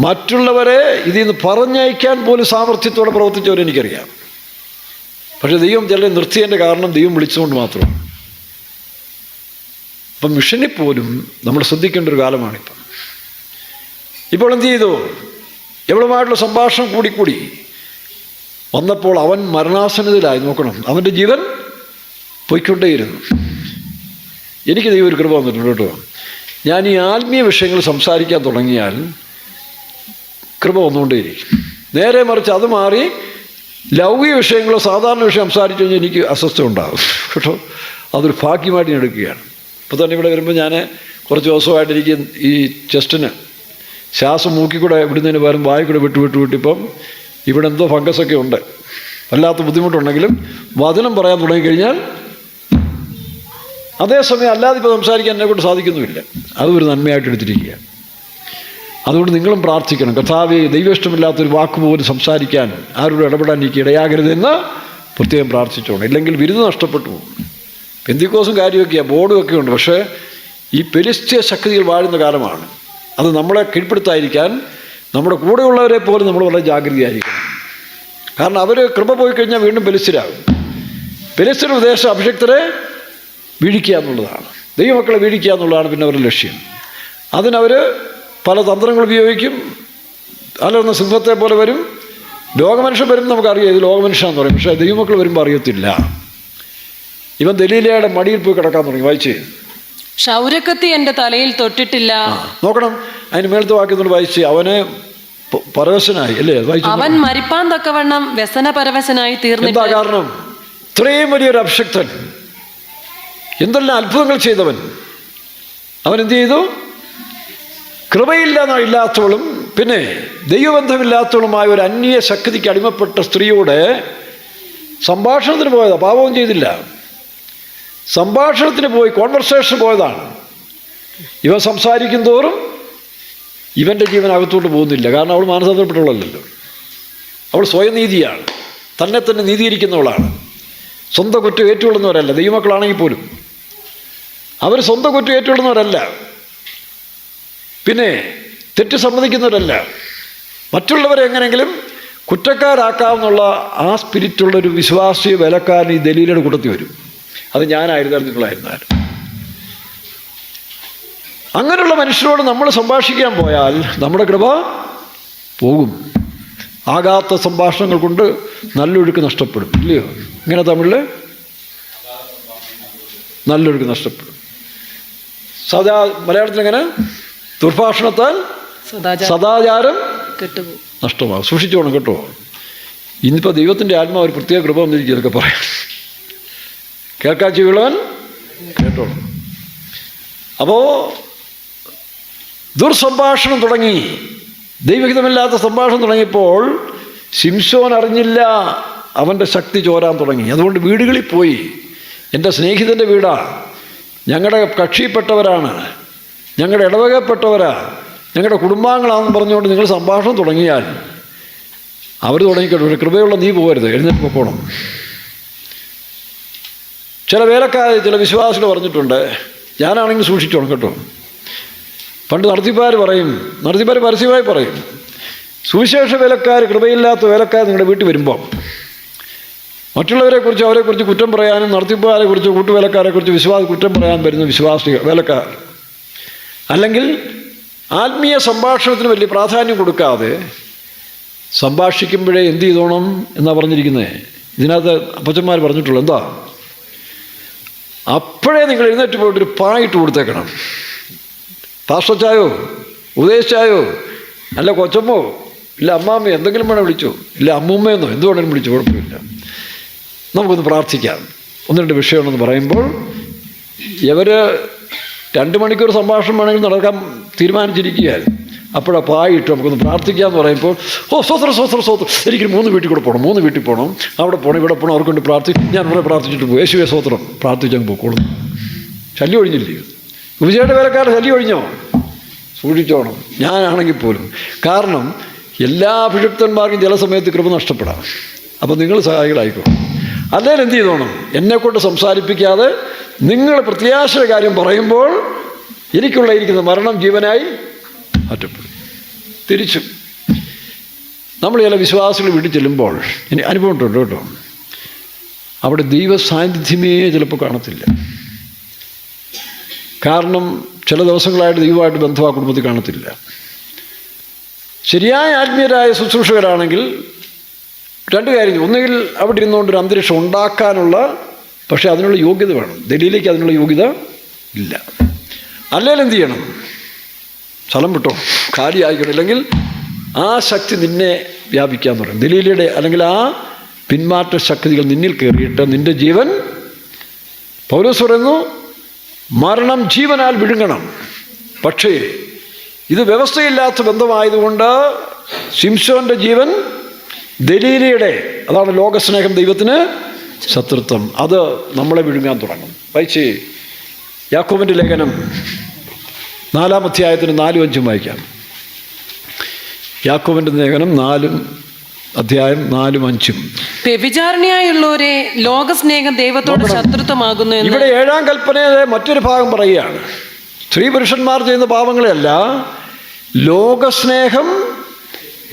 Speaker 1: മറ്റുള്ളവരെ ഇതിൽ നിന്ന് പറഞ്ഞയക്കാൻ പോലും സാമർഥ്യത്തോടെ പ്രവർത്തിച്ചവരെനിക്കറിയാം. പക്ഷേ ദൈവം ചിലരെ നിർത്തിയതിൻ്റെ കാരണം ദൈവം വിളിച്ചുകൊണ്ട് മാത്രമാണ്. അപ്പം മിഷനിൽ പോലും നമ്മൾ ശ്രദ്ധിക്കേണ്ട ഒരു കാലമാണിപ്പം. ഇപ്പോൾ എന്ത് ചെയ്തു? എവളുമായിട്ടുള്ള സംഭാഷണം കൂടി വന്നപ്പോൾ അവൻ മരണാസന്നതയിലായി. നോക്കണം, അവൻ്റെ ജീവൻ പോയിക്കൊണ്ടേയിരുന്നു. എനിക്ക് ദൈവം ഒരു കൃപ വന്നിട്ടുണ്ട് കേട്ടോ. ഞാൻ ഈ ആത്മീയ വിഷയങ്ങൾ സംസാരിക്കാൻ തുടങ്ങിയാൽ കൃപ വന്നുകൊണ്ടേയിരിക്കും. നേരെ മറിച്ച് അത് മാറി ലൗകിക വിഷയങ്ങളോ സാധാരണ വിഷയം സംസാരിച്ചു കഴിഞ്ഞാൽ എനിക്ക് അസ്വസ്ഥ ഉണ്ടാകും കേട്ടോ. അതൊരു ഭാഗ്യമായിട്ട് ഞാൻ എടുക്കുകയാണ്. ഇപ്പോൾ തന്നെ ഇവിടെ വരുമ്പോൾ ഞാൻ കുറച്ച് ദിവസമായിട്ട് എനിക്ക് ഈ ചെസ്റ്റിന് ശ്വാസം മൂക്കിക്കൂടെ വിടുന്നതിന് പകരം വായി കൂടെ വിട്ടിപ്പം ഇവിടെ എന്തോ ഫംഗസൊക്കെ ഉണ്ട്. വല്ലാത്ത ബുദ്ധിമുട്ടുണ്ടെങ്കിലും വചനം പറയാൻ തുടങ്ങിക്കഴിഞ്ഞാൽ അതേസമയം അല്ലാതെ ഇപ്പോൾ സംസാരിക്കാൻ എന്നെക്കൊണ്ട് സാധിക്കുന്നുമില്ല. അതൊരു നന്മയായിട്ട് എടുത്തിരിക്കുക. അതുകൊണ്ട് നിങ്ങളും പ്രാർത്ഥിക്കണം, കർത്താവേ ദൈവം ഇഷ്ടമില്ലാത്തൊരു വാക്ക് പോലും സംസാരിക്കാൻ ആരോടും ഇടപെടാൻ എനിക്ക് ഇടയാകരുതെന്ന് പ്രത്യേകം പ്രാർത്ഥിച്ചോണം. ഇല്ലെങ്കിൽ വിരുന്ന് നഷ്ടപ്പെട്ടു പോകും. പെന്തിക്കോസും കാര്യമൊക്കെയാണ്, ബോർഡും ഒക്കെ ഉണ്ട്. പക്ഷേ ഈ ഫെലിസ്ത്യ ശക്തികൾ വാഴുന്ന കാലമാണ്. അത് നമ്മളെ കീഴ്പ്പെടുത്താതിരിക്കാൻ നമ്മുടെ കൂടെയുള്ളവരെ പോലും നമ്മൾ വളരെ ജാഗ്രതയായിരിക്കണം. കാരണം അവർ കൃപ പോയി കഴിഞ്ഞാൽ വീണ്ടും ഫെലിസ്ത്യരാകും. ഫെലിസ്ത്യരുടെ ഉദ്ദേശം അഭിഷക്തരെ വീഴിക്കുക എന്നുള്ളതാണ്, ദൈവമക്കളെ വീഴിക്കുക എന്നുള്ളതാണ് പിന്നെ അവരുടെ ലക്ഷ്യം. അതിനവർ പല തന്ത്രങ്ങൾ ഉപയോഗിക്കും. അലർന്ന സിംഹത്തെ പോലെ വരും. ലോകമനുഷ്യൻ വരും, നമുക്കറിയാം ഇത് ലോകമനുഷ്യനെന്ന് പറയും. പക്ഷേ ദൈവമക്കൾ വരുമ്പോൾ അറിയത്തില്ല. ഇവൻ ദലീലയുടെ മടിയിൽ പോയി കിടക്കാൻ തുടങ്ങി. വായിച്ച്
Speaker 2: ക്ഷൗരക്കത്തി എൻ്റെ തലയിൽ തൊട്ടിട്ടില്ല.
Speaker 1: നോക്കണം, അതിന് മേളത്തെ വാക്യത്തോട് വായിച്ച് അവന് പരവശനായി അല്ലേ വായിച്ചു.
Speaker 2: അവൻ മരിപ്പാൻ തക്കവണ്ണം വ്യസന പരവശനായി തീർന്നില്ല.
Speaker 1: എന്താ കാരണം? ഇത്രയും വലിയൊരു അഭിഷക്തൻ, എന്തെല്ലാം അത്ഭുതങ്ങൾ ചെയ്തവൻ, അവൻ എന്ത് ചെയ്തു? കൃപയില്ലാത്തവളും പിന്നെ ദൈവബന്ധമില്ലാത്തവളുമായ ഒരു അന്യ ശക്തിക്ക് അടിമപ്പെട്ട സ്ത്രീയോട് സംഭാഷണത്തിന് പോയതാ. പാപവും ചെയ്തില്ല, സംഭാഷണത്തിന് പോയി, കോൺവെർസേഷൻ പോയതാണ്. ഇവൻ സംസാരിക്കും തോറും ഇവൻ്റെ ജീവൻ അകത്തോട്ട് പോകുന്നില്ല. കാരണം അവൾ മാനസാന്തരപ്പെട്ടുള്ളല്ലോ. അവൾ സ്വയനീതിയാണ്, തന്നെ തന്നെ നീതീകരിക്കുന്നവളാണ്. സ്വന്തം കുറ്റം ഏറ്റുകൊള്ളുന്നവരല്ല. ദൈവമക്കളാണെങ്കിൽ പോലും അവർ സ്വന്തം കുറ്റം ഏറ്റുകൊള്ളുന്നവരല്ല, പിന്നെ തെറ്റ് സമ്മതിക്കുന്നവരല്ല. മറ്റുള്ളവരെ എങ്ങനെങ്കിലും കുറ്റക്കാരാക്കാമെന്നുള്ള ആ സ്പിരിറ്റുള്ളൊരു വിശ്വാസി വിലക്കാരൻ ഈ ദലീലയുടെ കൂട്ടത്തിൽ വരും. അത് ഞാനായിരുന്നാലും നിങ്ങളായിരുന്നാലും. അങ്ങനെയുള്ള മനുഷ്യരോട് നമ്മൾ സംഭാഷിക്കാൻ പോയാൽ നമ്മുടെ കൃപ പോകും. ആകാത്ത സംഭാഷണങ്ങൾ കൊണ്ട് നല്ലൊഴുക്ക് നഷ്ടപ്പെടും, ഇല്ലയോ? ഇങ്ങനെ തമിഴിൽ നല്ലൊഴുക്ക് നഷ്ടപ്പെടും. മലയാളത്തിൽ എങ്ങനെ? ദുർഭാഷണത്താൽ സദാചാരം നഷ്ടമാകും. സൂക്ഷിച്ചോണം കേട്ടോ. ഇന്നിപ്പോൾ ദൈവത്തിൻ്റെ ആത്മാവ് ഒരു പ്രത്യേക കൃപ വന്നിരിക്കും ഇതൊക്കെ പറയാം. കേൾക്കാൻ ചെവിയുള്ളവൻ കേട്ടോണം. അപ്പോൾ ദുർസംഭാഷണം തുടങ്ങി, ദൈവഹിതമില്ലാത്ത സംഭാഷണം തുടങ്ങിയപ്പോൾ ശിംശോൻ അറിഞ്ഞില്ല, അവൻ്റെ ശക്തി ചോരാൻ തുടങ്ങി. അതുകൊണ്ട് വീടുകളിൽ പോയി, എൻ്റെ സ്നേഹിതൻ്റെ വീടാ, ഞങ്ങളുടെ കക്ഷിപ്പെട്ടവരാണ്, ഞങ്ങളുടെ ഇടവകപ്പെട്ടവരാ, ഞങ്ങളുടെ കുടുംബാംഗങ്ങളാണെന്ന് പറഞ്ഞുകൊണ്ട് നിങ്ങൾ സംഭാഷണം തുടങ്ങിയാൽ അവർ തുടങ്ങിക്കോട്ടെ. ഒരു കൃപയുള്ള നീ പോകരുത്, എഴുന്നേറ്റ് പോകണം. ചില വേലക്കാർ, ചില വിശ്വാസികൾ പറഞ്ഞിട്ടുണ്ട്, ഞാനാണെങ്കിൽ സൂക്ഷിച്ചോണം കേട്ടോ. പണ്ട് നടത്തിപ്പാർ പറയും, നടത്തിപ്പാർ പരസ്യമായി പറയും, സുവിശേഷ വേലക്കാർ, കൃപയില്ലാത്ത വേലക്കാർ നിങ്ങളുടെ വീട്ടിൽ വരുമ്പോൾ മറ്റുള്ളവരെക്കുറിച്ച്, അവരെക്കുറിച്ച് കുറ്റം പറയാനും, നടത്തിപ്പുകാരെക്കുറിച്ച്, കൂട്ടുവേലക്കാരെക്കുറിച്ച് കുറ്റം പറയാൻ വരുന്ന വിശ്വാസികൾ, വേലക്കാർ, അല്ലെങ്കിൽ ആത്മീയ സംഭാഷണത്തിന് വലിയ പ്രാധാന്യം കൊടുക്കാതെ സംഭാഷിക്കുമ്പോഴേ എന്ത് ചെയ്തോണം എന്നാണ് പറഞ്ഞിരിക്കുന്നത്. ഇതിനകത്ത് അപ്പച്ചന്മാർ പറഞ്ഞിട്ടുള്ളൂ എന്താ? അപ്പോഴേ നിങ്ങൾ എഴുന്നേറ്റ് പോയിട്ടൊരു പായിട്ട് കൊടുത്തേക്കണം. പാസ്റ്റർ ചായോ, ഉപദേശിച്ചായോ, അല്ല കൊച്ചമ്മോ, ഇല്ല അമ്മാമ്മയോ, എന്തെങ്കിലും വേണം വിളിച്ചോ, ഇല്ല അമ്മൂമ്മയെന്നോ, എന്ത് വേണമെങ്കിലും വിളിച്ചോ, കുഴപ്പമില്ല. നമുക്കൊന്ന് പ്രാർത്ഥിക്കാം. ഒന്ന് രണ്ട് വിഷയമാണെന്ന് പറയുമ്പോൾ ഇവർ 2 മണിക്കൂർ സംഭാഷണം വേണമെങ്കിൽ നടക്കാൻ തീരുമാനിച്ചിരിക്കുകയാൽ അപ്പോഴാ പായിട്ട് നമുക്കൊന്ന് പ്രാർത്ഥിക്കാമെന്ന് പറയുമ്പോൾ, ഓ സ്വത്രം സ്വത്രം സ്വത്രം, എനിക്ക് 3 വീട്ടിൽ കൂടെ പോകണം, 3 വീട്ടിൽ പോകണം, അവിടെ പോകണം, ഇവിടെ പോകണം, അവർക്ക് വേണ്ടി ഞാൻ ഇവിടെ പ്രാർത്ഥിച്ചിട്ട് പോകും, യേശുവേ സ്വത്രം പ്രാർത്ഥിച്ചങ്ങ് പോയിക്കോളും. ശല്യം ഒഴിഞ്ഞില്ലേ? ഉപജയുടെ വേലക്കാരുടെ ശല്യം ഒഴിഞ്ഞോ? സൂക്ഷിച്ചോണം. ഞാനാണെങ്കിൽ പോലും. കാരണം എല്ലാ അഭിഷിക്തന്മാർക്കും ചില സമയത്ത് കൃപ നഷ്ടപ്പെടാം. അപ്പോൾ നിങ്ങൾ സഹായികളായിക്കോണം. അല്ലെങ്കിൽ എന്ത് ചെയ്തോണം? എന്നെക്കൊണ്ട് സംസാരിപ്പിക്കാതെ നിങ്ങൾ പ്രത്യാശയുടെ കാര്യം പറയുമ്പോൾ എനിക്കുള്ളയിരിക്കുന്ന മരണം ജീവനായി മാറ്റപ്പെടും. തിരിച്ചും നമ്മൾ ചില വിശ്വാസികൾ വീട്ടിൽ ചെല്ലുമ്പോൾ ഇനി അനുഭവം ഉണ്ട് കേട്ടോ, അവിടെ ദൈവ സാന്നിധ്യമേ ചിലപ്പോൾ കാണത്തില്ല. കാരണം ചില ദിവസങ്ങളായിട്ട് ദൈവമായിട്ട് ബന്ധം ആ കുടുംബത്തിൽ കാണത്തില്ല. ശരിയായ ആത്മീയരായ ശുശ്രൂഷകരാണെങ്കിൽ 2 കാര്യം, ഒന്നുകിൽ അവിടെ ഇരുന്നുകൊണ്ടൊരു അന്തരീക്ഷം ഉണ്ടാക്കാനുള്ള, പക്ഷേ അതിനുള്ള യോഗ്യത വേണം. ഡൽഹിയിലേക്ക് അതിനുള്ള യോഗ്യത ഇല്ല. അല്ലെങ്കിൽ എന്ത് ചെയ്യണം? സ്ഥലം വിട്ടോ, കാര്യമായിക്കണം. അല്ലെങ്കിൽ ആ ശക്തി നിന്നെ വ്യാപിക്കാൻ തുടങ്ങും. ഡൽഹിയിലെ അല്ലെങ്കിൽ ആ പിന്മാറ്റ ശക്തികൾ നിന്നിൽ കയറിയിട്ട് നിൻ്റെ ജീവൻ, പൗലോസ് പറയുന്നു, മരണം ജീവനാൽ വിഴുങ്ങണം. പക്ഷേ ഇത് വ്യവസ്ഥയില്ലാത്ത ബന്ധമായതുകൊണ്ട് ശിംശോൻ്റെ ജീവൻ ദലീലയുടെ, അതാണ് ലോകസ്നേഹം, ദൈവത്തിന് ശത്രുത്വം, അത് നമ്മളെ വിഴുങ്ങാൻ തുടങ്ങും. വായിച്ച് യാക്കോബിൻ്റെ ലേഖനം 4-ാം അധ്യായത്തിന് 4-5 വായിക്കാം. യാക്കോബിൻ്റെ ലേഖനം 4-ാം അധ്യായം 4-5.
Speaker 2: വ്യഭിചാരിണിയായുള്ളവരെ ലോകസ്നേഹം ദൈവത്തോട് ശത്രുത്വമാകുന്നു.
Speaker 1: ഇവിടെ 7-ാം കൽപ്പനയുടെ മറ്റൊരു ഭാഗം പറയുകയാണ്. സ്ത്രീ പുരുഷന്മാർ ചെയ്യുന്ന പാപങ്ങളെയല്ല, ലോകസ്നേഹം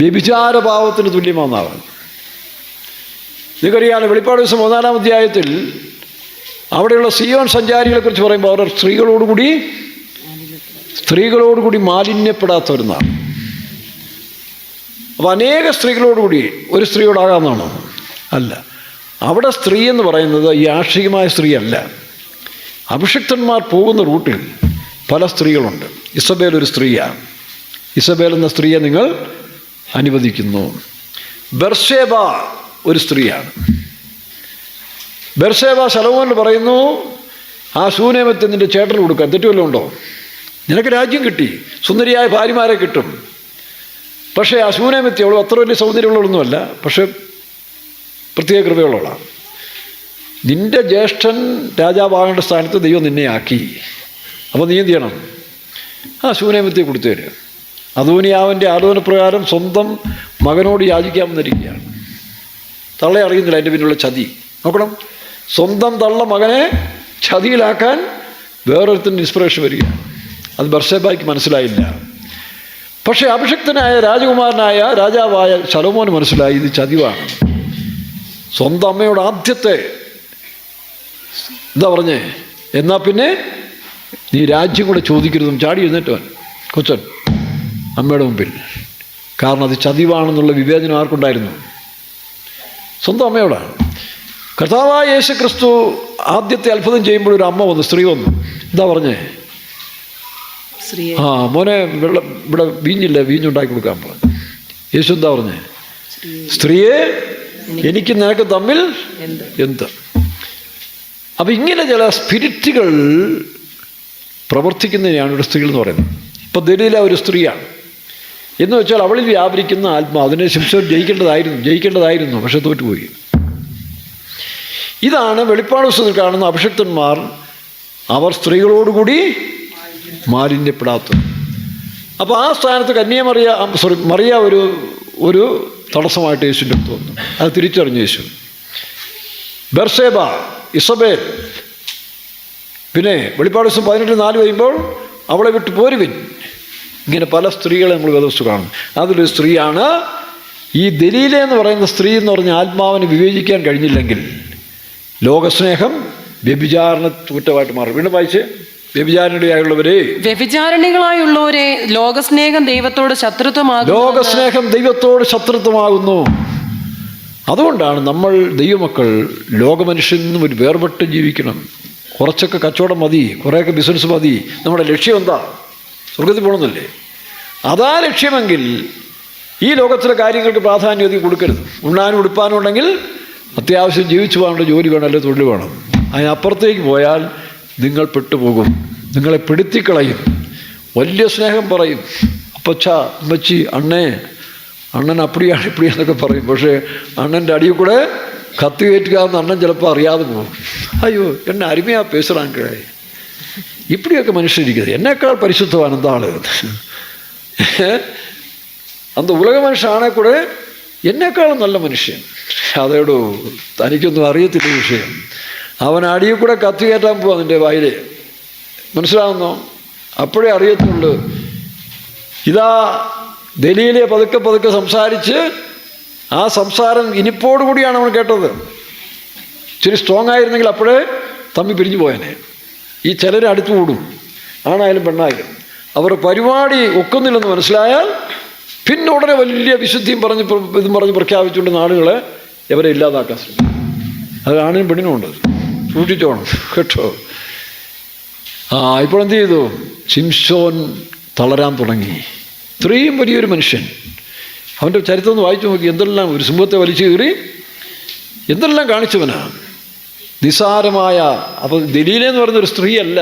Speaker 1: വ്യഭിചാരഭാവത്തിന് തുല്യമാണെന്നാണ്. നിങ്ങൾക്കറിയാം, വെളിപ്പാട് ദിവസം 1-ാം അധ്യായത്തിൽ അവിടെയുള്ള സിയോൻ സഞ്ചാരികളെക്കുറിച്ച് പറയുമ്പോൾ അവർ സ്ത്രീകളോടുകൂടി മാലിന്യപ്പെടാത്തവരെന്നാണ്. അപ്പോൾ അനേക സ്ത്രീകളോടുകൂടി ഒരു സ്ത്രീയോടാകാമെന്നാണോ? അല്ല. അവിടെ സ്ത്രീ എന്ന് പറയുന്നത് ഈ ആർഷികമായ സ്ത്രീ അല്ല. അഭിഷിക്തന്മാർ പോകുന്ന റൂട്ടിൽ പല സ്ത്രീകളുണ്ട്. ഇസബേൽ ഒരു സ്ത്രീയാണ്. ഇസബേൽ എന്ന സ്ത്രീയെ നിങ്ങൾ അനുവദിക്കുന്നു. ബർശേബ ഒരു സ്ത്രീയാണ്. ബർശേബ ശലോമോൻ പറയുന്നു, ആ ശൂനേമത്തെ നിൻ്റെ ചേട്ടന് കൊടുക്കാൻ തെറ്റുവല്ലോ ഉണ്ടോ? നിനക്ക് രാജ്യം കിട്ടി, സുന്ദരിയായ ഭാര്യമാരെ കിട്ടും. പക്ഷേ ആ ശൂനേമത്തി അവൾ അത്ര വലിയ സൗന്ദര്യമുള്ളതൊന്നുമല്ല, പക്ഷെ പ്രത്യേക കൃപയുള്ളവളാണ്. നിൻ്റെ ജ്യേഷ്ഠൻ രാജാവാകേണ്ട സ്ഥാനത്ത് ദൈവം നിന്നെ ആക്കി. അപ്പോൾ നീ എന്ത് ചെയ്യണം? ആ ശൂനേമത്തിയെ കൊടുത്തു തരും. അദോനിയാവിൻ്റെ ആലോചനപ്രകാരം സ്വന്തം മകനോട് യാചിക്കാൻ വന്നിരിക്കുകയാണ്. തള്ളയെ അറിയുന്നില്ല അതിൻ്റെ പിന്നിലുള്ള ചതി. നോക്കണം, സ്വന്തം തള്ള മകനെ ചതിയിലാക്കാൻ വേറൊരുത്തിൻ്റെ ഇൻസ്പിറേഷൻ വരികയാണ്. അത് ബർശേബയ്ക്ക് മനസ്സിലായില്ല. പക്ഷേ അഭിഷിക്തനായ രാജകുമാരനായ രാജാവായ ശലോമോന് മനസ്സിലായി ഇത് ചതിവാണ്. സ്വന്തം അമ്മയോട് ആദ്യത്തെ എന്താ പറഞ്ഞേ, എന്നാ പിന്നെ നീ രാജ്യം കൂടെ ചോദിക്കരുതും ചാടി എഴുന്നേറ്റവൻ കൊച്ചൻ അമ്മയുടെ മുമ്പിൽ. കാരണം അത് ചതിവാണെന്നുള്ള വിവേചനം ആർക്കുണ്ടായിരുന്നു? സ്വന്തം അമ്മയോടാണ്. കർത്താവായ യേശു ക്രിസ്തു ആദ്യത്തെ അത്ഭുതം ചെയ്യുമ്പോൾ ഒരു അമ്മ വന്നു, സ്ത്രീ വന്നു. എന്താ പറഞ്ഞേ? ആ മോനെ വെള്ളം ഇവിടെ വീഞ്ഞില്ല, വീഞ്ഞുണ്ടാക്കി കൊടുക്കാൻ പറഞ്ഞു. യേശു എന്താ പറഞ്ഞേ? സ്ത്രീയെ എനിക്ക് നിനക്ക് തമ്മിൽ എന്ത്? അപ്പം ഇങ്ങനെ ചില സ്പിരിറ്റുകൾ പ്രവർത്തിക്കുന്നതിനെയാണ് ഇവിടെ സ്ത്രീകൾ എന്ന് പറയുന്നത്. ഇപ്പം ദലീല ഒരു സ്ത്രീയാണ് എന്ന് വെച്ചാൽ അവളിൽ വ്യാപരിക്കുന്ന ആത്മാ, അതിനെ ശിംശോൻ ജയിക്കേണ്ടതായിരുന്നു, പക്ഷെ തോറ്റുപോയി. ഇതാണ് വെളിപ്പാട് പുസ്തകത്തിൽ കാണുന്ന അഭിഷിക്തന്മാർ. അവർ സ്ത്രീകളോടുകൂടി മാലിന്യപ്പെടാത്തത്. അപ്പോൾ ആ സ്ഥാനത്ത് മറിയ ഒരു തടസ്സമായിട്ട് യേശുവിൻ്റെ അടുത്ത് വന്നു. അത് തിരിച്ചറിഞ്ഞു യേശു. ബർശേബ, ഇസബേൽ, പിന്നെ വെളിപ്പാട് ദിവസം 18:4 കഴിയുമ്പോൾ അവളെ വിട്ട് പോരുവിൻ. ഇങ്ങനെ പല സ്ത്രീകളെ നമ്മൾ വേദപുസ്തകത്തിൽ കാണും. അതിലൊരു സ്ത്രീയാണ് ഈ ദലീല എന്ന് പറയുന്ന സ്ത്രീ എന്ന് പറഞ്ഞ ആത്മാവിനെ വിവേചിക്കാൻ കഴിഞ്ഞില്ലെങ്കിൽ ലോകസ്നേഹം വ്യഭിചാരണ കുറ്റമായിട്ട് മാറും. വീണ്ടും വായിച്ച്,
Speaker 2: വ്യഭിചാരിണികളായുള്ളവരെ ലോകസ്നേഹം ദൈവത്തോട് ശത്രുത്വമാകുന്നു.
Speaker 1: അതുകൊണ്ടാണ് നമ്മൾ ദൈവമക്കൾ ലോകമനുഷ്യനിൽ നിന്നും ഒരു വേർപെട്ട് ജീവിക്കണം. കുറച്ചൊക്കെ കച്ചവടം മതി, കുറേയൊക്കെ ബിസിനസ് മതി. നമ്മുടെ ലക്ഷ്യം എന്താ? സ്വർഗത്തിൽ പോകണമെന്നല്ലേ? അതാ ലക്ഷ്യമെങ്കിൽ ഈ ലോകത്തിലെ കാര്യങ്ങൾക്ക് പ്രാധാന്യം അധികം കൊടുക്കരുത്. ഉണ്ണാനും ഉടുപ്പാനും ഉണ്ടെങ്കിൽ അത്യാവശ്യം ജീവിച്ചു പോകാനുള്ള ജോലി വേണം, അല്ലെങ്കിൽ തൊഴിൽ വേണം. അതിനപ്പുറത്തേക്ക് പോയാൽ നിങ്ങൾ പെട്ടുപോകും, നിങ്ങളെ പെടുത്തിക്കളയും. വലിയ സ്നേഹം പറയും, അപ്പച്ച, അമ്മച്ചി, അണ്ണൻ അപ്പടിയാണ് ഇപ്പടിയാന്നൊക്കെ പറയും. പക്ഷേ അണ്ണൻ്റെ അടിയിൽ കൂടെ കത്തി കയറ്റുകാന്ന് അണ്ണൻ ചിലപ്പോൾ അറിയാതെ പോകും. അയ്യോ എന്നെ അരുമയാ പേசுகிறாங்க, ഇപ്പടിയൊക്കെ മനുഷ്യരിക്കുന്നത് എന്നേക്കാൾ പരിശുദ്ധമാണ് എന്താ ആള്, അന്ത ഉലക മനുഷ്യനാണെ കൂടെ എന്നേക്കാളും നല്ല മനുഷ്യൻ. അതോടോ തനിക്കൊന്നും അറിയത്തില്ല വിഷയം. അവൻ അടിയിൽ കൂടെ കത്തി കയറ്റാൻ പോവാ നിൻ്റെ വായിൽ, മനസ്സിലാവുന്നോ? അപ്പോഴേ അറിയത്തുള്ളൂ. ഇതാ ദലീലെ പതുക്കെ സംസാരിച്ച്, ആ സംസാരം ഇനിപ്പോടു കൂടിയാണ് അവൻ കേട്ടത്. ഇച്ചിരി സ്ട്രോങ് ആയിരുന്നെങ്കിൽ അപ്പോഴേ തമ്മി പിരിഞ്ഞു പോയനെ. ഈ ചിലർ അടുത്തു കൂടും, ആണായാലും പെണ്ണായാലും. അവർ പരിപാടി ഒക്കുന്നില്ലെന്ന് മനസ്സിലായാൽ പിന്നെ ഉടനെ വലിയ വിശുദ്ധിയും ഇതും പറഞ്ഞ് പ്രഖ്യാപിച്ചുകൊണ്ട് നാടുകളെ ഇവരെ ഇല്ലാതാക്കാൻ ശ്രമിക്കും. അത് ആണിനും പെണ്ണിനും ഉണ്ട്, സൂക്ഷിച്ചോണം കേട്ടോ. ഇപ്പോഴെന്ത് ചെയ്തു? ശിംശോൻ തളരാൻ തുടങ്ങി. ഇത്രയും വലിയൊരു മനുഷ്യൻ, അവൻ്റെ ചരിത്രം ഒന്ന് വായിച്ചു നോക്കി. എന്തെല്ലാം ഒരു സിംഹത്തെ വലിച്ചു കീറി എന്തെല്ലാം കാണിച്ചവനാണ്. നിസാരമായ, അപ്പോൾ ദലീല എന്ന് പറയുന്നൊരു സ്ത്രീയല്ല,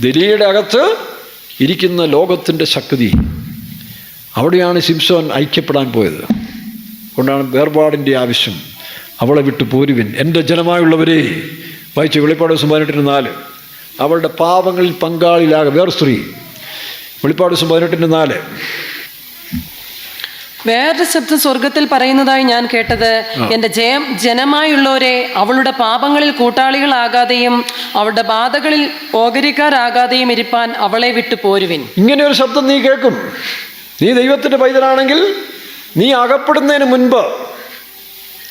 Speaker 1: ദലീലയുടെ അകത്ത് ഇരിക്കുന്ന ലോകത്തിൻ്റെ ശക്തി. അവിടെയാണ് ശിംശോൻ ഐക്യപ്പെടാൻ പോയത്. കൊണ്ടാണ് വേർപാടിൻ്റെ ആവശ്യം. അവളെ വിട്ട് പോരുവിൻ, എൻ്റെ ജനമായുള്ളവരെ. വായിച്ചു വെളിപ്പാട് 18:4. അവളുടെ പാപങ്ങളിൽ പങ്കാളിലാകെ. വേറെ സ്ത്രീ, വെളിപ്പാട് 18:4.
Speaker 2: വേറൊരു ശബ്ദം സ്വർഗത്തിൽ പറയുന്നതായി ഞാൻ കേട്ടത്, എൻ്റെ ജനമായുള്ളവരെ അവളുടെ പാപങ്ങളിൽ കൂട്ടാളികളാകാതെയും അവളുടെ ബാധകളിൽ ഓഹരിക്കാരാകാതെയും ഇരിപ്പാൻ അവളെ വിട്ടു പോരുവിൻ.
Speaker 1: ഇങ്ങനെ ഒരു ശബ്ദം നീ കേൾക്കും. നീ ദൈവത്തിൻ്റെ പൈതലാണെങ്കിൽ നീ അകപ്പെടുന്നതിന് മുൻപ്.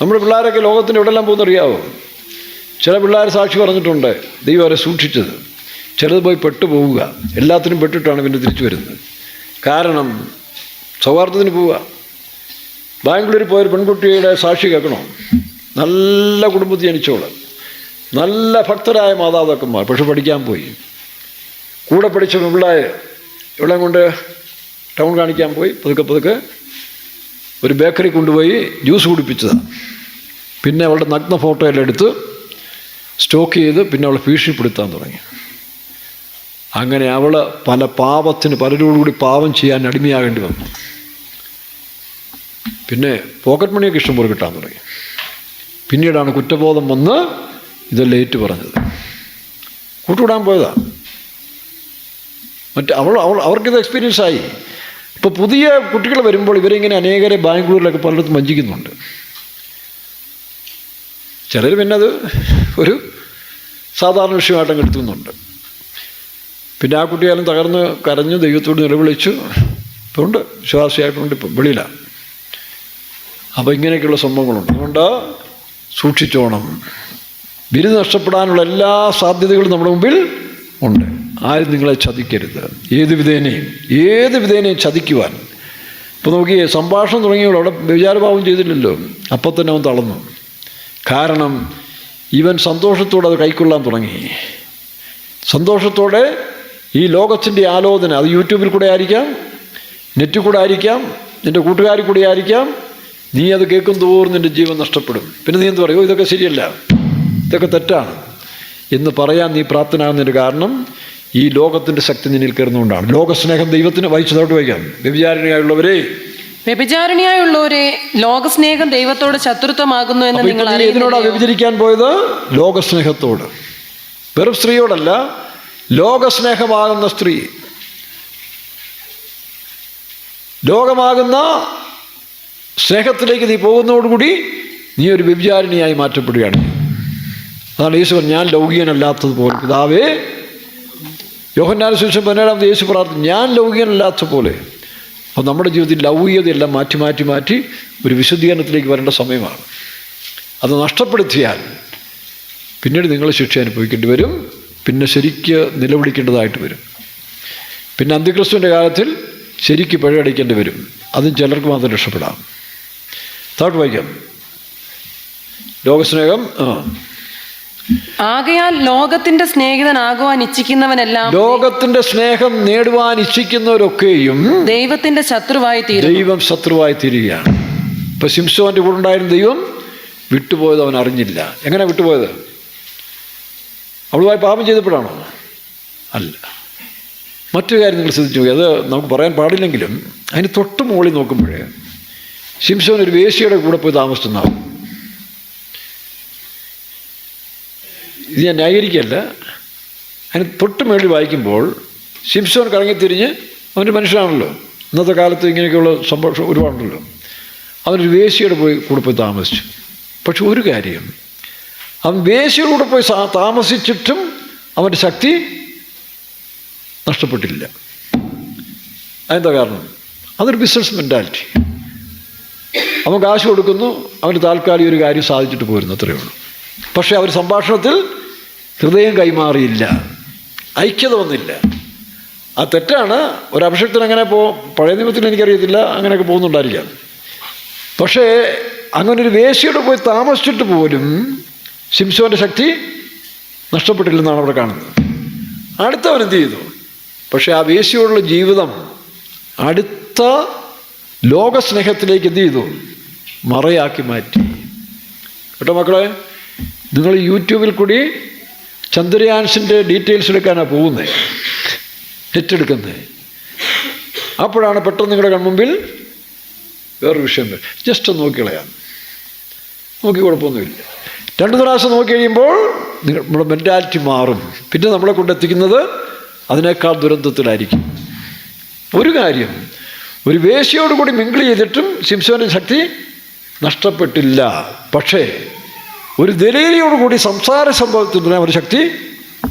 Speaker 1: നമ്മുടെ പിള്ളേരൊക്കെ ലോകത്തിൻ്റെ എവിടെല്ലാം പോകുന്നറിയാവോ? ചില പിള്ളേർ സാക്ഷി പറഞ്ഞിട്ടുണ്ട് ദൈവം അവരെ സൂക്ഷിച്ചത്. ചിലത് പോയി പെട്ടുപോവുക, എല്ലാത്തിനും പെട്ടിട്ടാണ് പിന്നെ തിരിച്ചു വരുന്നത്. കാരണം സൗഹാർദ്ദത്തിന് പോവുക. ബാംഗ്ലൂരിൽ പോയൊരു പെൺകുട്ടിയുടെ സാക്ഷി കേൾക്കണോ? നല്ല കുടുംബത്തിൽ ജനിച്ചോള്, നല്ല ഭക്തരായ മാതാപിതാക്കന്മാർ, പക്ഷെ പഠിക്കാൻ പോയി. കൂടെ പഠിച്ച പിള്ളേർ ഇവിടെ കൊണ്ട് ടൗൺ കാണിക്കാൻ പോയി. പതുക്കെ ഒരു ബേക്കറി കൊണ്ടുപോയി ജ്യൂസ് കുടിപ്പിച്ചതാണ്. പിന്നെ അവളുടെ നഗ്ന ഫോട്ടോ എല്ലാം എടുത്ത് സ്റ്റോക്ക് ചെയ്ത് പിന്നെ അവളെ ഭീഷണിപ്പെടുത്താൻ തുടങ്ങി. അങ്ങനെ അവൾ പലരോടുകൂടി പാപം ചെയ്യാൻ അടിമയാകേണ്ടി വന്നു. പിന്നെ പോക്കറ്റ് മണിയൊക്കെ ഇഷ്ടംപോലെ കിട്ടാൻ തുടങ്ങി. പിന്നീടാണ് കുറ്റബോധം വന്ന് ഇതെല്ലാം ഏറ്റു പറഞ്ഞത്. കൂട്ടുവിടാൻ പോയതാണ്. അവർക്കിത് എക്സ്പീരിയൻസ് ആയി. ഇപ്പോൾ പുതിയ കുട്ടികൾ വരുമ്പോൾ ഇവരിങ്ങനെ അനേകരെ ബാംഗ്ലൂരിലൊക്കെ പലയിടത്തും വഞ്ചിക്കുന്നുണ്ട്. ചിലർ പിന്നെ അത് ഒരു സാധാരണ വിഷയമായിട്ടങ്ങ് എടുക്കുന്നുണ്ട്. പിന്നെ ആ കുട്ടിയാലും തകർന്ന് കരഞ്ഞു ദൈവത്തോട് നിലവിളിച്ചു. ഇപ്പോൾ ഉണ്ട്, വിശ്വാസിയായിട്ടുണ്ട്, ഇപ്പം വെളിയിലാണ്. അപ്പോൾ ഇങ്ങനെയൊക്കെയുള്ള സംഭവങ്ങളുണ്ട്. അതുകൊണ്ട് സൂക്ഷിച്ചോണം. ബിരുദം നഷ്ടപ്പെടാനുള്ള എല്ലാ സാധ്യതകളും നമ്മുടെ മുമ്പിൽ ഉണ്ട്. ആരും നിങ്ങളെ ചതിക്കരുത്. ഏത് വിധേനയും ചതിക്കുവാൻ. ഇപ്പോൾ നോക്കി, സംഭാഷണം തുടങ്ങിയപ്പോൾ അവിടെ വിചാരഭാവം ചെയ്തില്ലല്ലോ. അപ്പം തന്നെ അവൻ തളർന്നു. കാരണം ഇവൻ സന്തോഷത്തോടെ അത് കൈക്കൊള്ളാൻ തുടങ്ങി. സന്തോഷത്തോടെ ഈ ലോകത്തിൻ്റെ ആലോചന, അത് യൂട്യൂബിൽ കൂടെ ആയിരിക്കാം, നെറ്റിൽ കൂടെ ആയിരിക്കാം, നിൻ്റെ കൂട്ടുകാരിൽ കൂടെ ആയിരിക്കാം. നീ അത് കേൾക്കും തോറും നിൻ്റെ ജീവൻ നഷ്ടപ്പെടും. പിന്നെ നീ എന്ത് പറയുമോ, ഇതൊക്കെ ശരിയല്ല, ഇതൊക്കെ തെറ്റാണ് എന്ന് പറയാൻ നീ പ്രാപ്തനാകുന്നതിൻ്റെ കാരണം ഈ ലോകത്തിൻ്റെ ശക്തി നിന്നിൽ കയറുന്നതുകൊണ്ടാണ്. ലോകസ്നേഹം ദൈവത്തിന് വായിച്ചതോട്ട് വയ്ക്കാം.
Speaker 2: വ്യഭിചാരിണിയായുള്ളവരെ ലോകസ്നേഹം ദൈവത്തോട് ശത്രുത്വമാകുന്നു എന്ന് നിങ്ങൾ
Speaker 1: ഇതിനോടാണ് വ്യഭിചരിക്കാൻ പോയത്? ലോകസ്നേഹത്തോട്. വെറും സ്ത്രീയോടല്ല, ലോകസ്നേഹമാകുന്ന സ്ത്രീ, ലോകമാകുന്ന സ്നേഹത്തിലേക്ക് നീ പോകുന്നതോടുകൂടി നീ ഒരു വ്യഭിചാരിണിയായി മാറ്റപ്പെടുകയാണ്. അതാണ് യേശു പറഞ്ഞു, ഞാൻ ലൗകികനല്ലാത്തതുപോലെ പിതാവേ. യോഹന്നാന്റെ സുവിശേഷം 17 യേശു പ്രാർത്ഥിച്ചു, ഞാൻ ലൗകികനല്ലാത്തതുപോലെ. അപ്പോൾ നമ്മുടെ ജീവിതത്തിൽ ലൗകികതയെല്ലാം മാറ്റി ഒരു വിശുദ്ധീകരണത്തിലേക്ക് വരേണ്ട സമയമാണ്. അത് നഷ്ടപ്പെടുത്തിയാൽ പിന്നീട് നിങ്ങൾ ശിക്ഷ അനുഭവിക്കേണ്ടി വരും. പിന്നെ ശരിക്ക് നിലവിളിക്കേണ്ടതായിട്ട് വരും. പിന്നെ അന്ത്യക്രിസ്തുവിൻ്റെ കാലത്തിൽ ശരിക്ക് പിഴയടയ്ക്കേണ്ടി വരും. അതും ചിലർക്ക് മാത്രം രക്ഷപ്പെടാം. താഴോട്ട് വായിക്കാം. ലോകസ്നേഹം.
Speaker 2: ആകയാൽ ലോകത്തിന്റെ സ്നേഹിതനാകുവാൻ ഇച്ഛിക്കുന്നവനെല്ലാം,
Speaker 1: ലോകത്തിന്റെ സ്നേഹം നേടുവാൻ ഇച്ഛിക്കുന്നവരൊക്കെയും
Speaker 2: ദൈവത്തിന്റെ ശത്രുവായി തീരും.
Speaker 1: ദൈവം ശത്രുവായി തീരുകയാണ്. ഇപ്പൊ ശിംശോന്റെ കൂടെ ഉണ്ടായിരുന്ന ദൈവം വിട്ടുപോയത് അവൻ അറിഞ്ഞില്ല. എങ്ങനെ വിട്ടുപോയത്? അവളുമായി പാപം ചെയ്തപ്പോഴാണോ? അല്ല. മറ്റൊരു കാര്യം നിങ്ങൾ ശ്രദ്ധിച്ചു നോക്കി, അത് നമുക്ക് പറയാൻ പാടില്ലെങ്കിലും അതിന് തൊട്ട് മുകളിൽ നോക്കുമ്പോഴേ ശിംശോൻ ഒരു വേശ്യയുടെ കൂടെ പോയി താമസിച്ചെന്നാവും. ഇത് ഞാൻ ന്യായീകരിക്കുകയല്ല. അതിന് തൊട്ട് മുകളിൽ വായിക്കുമ്പോൾ ശിംശോൻ കറങ്ങിത്തിരിഞ്ഞ്, അവൻ്റെ മനുഷ്യനാണല്ലോ, ഇന്നത്തെ കാലത്ത് ഇങ്ങനെയൊക്കെയുള്ള സംഭവം ഒരുപാടുണ്ടല്ലോ. അവനൊരു വേശ്യയുടെ കൂടെ പോയി താമസിച്ചു. പക്ഷെ ഒരു കാര്യം, അവൻ വേശ്യയുടെ കൂടെ പോയി താമസിച്ചിട്ടും അവൻ്റെ ശക്തി നഷ്ടപ്പെട്ടില്ല. അതെന്താ കാരണം? അതൊരു ബിസിനസ് മെൻറ്റാലിറ്റി. അവൻ കാശ് കൊടുക്കുന്നു, അവന് താൽക്കാലിക ഒരു കാര്യം സാധിച്ചിട്ട് പോരുന്നു, അത്രയേ ഉള്ളൂ. പക്ഷേ അവർ സംഭാഷണത്തിൽ ഹൃദയം കൈമാറിയില്ല, ഐക്യത വന്നില്ല. അത് തെറ്റാണ്. ഒരു അഭിഷേകത്തിന് അങ്ങനെ പഴയ നിയമത്തിൽ എനിക്കറിയത്തില്ല, അങ്ങനെയൊക്കെ പോകുന്നുണ്ടായിരിക്കാം. പക്ഷേ അങ്ങനൊരു വേശ്യയോട് പോയി താമസിച്ചിട്ട് പോലും ശിംശോൻ്റെ ശക്തി നഷ്ടപ്പെട്ടില്ലെന്നാണ് അവിടെ കാണുന്നത്. അടുത്തവൻ എന്ത് ചെയ്തു? പക്ഷേ ആ വേശ്യയോടുള്ള ജീവിതം അടുത്ത ലോകസ്നേഹത്തിലേക്ക് എന്ത് ചെയ്തു? മറയാക്കി മാറ്റി. കേട്ടോ മക്കളെ, നിങ്ങൾ യൂട്യൂബിൽ കൂടി ചന്ദ്രയാൻസിൻ്റെ ഡീറ്റെയിൽസ് എടുക്കാനാണ് പോകുന്നത്, നെറ്റ് എടുക്കുന്നത്. അപ്പോഴാണ് പെട്ടെന്ന് നിങ്ങളുടെ കൺമുമ്പിൽ വേറൊരു വിഷയം വരും. ജസ്റ്റ് ഒന്ന് നോക്കിക്കളയാം, നോക്കി കുഴപ്പമൊന്നുമില്ല. 2 പ്രാവശ്യം നോക്കി കഴിയുമ്പോൾ നമ്മുടെ മെൻറ്റാലിറ്റി മാറും. പിന്നെ നമ്മളെ കൊണ്ടെത്തിക്കുന്നത് അതിനേക്കാൾ ദുരന്തത്തിലായിരിക്കും. ഒരു കാര്യം, ഒരു വേശ്യയോട് കൂടി മിങ്കിൾ ചെയ്തിട്ടും ശിംശോൻ്റെ ശക്തി നഷ്ടപ്പെട്ടില്ല. പക്ഷേ ഒരു ദലീലയോടുകൂടി സംസാര സംഭവത്തിന് അവരുടെ ശക്തി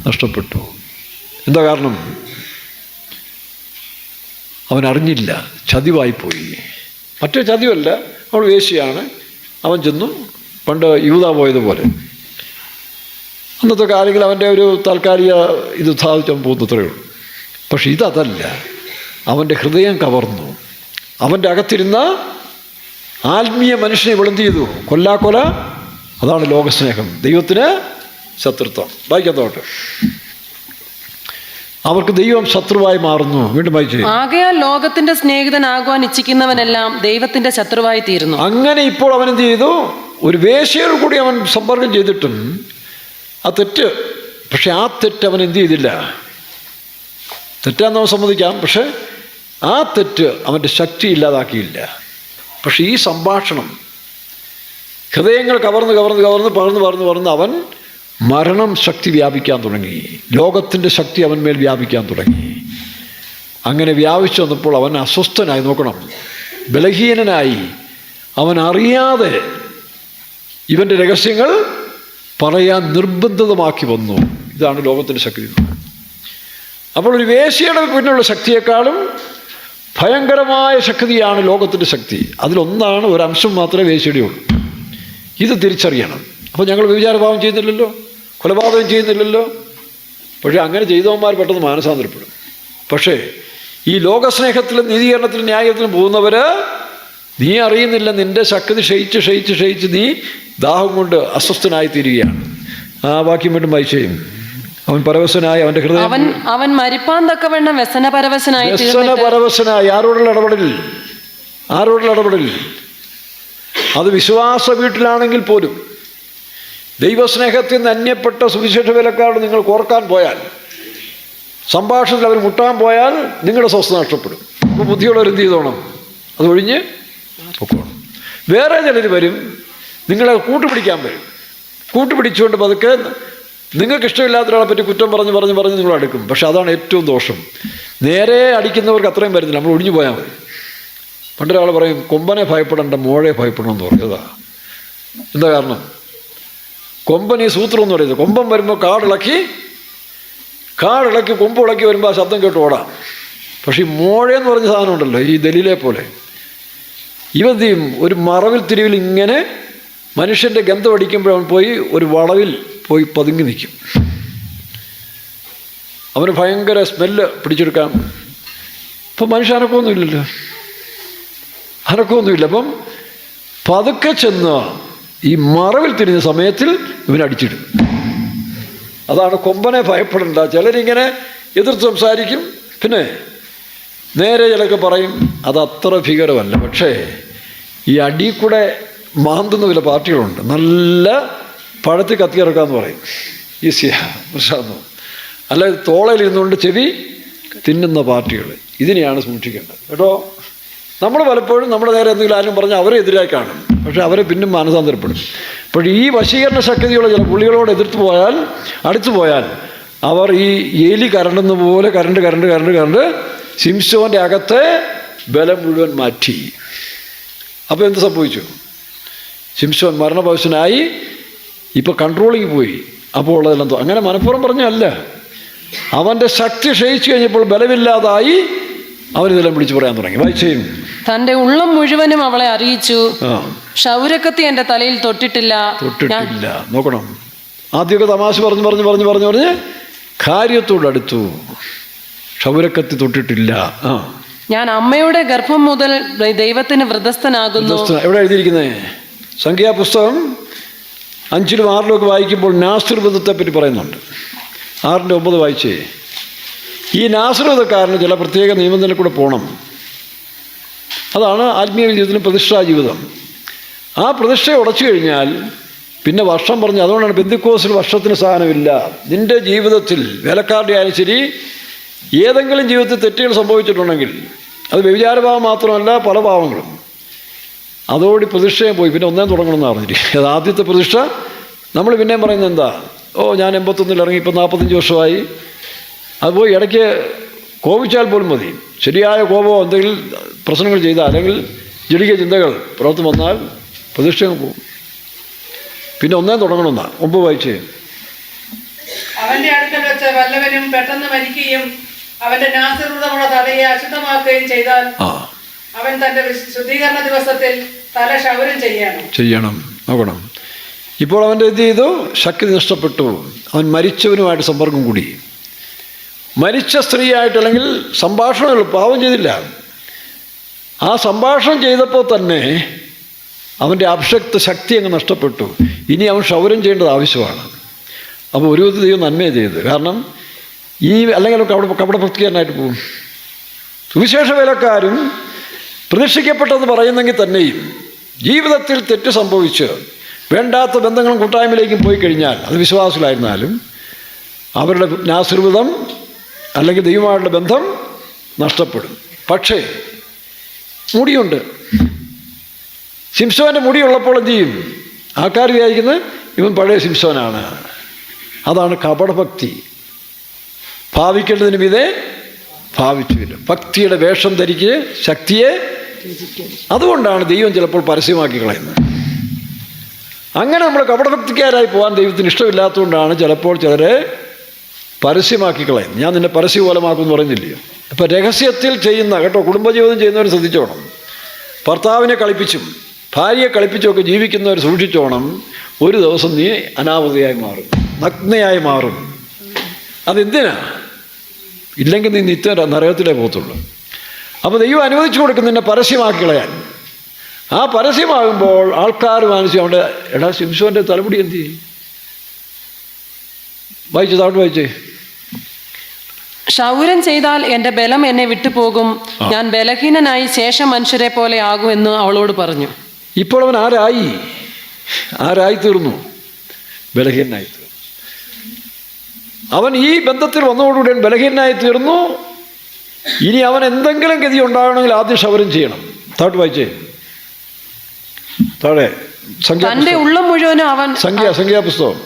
Speaker 1: നഷ്ടപ്പെട്ടു. എന്താ കാരണം? അവൻ അറിഞ്ഞില്ല, ചതിവായിപ്പോയി. മറ്റേ ചതിവല്ല, അവൾ വേശ്യയാണ്. അവൻ ചെന്നു, പണ്ട് യൂദാ പോയതുപോലെ. അന്നത്തെ കാര്യങ്ങൾ അവൻ്റെ ഒരു താൽക്കാലിക ഇത് സാധിച്ചാൽ പോകുന്നത്രയേ ഉള്ളൂ. പക്ഷെ ഇതല്ല, അവൻ്റെ ഹൃദയം കവർന്നു. അവൻ്റെ അകത്തിരുന്ന ആത്മീയ മനുഷ്യനെ വിളന്ത് ചെയ്തു. കൊല്ലാക്കൊല, അതാണ് ലോകസ്നേഹം. ദൈവത്തിന് ശത്രുത്വം. വായിക്കത്തോട്ട്. അവർക്ക് ദൈവം ശത്രുവായി മാറുന്നു. വീണ്ടും വായിച്ചു.
Speaker 2: ആകയാൽ ലോകത്തിന്റെ സ്നേഹിതനാകുവാൻ ഇച്ഛിക്കുന്നവനെല്ലാം ദൈവത്തിന്റെ ശത്രുവായി തീരുന്നു.
Speaker 1: അങ്ങനെ ഇപ്പോൾ അവൻ എന്ത് ചെയ്തു? ഒരു വേശ്യയോട് കൂടി അവൻ സമ്പർക്കം ചെയ്തിട്ടും ആ തെറ്റ്, പക്ഷെ ആ തെറ്റ് അവൻ എന്ത് ചെയ്തില്ല? തെറ്റാന്ന് അവൻ സമ്മതിക്കാം, പക്ഷെ ആ തെറ്റ് അവൻ്റെ ശക്തി ഇല്ലാതാക്കിയില്ല. പക്ഷെ ഈ സംഭാഷണം ഹൃദയങ്ങൾ കവർന്ന് കവർന്ന് കവർന്ന് പകർന്ന് പകർന്ന് പകർന്ന് അവൻ മരണം ശക്തി വ്യാപിക്കാൻ തുടങ്ങി. ലോകത്തിൻ്റെ ശക്തി അവൻ മേൽ വ്യാപിക്കാൻ തുടങ്ങി. അങ്ങനെ വ്യാപിച്ചു വന്നപ്പോൾ അവൻ അസ്വസ്ഥനായി. നോക്കണം, ബലഹീനനായി. അവൻ അറിയാതെ ഇവൻ്റെ രഹസ്യങ്ങൾ പറയാൻ നിർബന്ധിതമാക്കി വന്നു. ഇതാണ് ലോകത്തിൻ്റെ ശക്തി. അപ്പോൾ ഒരു വേശ്യയുടെ പിന്നിലുള്ള ശക്തിയെക്കാളും ഭയങ്കരമായ ശക്തിയാണ് ലോകത്തിൻ്റെ ശക്തി. അതിലൊന്നാണ്, ഒരംശം മാത്രമേ വേശ്യയുടെ ഉള്ളൂ. ഇത് തിരിച്ചറിയണം. അപ്പോൾ ഞങ്ങൾ വ്യഭിചാരഭാവം ചെയ്യുന്നില്ലല്ലോ, കൊലപാതകം ചെയ്യുന്നില്ലല്ലോ. പക്ഷേ അങ്ങനെ ചെയ്തവന്മാർ പെട്ടെന്ന് മാനസാന്തരപ്പെടും. പക്ഷേ ഈ ലോകസ്നേഹത്തിലും നീതീകരണത്തിലും ന്യായത്തിലും പോകുന്നവർ, നീ അറിയുന്നില്ല, നിൻ്റെ ശക്തി ക്ഷയിച്ച് ക്ഷയിച്ച് ക്ഷയിച്ച് നീ ദാഹം കൊണ്ട് അസ്വസ്ഥനായി തീരുകയാണ്. ആ വാക്യം വീണ്ടും വായിച്ചേയും. അവൻ പരവശനായി, അവൻ്റെ ഹൃദയം
Speaker 2: അവൻ മരിപ്പാൻ തക്കവണ്ണം വ്യസനപരവശനായി.
Speaker 1: ആരോടുള്ള ഇടപെടൽ? ആരോടുള്ള ഇടപെടൽ? അത് വിശ്വാസ വീട്ടിലാണെങ്കിൽ പോലും ദൈവസ്നേഹത്തിൽ നിന്ന് അന്യപ്പെട്ട സുവിശേഷ വേലക്കാരോട് നിങ്ങൾ കോർക്കാൻ പോയാൽ, സംഭാഷണത്തിൽ അവർ മുട്ടാൻ പോയാൽ നിങ്ങളുടെ സ്വസ്ഥത നഷ്ടപ്പെടും. അപ്പോൾ ബുദ്ധിയുള്ളവർ എന്ത് ചെയ്തോണം? അതൊഴിഞ്ഞ് പൊക്കോണം. വേറെ ചിലർ വരും, നിങ്ങളെ കൂട്ടുപിടിക്കാൻ വരും. കൂട്ടുപിടിച്ചുകൊണ്ട് പതുക്കെ നിങ്ങൾക്ക് ഇഷ്ടമില്ലാത്ത ഒരാളെ പറ്റി കുറ്റം പറഞ്ഞ് പറഞ്ഞ് പറഞ്ഞ് നിങ്ങൾ അടുക്കും. പക്ഷെ അതാണ് ഏറ്റവും ദോഷം. നേരെ അടിക്കുന്നവർക്ക് അത്രയും വരുന്നില്ല, നമ്മൾ ഒഴിഞ്ഞു പോയാൽ മതി. പണ്ടൊരാൾ പറയും, കൊമ്പനെ ഭയപ്പെടേണ്ട മോഴെ ഭയപ്പെടണം എന്ന് പറഞ്ഞതാ. എന്താ കാരണം? കൊമ്പൻ ഈ സൂത്രം എന്ന് പറയുന്നത്, കൊമ്പൻ വരുമ്പോൾ കാടിളക്കി കൊമ്പ് ഇളക്കി വരുമ്പോൾ ആ ശബ്ദം കേട്ട് ഓടാം. പക്ഷേ ഈ മോഴയെന്ന് പറഞ്ഞ സാധനം ഉണ്ടല്ലോ, ഈ ദലീലെ പോലെ, ഇവന്ത് ചെയ്യും? ഒരു മറവിൽ തിരിവിൽ ഇങ്ങനെ മനുഷ്യൻ്റെ ഗന്ധം അടിക്കുമ്പോൾ അവൻ പോയി ഒരു വളവിൽ പോയി പതുങ്ങി നിൽക്കും. അവന് ഭയങ്കര സ്മെല്ല് പിടിച്ചെടുക്കാം. ഇപ്പം മനുഷ്യ അനക്കമൊന്നുമില്ലല്ലോ, അനക്കമൊന്നുമില്ല. അപ്പം പതുക്കെ ചെന്ന് ഈ മറവിൽ തിരിഞ്ഞ സമയത്തിൽ ഇവനടിച്ചിടും. അതാണ് കൊമ്പനെ ഭയപ്പെടേണ്ട. ചിലരിങ്ങനെ എതിർത്ത് സംസാരിക്കും, പിന്നെ നേരെ ചിലർക്ക് പറയും. അതത്ര ഭീകരമല്ല. പക്ഷേ ഈ അടി കൂടെ മാന്തുന്ന ചില പാർട്ടികളുണ്ട്. നല്ല പഴത്തിൽ കത്തിയിറക്കാമെന്ന് പറയും, ഈസിയാ പ്രശ്നം. അല്ല, തോളയിലിരുന്നുകൊണ്ട് ചെവി തിന്നുന്ന പാർട്ടികൾ. ഇതിനെയാണ് സൂക്ഷിക്കേണ്ടത് കേട്ടോ. നമ്മൾ പലപ്പോഴും നമ്മുടെ നേരെ എന്തെങ്കിലും ആരും പറഞ്ഞാൽ അവരെ എതിരായി കാണും, പക്ഷെ അവരെ പിന്നും മാനസാന്തരപ്പെടും. അപ്പോൾ ഈ വശീകരണ ശക്തിയുള്ള ചില പുള്ളികളോട് അടുത്തു പോയാൽ അവർ ഈ എലി കരണ്ടുന്ന പോലെ കരണ്ട് സിംസോൻ്റെ അകത്തെ ബലം മുഴുവൻ മാറ്റി. അപ്പോൾ എന്ത് സംഭവിച്ചു? സിംസോൻ മരണഭവശനായി, ഇപ്പോൾ കൺട്രോളിങ് പോയി. അപ്പോൾ ഉള്ളതെല്ലാം അങ്ങനെ മനഃപൂർവ്വം പറഞ്ഞല്ല, അവൻ്റെ ശക്തി ക്ഷയിച്ചു കഴിഞ്ഞപ്പോൾ ബലമില്ലാതായി അവനിതെല്ലാം വിളിച്ചു പറയാൻ തുടങ്ങി. വായിച്ചേയും.
Speaker 2: തൻ്റെ ഉള്ളം മുഴുവനും അവളെ അറിയിച്ചു, ക്ഷൗരക്കത്തി എൻ്റെ തലയിൽ തൊട്ടിട്ടില്ല.
Speaker 1: നോക്കണം, ആദ്യമൊക്കെ തമാശ പറഞ്ഞ് കാര്യത്തോടടുത്തു. ക്ഷൗരക്കത്തി തൊട്ടിട്ടില്ല.
Speaker 2: ഞാൻ അമ്മയുടെ ഗർഭം മുതൽ ദൈവത്തിന് വ്രതസ്ഥനാകുന്നു.
Speaker 1: എവിടെ എഴുതിയിരിക്കുന്നത്? സംഖ്യാപുസ്തകം 5-ലും 6-ലും ഒക്കെ വായിക്കുമ്പോൾ നാസിർ വ്രതത്തെ പറ്റി പറയുന്നുണ്ട്. 6-9 വായിച്ചേ. ഈ നാസിർ വ്രതക്കാരന് ചില പ്രത്യേക നിയമത്തിൽ കൂടെ പോകണം. അതാണ് ആത്മീയ ജീവിതത്തിലും പ്രതിഷ്ഠാ ജീവിതം. ആ പ്രതിഷ്ഠ ഉടച്ചു കഴിഞ്ഞാൽ പിന്നെ വർഷം പറഞ്ഞ്, അതുകൊണ്ടാണ് പെന്തിക്കോസിൽ വർഷത്തിന് സ്ഥാനമില്ല. നിൻ്റെ ജീവിതത്തിൽ വേലക്കാരുടെ ആയാലും ശരി, ഏതെങ്കിലും ജീവിതത്തിൽ തെറ്റുകൾ സംഭവിച്ചിട്ടുണ്ടെങ്കിൽ, അത് വ്യഭിചാരഭാവം മാത്രമല്ല, പല ഭാവങ്ങളും, അതോടെ പ്രതിഷ്ഠയും പോയി. പിന്നെ ഒന്നേ തുടങ്ങണമെന്ന് പറഞ്ഞിരിക്കും. അത് ആദ്യത്തെ പ്രതിഷ്ഠ. നമ്മൾ പിന്നെയും പറയുന്നത് എന്താ? ഞാൻ 81-ൽ ഇറങ്ങി, ഇപ്പം 45 വർഷമായി. അതുപോയി ഇടയ്ക്ക് കോപിച്ചാൽ പോലും മതി. ശരിയായ കോപമോ എന്തെങ്കിലും പ്രശ്നങ്ങൾ ചെയ്താൽ, അല്ലെങ്കിൽ ജടിക ചിന്തകൾ പുറത്ത് വന്നാൽ പ്രതിഷ്ഠയും പോകും. പിന്നെ ഒന്നേ തുടങ്ങണമെന്നാ. 9 വായിച്ചേ.
Speaker 3: അവന്റെ അടുക്കൽ വെച്ച് വല്ലവനും പെട്ടെന്ന് മരിക്കുകയും അവന്റെ നാസിർവ്രതമുള്ള തലയെ അശുദ്ധമാക്കുകയും ചെയ്താൽ അവൻ തന്റെ ശുദ്ധീകരണ ദിവസത്തിൽ തല ക്ഷൗരം ചെയ്യണം. നോക്കണം, ഇപ്പോൾ അവൻ്റെ എന്ത് ചെയ്തു? ശക്തി നഷ്ടപ്പെട്ടു. അവൻ മരിച്ചവനുമായിട്ട് സമ്പർക്കം കൂടി. മരിച്ച സ്ത്രീയായിട്ട്, അല്ലെങ്കിൽ സംഭാഷണങ്ങൾ, പാവം ചെയ്തില്ല. ആ സംഭാഷണം ചെയ്തപ്പോൾ തന്നെ അവൻ്റെ അഭിഷക്ത ശക്തി അങ്ങ് നഷ്ടപ്പെട്ടു. ഇനി അവൻ ക്ഷൗരം ചെയ്യേണ്ടത് ആവശ്യമാണ്.
Speaker 1: അപ്പോൾ ഒരു വിധത്തിൽ ദൈവം നന്മയെ ചെയ്തത്. കാരണം ഈ അല്ലെങ്കിൽ കപടഭക്തിക്കാരനായിട്ട് പോകും. സുവിശേഷ വേലക്കാരും പ്രതീക്ഷിക്കപ്പെട്ടെന്ന് പറയുന്നെങ്കിൽ തന്നെയും ജീവിതത്തിൽ തെറ്റ് സംഭവിച്ച് വേണ്ടാത്ത ബന്ധങ്ങളും കൂട്ടായ്മയിലേക്കും പോയി കഴിഞ്ഞാൽ അത് വിശ്വാസികളായിരുന്നാലും അവരുടെ ആശീർവാദം അല്ലെങ്കിൽ ദൈവമായിട്ടുള്ള ബന്ധം നഷ്ടപ്പെടും. പക്ഷേ മുടിയുണ്ട്. ശിംശോൻ്റെ മുടിയുള്ളപ്പോൾ എന്ത് ചെയ്യും? ആൾക്കാർ വിചാരിക്കുന്നത് ഇവൻ പഴയ ശിംശോനാണ്. അതാണ് കപടഭക്തി. ഭാവിക്കേണ്ടതിന് വിധേ ഭാവിച്ചില്ല. ഭക്തിയുടെ വേഷം ധരിക്ക് ശക്തിയെ. അതുകൊണ്ടാണ് ദൈവം ചിലപ്പോൾ പരസ്യമാക്കി കളയുന്നത്. അങ്ങനെ നമ്മൾ കപടഭക്തിക്കാരായി പോകാൻ ദൈവത്തിന് ഇഷ്ടമില്ലാത്തതുകൊണ്ടാണ് ചിലപ്പോൾ ചിലരെ പരസ്യമാക്കി കളയും. ഞാൻ നിന്നെ പരസ്യപോലമാക്കുമെന്ന് പറയുന്നില്ലയോ? അപ്പം രഹസ്യത്തിൽ ചെയ്യുന്ന കേട്ടോ, കുടുംബജീവിതം ചെയ്യുന്നവർ ശ്രദ്ധിച്ചോണം. ഭർത്താവിനെ കളിപ്പിച്ചും ഭാര്യയെ കളിപ്പിച്ചുമൊക്കെ ജീവിക്കുന്നവർ സൂക്ഷിച്ചോണം. ഒരു ദിവസം നീ അനാവൃതയായി മാറും, നഗ്നയായി മാറും. അതെന്തിനാ? ഇല്ലെങ്കിൽ നീ നിത്യ നരകത്തിലേ പോകത്തുള്ളൂ. അപ്പോൾ ദൈവം അനുവദിച്ചു കൊടുക്കും നിന്നെ പരസ്യമാക്കി കളയാൻ. ആ പരസ്യമാകുമ്പോൾ ആൾക്കാർ മനസ്സിൽ അവിടെ എടാ ശിംശോൻ്റെ തലമുടി എന്ത് ചെയ്യും? വായിച്ചു താഴോട്ട് വായിച്ചേ.
Speaker 2: ക്ഷൗരം ചെയ്താൽ എൻ്റെ ബലം എന്നെ വിട്ടുപോകും, ഞാൻ ബലഹീനനായി ശേഷം മനുഷ്യരെ പോലെ ആകുമെന്ന് അവളോട് പറഞ്ഞു.
Speaker 1: ഇപ്പോൾ അവൻ ആരായി തീർന്നു? ബലഹീനായി തീർന്നു. അവൻ ഈ ബന്ധത്തിൽ വന്നതോടുകൂടി ബലഹീനായി തീർന്നു. ഇനി അവൻ എന്തെങ്കിലും ഗതി ഉണ്ടാകണമെങ്കിൽ ആദ്യം ക്ഷൗരം ചെയ്യണം. താഴോട്ട് വായിച്ചേ. താഴെ
Speaker 2: തന്റെ ഉള്ളം മുഴുവനും അവൻ
Speaker 1: സംഖ്യാപുസ്തകം.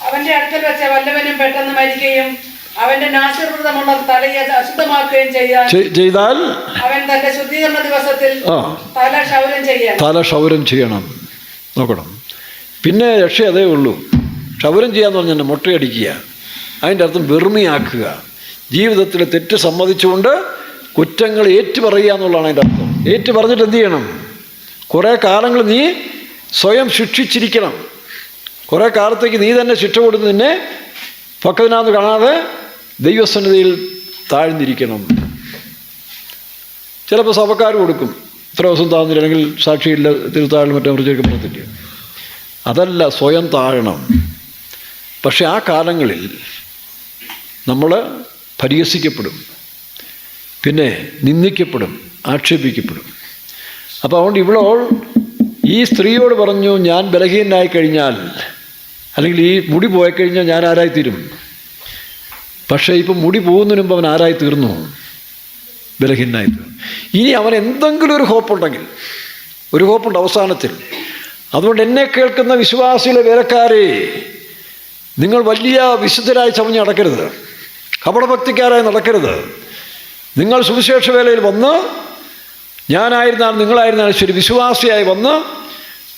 Speaker 3: അവന്റെ അടുക്കൽ വെച്ച വല്ലവനും പെട്ടെന്ന് മരിക്കുകയും അവന്റെ നാശീർവൃതമുള്ള തലയെ അശുദ്ധമാക്കുകയും ചെയ്താൽ അവൻ തന്റെ ശുദ്ധീകരണ ദിവസത്തിൽ തല
Speaker 1: ക്ഷൗരം ചെയ്യണം. നോക്കണം. പിന്നെ രക്ഷ അതേ ഉള്ളൂ. ക്ഷൗരം ചെയ്യാന്ന് പറഞ്ഞാൽ മുട്ടയടിക്കുക. അതിൻ്റെ അർത്ഥം വെറുമയാക്കുക. ജീവിതത്തിൽ തെറ്റ് സമ്മതിച്ചുകൊണ്ട് കുറ്റങ്ങൾ ഏറ്റുപറയുക എന്നുള്ളതാണ് അതിൻ്റെ അർത്ഥം. ഏറ്റു പറഞ്ഞിട്ട് എന്ത് ചെയ്യണം? കുറേ കാലങ്ങൾ നീ സ്വയം ശിക്ഷിച്ചിരിക്കണം. കുറേ കാലത്തേക്ക് നീ തന്നെ ശിക്ഷ കൊടുത്ത് നിന്നെ പക്കതിനാന്ന് കാണാതെ ദൈവസന്നിധിയിൽ താഴ്ന്നിരിക്കണം. ചിലപ്പോൾ സഭക്കാർ കൊടുക്കും, ഇത്ര ദിവസം താഴ്ന്നില്ല, അല്ലെങ്കിൽ സാക്ഷിയില്ല, തിരുത്താഴിൽ മറ്റേ മറിച്ചൊക്കെ പറയത്തില്ല. അതല്ല, സ്വയം താഴണം. പക്ഷെ ആ കാലങ്ങളിൽ നമ്മൾ പരിഹസിക്കപ്പെടും, പിന്നെ നിന്ദിക്കപ്പെടും, ആക്ഷേപിക്കപ്പെടും. അപ്പോൾ അതുകൊണ്ട് ഇവളോൾ ഈ സ്ത്രീയോട് പറഞ്ഞു, ഞാൻ ബലഹീനായി കഴിഞ്ഞാൽ, അല്ലെങ്കിൽ ഈ മുടി പോയിക്കഴിഞ്ഞാൽ ഞാൻ ആരായിത്തീരും. പക്ഷേ ഇപ്പം മുടി പോകുന്നതിന് മുമ്പ് അവൻ ആരായി തീർന്നു? ബലഹീനായി തീർന്നു. ഇനി അവൻ എന്തെങ്കിലും ഒരു ഹോപ്പുണ്ടെങ്കിൽ, ഒരു ഹോപ്പുണ്ട് അവസാനത്തിൽ. അതുകൊണ്ട് എന്നെ കേൾക്കുന്ന വിശ്വാസികളെ വേലക്കാരെ, നിങ്ങൾ വലിയ വിശുദ്ധരായി ചമഞ്ഞ് നടക്കരുത്, കപടഭക്തിക്കാരായി നടക്കരുത്. നിങ്ങൾ സുവിശേഷ വേലയിൽ വന്ന്, ഞാനായിരുന്നാലും നിങ്ങളായിരുന്നാലും ശരി, വിശ്വാസിയായി വന്ന്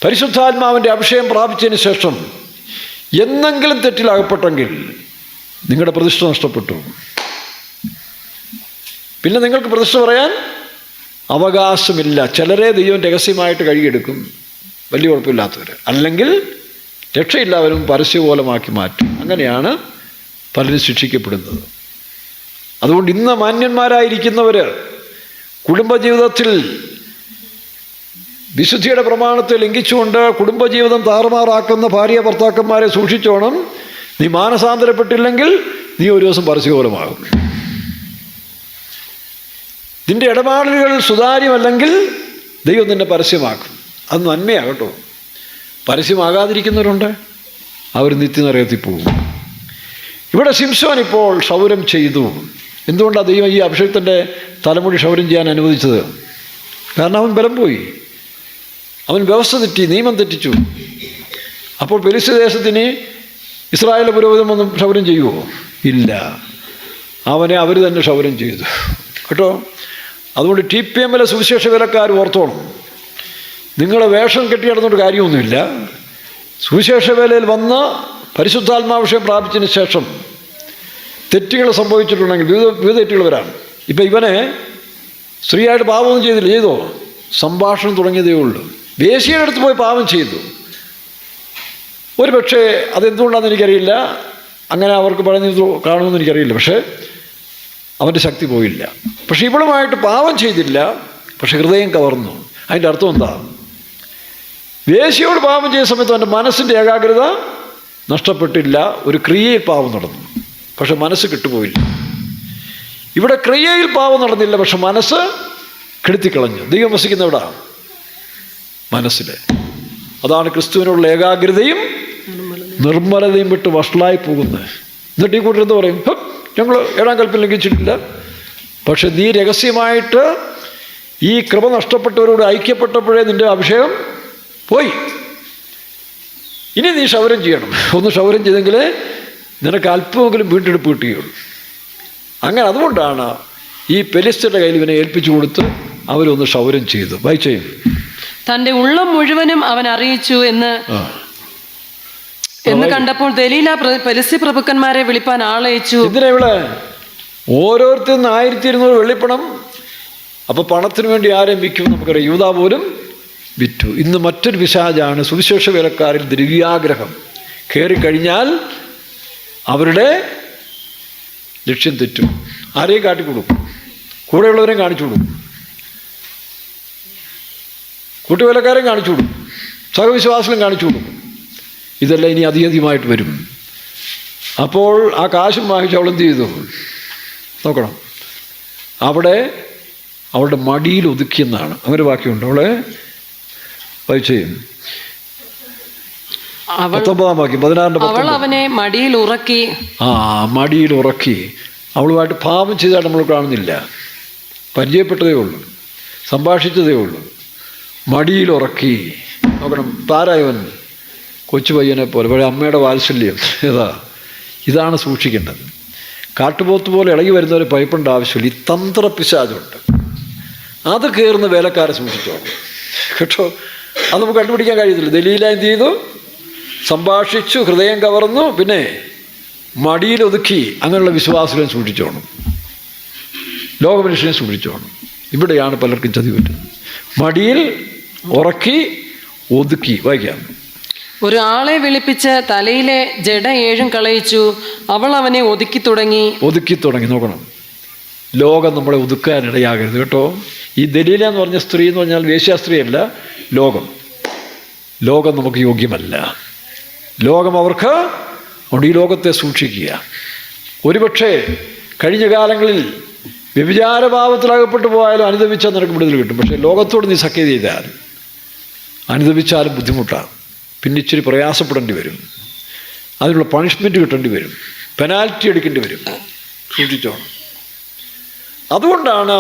Speaker 1: പരിശുദ്ധാത്മാവിൻ്റെ അഭിഷേകം പ്രാപിച്ചതിന് ശേഷം എന്നെങ്കിലും തെറ്റിലകപ്പെട്ടെങ്കിൽ നിങ്ങളുടെ പ്രതിഷ്ഠ നഷ്ടപ്പെട്ടു. പിന്നെ നിങ്ങൾക്ക് പ്രതിഷ്ഠ പറയാൻ അവകാശമില്ല. ചിലരെ ദൈവം രഹസ്യമായിട്ട് കഴുകിയെടുക്കും, വലിയ കുഴപ്പമില്ലാത്തവർ. അല്ലെങ്കിൽ രക്ഷയില്ലാവരും പരസ്യകോലമാക്കി മാറ്റും. അങ്ങനെയാണ് പലരും ശിക്ഷിക്കപ്പെടുന്നത്. അതുകൊണ്ട് ഇന്ന് മാന്യന്മാരായിരിക്കുന്നവർ കുടുംബജീവിതത്തിൽ വിശുദ്ധിയുടെ പ്രമാണത്തെ ലംഘിച്ചുകൊണ്ട് കുടുംബജീവിതം താറുമാറാക്കുന്ന ഭാര്യ ഭർത്താക്കന്മാരെ സൂക്ഷിച്ചോണം. നീ മാനസാന്തരപ്പെട്ടില്ലെങ്കിൽ നീ ഒരു ദിവസം പരസ്യകോലമാകും. നിന്റെ ഇടപാടുകൾ സുതാര്യമല്ലെങ്കിൽ ദൈവം നിന്നെ പരസ്യമാക്കും. അത് നന്മയാകട്ടോ. പരസ്യമാകാതിരിക്കുന്നവരുണ്ട്, അവർ നിത്യനരകത്തിൽ പോകും. ഇവിടെ ശിംശോൻ ഇപ്പോൾ ക്ഷൗരം ചെയ്തു. എന്തുകൊണ്ടാണ് ദൈവം ഈ അഭിഷേകത്തിൻ്റെ തലമുടി ക്ഷൗരം ചെയ്യാൻ അനുവദിച്ചത്? കാരണം അവൻ ബലം പോയി, അവൻ വ്യവസ്ഥ തെറ്റി, നിയമം തെറ്റിച്ചു. അപ്പോൾ ഫെലിസ്ത്യ ദേശത്തിന് ഇസ്രായേലിലെ പുരോഹിതൻ ഒന്നും ക്ഷൗരം ചെയ്യുമോ? ഇല്ല. അവനെ അവർ തന്നെ ക്ഷൗരം ചെയ്തു കേട്ടോ. അതുകൊണ്ട് TPM സുവിശേഷ വേലക്കാർ ഓർത്തോണം, നിങ്ങളെ വേഷം കെട്ടി നടന്നുകൊണ്ട് കാര്യമൊന്നുമില്ല. സുവിശേഷ വേലയിൽ വന്ന് പരിശുദ്ധാത്മാവിഷയം പ്രാപിച്ചതിന് ശേഷം തെറ്റുകൾ സംഭവിച്ചിട്ടുണ്ടെങ്കിൽ വിവിധ തെറ്റുകൾ വരാം. ഇപ്പം ഇവനെ സ്ത്രീയായിട്ട് പാപമൊന്നും ചെയ്തില്ല, ചെയ്തോ? സംഭാഷണം തുടങ്ങിയതേ ഉള്ളൂ. വേശ്യയുടെ അടുത്ത് പോയി പാപം ചെയ്തു. ഒരു പക്ഷേ അതെന്തുകൊണ്ടാണെന്ന് എനിക്കറിയില്ല, അങ്ങനെ അവർക്ക് പറയുന്നത് കാണുമെന്ന് എനിക്കറിയില്ല. പക്ഷേ അവൻ്റെ ശക്തി പോയില്ല. പക്ഷെ ഇവളുമായിട്ട് പാപം ചെയ്തില്ല, പക്ഷെ ഹൃദയം കവർന്നു. അതിൻ്റെ അർത്ഥം എന്താ? വേശ്യയോട് പാപം ചെയ്ത സമയത്ത് അവൻ്റെ മനസ്സിൻ്റെ ഏകാഗ്രത നഷ്ടപ്പെട്ടില്ല, ഒരു ക്രിയയിൽ പാപം നടന്നു, പക്ഷെ മനസ്സ് കെട്ടുപോയില്ല. ഇവിടെ ക്രിയയിൽ പാപം നടന്നില്ല, പക്ഷെ മനസ്സ് കെടുത്തിക്കളഞ്ഞു. ദൈവം വസിക്കുന്ന എവിടാ? മനസ്സിൽ. അതാണ് ക്രിസ്തുവിനുള്ള ഏകാഗ്രതയും നിർമ്മലതയും വിട്ട് വഷളായി പോകുന്നത്. എന്നിട്ട് ഈ കൂട്ടരെന്ന് പറയും, ഞങ്ങൾ 7-ാം കൽപ്പന ലംഘിച്ചിട്ടില്ല. പക്ഷെ നീ രഹസ്യമായിട്ട് ഈ കൃപ നഷ്ടപ്പെട്ടവരോട് ഐക്യപ്പെട്ടപ്പോഴേ നിൻ്റെ അഭിഷേകം പോയി. ഇനി നീ ക്ഷൗരം ചെയ്യണം. ഒന്ന് ക്ഷൗരം ചെയ്തെങ്കിലേ നിനക്ക് അല്പമെങ്കിലും വീണ്ടെടുപ്പ് കിട്ടുകയുള്ളൂ. അങ്ങനെ അതുകൊണ്ടാണ് ഈ പെലിസ്ത്യരുടെ കയ്യിൽ ഇവനെ ഏൽപ്പിച്ചു കൊടുത്ത് അവരൊന്ന് ക്ഷൗരം ചെയ്തു. വായിച്ചേ.
Speaker 2: തന്റെ ഉള്ളം മുഴുവനും അവൻ അറിയിച്ചു എന്ന് കണ്ടപ്പോൾ ദലീല പെലിസ്ത്യ പ്രഭുക്കന്മാരെ വിളിപ്പാൻ ആളയച്ചു.
Speaker 1: എന്തിനാ ഇവിടെ? ഓരോരുത്തരും 1200 വെള്ളിപ്പണം. അപ്പൊ പണത്തിന് വേണ്ടി ആരെയും വിൽക്കും? നമുക്കറിയാം, യൂദാ പോലും വിറ്റു. ഇന്ന് മറ്റൊരു പിശാചാണ് സുവിശേഷ വേലക്കാരിൽ ദ്രവ്യാഗ്രഹം കയറിക്കഴിഞ്ഞാൽ അവരുടെ ലക്ഷ്യം തെറ്റും. ആരെയും കാട്ടിക്കൊടുക്കും, കൂടെയുള്ളവരെയും കാണിച്ചു കൊടുക്കും, കൂട്ടുവേലക്കാരെയും കാണിച്ചു കൊടുക്കും, സഹവിശ്വാസികളും കാണിച്ചു കൊടുക്കും. ഇതെല്ലാം ഇനി അധികമായിട്ട് വരും. അപ്പോൾ ആ കാശും വാങ്ങിച്ച് അവൾ എന്ത് ചെയ്തു നോക്കണം. അവിടെ അവളുടെ മടിയിൽ ഒതുക്കിയെന്നാണ് അങ്ങനെ വാക്യമുണ്ട്. അവളെ വായിച്ചേ 19-ാം വാക്യം 16-ന്റെ
Speaker 2: അവൾ അവനെ മടിയിൽ ഉറക്കി.
Speaker 1: മടിയിൽ ഉറക്കി. അവളുമായിട്ട് പാപം ചെയ്താൽ നമ്മൾ കാണുന്നില്ല, പരിചയപ്പെട്ടതേ ഉള്ളൂ, സംഭാഷിച്ചതേ ഉള്ളൂ. മടിയിൽ ഉറക്കി. നോക്കണം, താരായവൻ കൊച്ചു പയ്യനെ പോലെ. പഴയ അമ്മയുടെ വാത്സല്യം ഇതാണ് സൂക്ഷിക്കേണ്ടത്. കാട്ടുപോത്ത് പോലെ ഇളകി വരുന്നവരെ ഭയപ്പെടേണ്ട ആവശ്യമില്ല. ഈ തന്ത്രപിശാചുണ്ട്, അത് കയറുന്ന വേലക്കാരെ സൂക്ഷിച്ചോണം കേട്ടോ. അത് നമുക്ക് കണ്ടുപിടിക്കാൻ കഴിയത്തില്ല. ദലീല എന്ത് ചെയ്തു? സംഭാഷിച്ചു, ഹൃദയം കവർന്നു, പിന്നെ മടിയിലൊതുക്കി. അങ്ങനെയുള്ള വിശ്വാസികളെ സൂക്ഷിച്ചോണം, ലോകമനുഷ്യനെ സൂക്ഷിച്ചോണം. ഇവിടെയാണ് പലർക്കും ചതി പറ്റുന്നത്. മടിയിൽ ഉറക്കി ഒതുക്കി. വായിക്കാം.
Speaker 2: ഒരാളെ വിളിപ്പിച്ച് തലയിലെ ജട 7 കളയിച്ചു. അവൾ അവനെ ഒതുക്കി തുടങ്ങി.
Speaker 1: നോക്കണം, ലോകം നമ്മളെ ഒതുക്കാനിടയാകരുത് കേട്ടോ. ഈ ദലീല എന്ന് പറഞ്ഞ സ്ത്രീ എന്ന് പറഞ്ഞാൽ വേശ്യാസ്ത്രീയല്ല, ലോകം നമുക്ക് യോഗ്യമല്ല. ലോകം അവർക്ക് ഈ ലോകത്തെ സൂക്ഷിക്കുക. ഒരുപക്ഷെ കഴിഞ്ഞ കാലങ്ങളിൽ വ്യഭിചാരഭാവത്തിലകപ്പെട്ടു പോയാലും അനുദപിച്ചാൽ നിനക്ക് വിടുതൽ കിട്ടും. പക്ഷേ ലോകത്തോട് നീ സഖ്യത ചെയ്താൽ അനുദപിച്ചാലും ബുദ്ധിമുട്ടാണ്. പിന്നെ ഇച്ചിരി പ്രയാസപ്പെടേണ്ടി വരും, അതിനുള്ള പണിഷ്മെൻറ്റ് കിട്ടേണ്ടി വരും, പെനാൽറ്റി എടുക്കേണ്ടി വരും. സൂക്ഷിച്ചോണം. അതുകൊണ്ടാണ്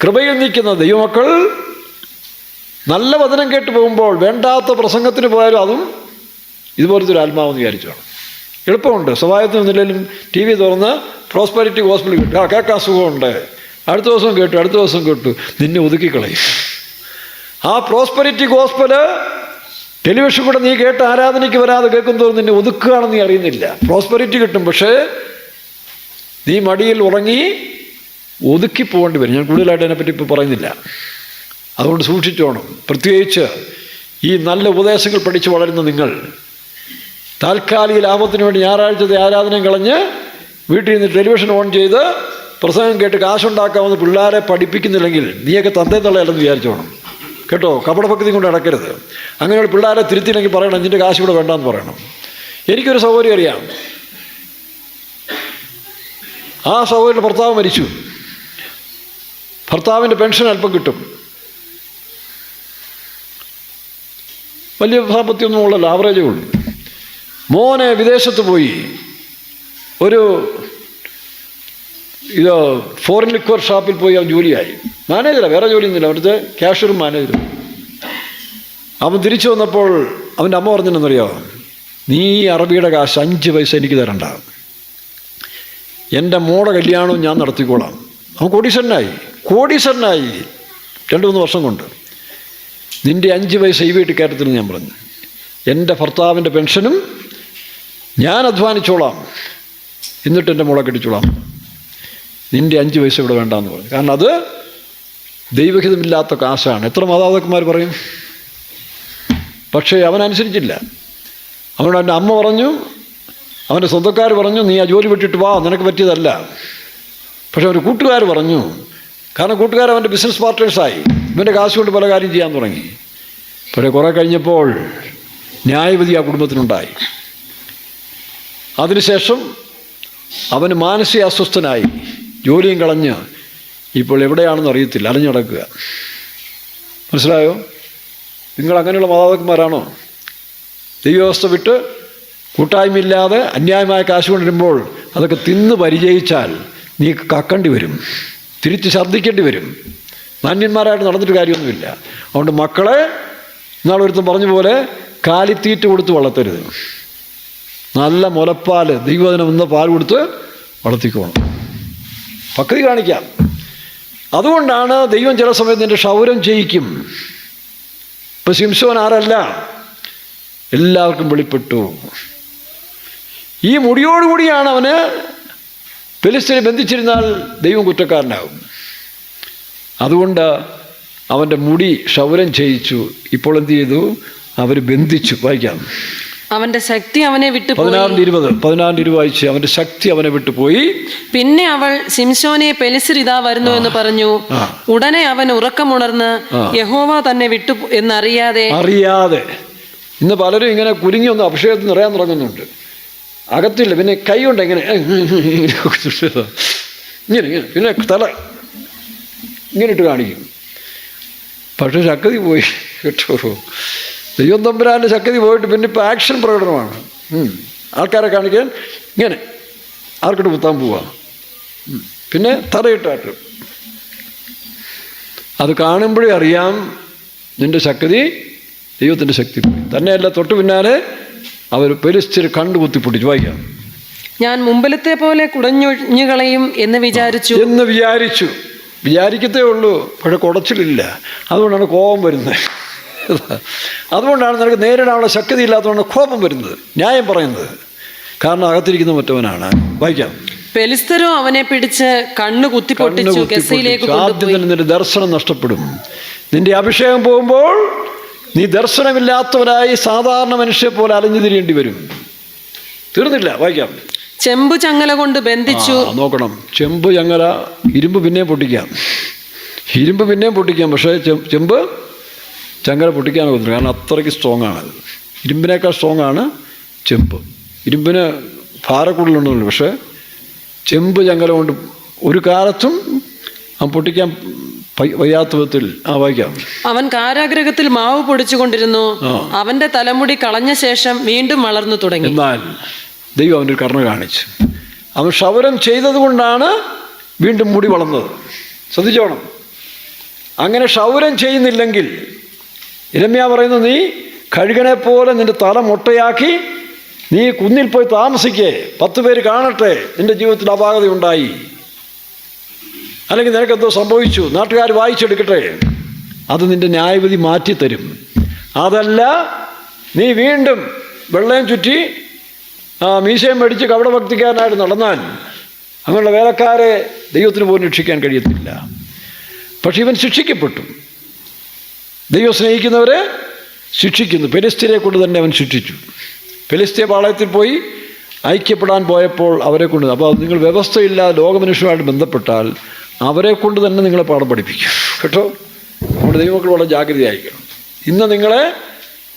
Speaker 1: കൃപയിൽ നിൽക്കുന്ന ദൈവമക്കൾ നല്ല വചനം കേട്ട് പോകുമ്പോൾ വേണ്ടാത്ത പ്രസംഗത്തിന് പോയാലും അതും ഇതുപോലത്തെ ഒരു ആത്മാവെന്ന് വിചാരിച്ചോണം. എളുപ്പമുണ്ട്. സ്വഭാവത്തിൽ നിന്നില്ലെങ്കിലും TV തുറന്ന് പ്രോസ്പെരിറ്റി ഗോസ്പൽ കേട്ടു, കേൾക്കാൻ സുഖമുണ്ട്, അടുത്ത ദിവസം കേട്ടു, നിന്നെ ഒതുക്കിക്കളയും. ആ പ്രോസ്പെരിറ്റി ഗോസ്പല് ടെലിവിഷൻ കൂടെ നീ കേട്ട് ആരാധനയ്ക്ക് വരാതെ കേൾക്കും തോറും നിന്നെ ഒതുക്കുകയാണെന്ന് നീ അറിയുന്നില്ല. പ്രോസ്പെരിറ്റി കിട്ടും, പക്ഷേ നീ മടിയിൽ ഉറങ്ങി ഒതുക്കി പോകേണ്ടി വരും. ഞാൻ കൂടുതലായിട്ട് അതിനെപ്പറ്റി ഇപ്പോൾ പറയുന്നില്ല. അതുകൊണ്ട് സൂക്ഷിച്ചോണം. പ്രത്യേകിച്ച് ഈ നല്ല ഉപദേശങ്ങൾ പഠിച്ച് വളരുന്ന നിങ്ങൾ താൽക്കാലിക ലാഭത്തിന് വേണ്ടി ഞായറാഴ്ചത്തെ ആരാധനയും കളഞ്ഞ് വീട്ടിൽ നിന്ന് ടെലിവിഷൻ ഓൺ ചെയ്ത് പ്രസംഗം കേട്ട് കാശുണ്ടാക്കാമെന്ന് പിള്ളേരെ പഠിപ്പിക്കുന്നില്ലെങ്കിൽ നീയൊക്കെ തന്തേ തള്ളയല്ലെന്ന് വിചാരിച്ചോണം കേട്ടോ. കപടഭക്തി കൊണ്ട് നടക്കരുത്. അങ്ങനെയുള്ള പിള്ളേരെ തിരുത്തിയില്ലെങ്കിൽ പറയണം, നിൻ്റെ കാശ് ഇവിടെ വേണ്ടാന്ന് പറയണം. എനിക്കൊരു സൗകര്യം അറിയാം. ആ സൗകര്യത്തിൽ ഭർത്താവ് മരിച്ചു. ഭർത്താവിൻ്റെ പെൻഷൻ അല്പം കിട്ടും. വലിയ സാമ്പത്തികമൊന്നും ഉള്ളല്ലോ, ആവറേജേ ഉള്ളൂ. മോനെ വിദേശത്ത് പോയി ഒരു ഫോറിൻ ലിക്വർ ഷാപ്പിൽ പോയി അവൻ ജോലിയായി. മാനേജറാണ്, വേറെ ജോലിയൊന്നുമില്ല, അവിടുത്തെ ക്യാഷ്യറും മാനേജറും. അവൻ തിരിച്ചു വന്നപ്പോൾ അവൻ്റെ അമ്മ പറഞ്ഞെന്നറിയോ, നീ അറബിയുടെ കാശ് 5 പൈസ എനിക്ക് തരണ്ട, എൻ്റെ മോടെ കല്യാണവും ഞാൻ നടത്തിക്കോളാം. അവൻ കോടീശ്വരനായി 2-3 വർഷം കൊണ്ട്. നിൻ്റെ 5 പൈസ ഈ വീട്ടിൽ കയറ്റത്തില്ലെന്ന് ഞാൻ പറഞ്ഞു. എൻ്റെ ഭർത്താവിൻ്റെ പെൻഷനും ഞാൻ അധ്വാനിച്ചോളാം, എന്നിട്ട് എൻ്റെ മോളെ കെട്ടിച്ചോളാം. നിൻ്റെ 5 പൈസ ഇവിടെ വേണ്ടാന്ന് പറഞ്ഞു. കാരണം അത് ദൈവഹിതമില്ലാത്ത കാശാണ്. എത്ര മാതാപിതാക്കന്മാർ പറയും? പക്ഷേ അവനനുസരിച്ചില്ല. അവനോട് അവൻ്റെ അമ്മ പറഞ്ഞു, അവൻ്റെ സ്വന്തക്കാർ പറഞ്ഞു, നീ ആ ജോലി വിട്ടിട്ട് വാ, നിനക്ക് പറ്റിയതല്ല. പക്ഷെ അവൻ്റെ കൂട്ടുകാർ പറഞ്ഞു, കാരണം കൂട്ടുകാർ അവൻ്റെ ബിസിനസ് പാർട്ട്നേഴ്സായി, ഇവൻ്റെ കാശ് കൊണ്ട് പല കാര്യം ചെയ്യാൻ തുടങ്ങി. പക്ഷേ കുറേ കഴിഞ്ഞപ്പോൾ ന്യായവിധി ആ കുടുംബത്തിനുണ്ടായി. അതിനുശേഷം അവന് മാനസിക അസ്വസ്ഥനായി, ജോലിയും കളഞ്ഞ് ഇപ്പോൾ എവിടെയാണെന്ന് അറിയത്തില്ല, അലഞ്ഞു നടക്കുക. മനസ്സിലായോ? നിങ്ങൾ അങ്ങനെയുള്ള മാതാപിതാക്കന്മാരാണോ? ദൈവവ്യവസ്ഥ വിട്ട് കൂട്ടായ്മയില്ലാതെ അന്യായമായ കാശ് കൊണ്ടിരുമ്പോൾ അതൊക്കെ തിന്ന് പരിചയിച്ചാൽ നീ കക്കേണ്ടി വരും, തിരിച്ച് ഛർദ്ദിക്കേണ്ടി വരും. മാന്യന്മാരായിട്ട് നടന്നിട്ട് കാര്യമൊന്നുമില്ല. അതുകൊണ്ട് മക്കളെ ഇന്നാളൊരുത്തം പറഞ്ഞ പോലെ കാലിത്തീറ്റ കൊടുത്ത് വളർത്തരുത്. നല്ല മുലപ്പാൽ, ദൈവവചനം എന്ന പാൽ കൊടുത്ത് വളർത്തിക്കോണം. പക്വത കാണിക്കാം. അതുകൊണ്ടാണ് ദൈവം ചില സമയത്ത് നിൻ്റെ ക്ഷൗരം ചെയ്യിക്കും. ഇപ്പം ശിംശോൻ ആരല്ല, എല്ലാവർക്കും വെളിപ്പെട്ടു. ഈ മുടിയോടുകൂടിയാണ് അവന് ഫെലിസ്ത്യരെ ബന്ധിച്ചിരുന്നാൽ ദൈവം കുറ്റക്കാരനാകും. അതുകൊണ്ട് അവൻ്റെ മുടി ക്ഷൗരം ചെയ്യിച്ചു. ഇപ്പോൾ എന്ത് ചെയ്തു? അവർ ബന്ധിച്ചു. വായിക്കാം.
Speaker 2: അവന്റെ ശക്തി അവനെ വിട്ടു
Speaker 1: 16-20 വായിച്ച്. അവന്റെ ശക്തി അവനെ വിട്ടുപോയി.
Speaker 2: പിന്നെ അവൾ ശിംശോനെ പെലിസ്ത്യർ ഇതാ വരുന്നു എന്ന് പറഞ്ഞു. ഉടനെ അവൻ ഉറക്കമുണർന്ന് യഹോവ തന്നെ വിട്ടു എന്നറിയാതെ
Speaker 1: ഇന്ന് പലരും ഇങ്ങനെ കുലുങ്ങി ഒന്ന് അഭിഷേകത്തിൽ നിറയാൻ തുടങ്ങുന്നുണ്ട്. അകത്തില്ല, പിന്നെ കൈ കൊണ്ട് എങ്ങനെ ഇങ്ങനെ പിന്നെ തല ഇങ്ങനെ ഇട്ട് കാണിക്കും. പക്ഷെ ശക്തി പോയി കേട്ടോ. ദൈവം തമ്പുരാൻ്റെ ശക്തി പോയിട്ട് പിന്നെ ഇപ്പം ആക്ഷൻ പ്രകടനമാണ്. ആൾക്കാരെ കാണിക്കാൻ ഇങ്ങനെ ആർക്കിട്ട് കുത്താൻ പോവാ, പിന്നെ തറയിട്ടാട്ട്. അത് കാണുമ്പോഴേ അറിയാം നിൻ്റെ ശക്തി ദൈവത്തിൻ്റെ ശക്തി പോയി. തന്നെയല്ല, തൊട്ട് പിന്നാലെ അവർ ഫെലിസ്ത്യർ കണ്ടു കുത്തിപ്പൊട്ടിച്ചു. വായിക്കാം.
Speaker 2: ഞാൻ മുമ്പിലത്തെ പോലെ കുടഞ്ഞൊഴിഞ്ഞുകളയും എന്ന്
Speaker 1: വിചാരിക്കത്തേ ഉള്ളൂ, പക്ഷെ കുടച്ചിലില്ല. അതുകൊണ്ടാണ് കോപം വരുന്നത്. അതുകൊണ്ടാണ് നിനക്ക് നേരിടാനുള്ള ശക്തി ഇല്ലാത്തതുകൊണ്ട് കോപം വരുന്നത്, ന്യായം പറയുന്നത്. കാരണം അകത്തിരിക്കുന്ന മറ്റവനാണ്. വായിക്കാം.
Speaker 2: ഫെലിസ്ത്യരോ അവനെ പിടിച്ച് കണ്ണു കുത്തിപ്പൊട്ടിച്ചു ഗസയിലേക്ക് കൊണ്ടുപോയി.
Speaker 1: ആദ്യം നിന്റെ ദർശനം നഷ്ടപ്പെടും. നിന്റെ അഭിഷേകം പോകുമ്പോൾ നീ ദർശനമില്ലാത്തവരായി സാധാരണ മനുഷ്യരെ പോലെ അലഞ്ഞു തിരിയേണ്ടി വരും. തീർന്നില്ല. വായിക്കാം.
Speaker 2: ചെമ്പു ചങ്ങല കൊണ്ട് ബന്ധിച്ചു.
Speaker 1: നോക്കണം, ചെമ്പ് ചങ്ങല. ഇരുമ്പ് പിന്നെയും പൊട്ടിക്കാം, പക്ഷേ ചെമ്പ് ചങ്ങല പൊട്ടിക്കാനൊക്കെ, കാരണം അത്രയ്ക്ക് സ്ട്രോങ് ആണ്. ഇരുമ്പിനേക്കാൾ സ്ട്രോങ് ആണ് ചെമ്പ്. ഇരുമ്പിന് ഭാരക്കൂടുതലുണ്ടല്ലോ, പക്ഷേ ചെമ്പ് ചങ്ങല കൊണ്ട് ഒരു കാലത്തും പൊട്ടിക്കാൻ വയ്യാത്ത വിധത്തിൽ. വായിക്കാം.
Speaker 2: അവൻ കാരാഗ്രഹത്തിൽ മാവ് പൊടിച്ചുകൊണ്ടിരുന്നു. അവന്റെ തലമുടി കളഞ്ഞ ശേഷം വീണ്ടും വളർന്നു തുടങ്ങി.
Speaker 1: എന്നാൽ ദൈവം അവൻ്റെ ഒരു കരുണ കാണിച്ചു. അവൻ ക്ഷൗരം ചെയ്തത് കൊണ്ടാണ് വീണ്ടും മുടി വളർന്നത്. ശ്രദ്ധിച്ചോണം. അങ്ങനെ ക്ഷൗരം ചെയ്യുന്നില്ലെങ്കിൽ യിരെമ്യാ പറയുന്നു, നീ കഴുകനെ പോലെ നിന്റെ തല മൊട്ടയാക്കി നീ കുന്നിൽ പോയി താമസിക്കേ, 10 പേര് കാണട്ടെ നിന്റെ ജീവിതത്തിൽ അപാകതയുണ്ടായി, അല്ലെങ്കിൽ നിനക്കെന്തോ സംഭവിച്ചു, നാട്ടുകാർ വായിച്ചെടുക്കട്ടെ. അത് നിന്റെ ന്യായവിധി മാറ്റിത്തരും. അതല്ല, നീ വീണ്ടും വെള്ളയും ചുറ്റി മീശയും മേടിച്ച് കപടഭക്തിക്കാരനായിട്ട് നടന്നാൽ അങ്ങനെയുള്ള വേലക്കാരെ ദൈവത്തിന് പോലും രക്ഷിക്കാൻ കഴിയത്തില്ല. പക്ഷെ ഇവൻ ശിക്ഷിക്കപ്പെട്ടു. ദൈവം സ്നേഹിക്കുന്നവരെ ശിക്ഷിക്കുന്നു. ഫെലിസ്ത്യരെ കൊണ്ട് തന്നെ അവൻ ശിക്ഷിച്ചു. ഫെലിസ്ത്യ പാളയത്തിൽ പോയി ഐക്യപ്പെടാൻ പോയപ്പോൾ അവരെ കൊണ്ട്, അപ്പോൾ നിങ്ങൾ വ്യവസ്ഥയില്ലാതെ ലോകമനുഷ്യരുമായിട്ട് ബന്ധപ്പെട്ടാൽ അവരെ കൊണ്ട് തന്നെ നിങ്ങളെ പാഠം പഠിപ്പിക്കും കേട്ടോ. നമ്മുടെ ദൈവമക്കൾ വളരെ ജാഗ്രതയായിരിക്കണം. ഇന്ന് നിങ്ങളെ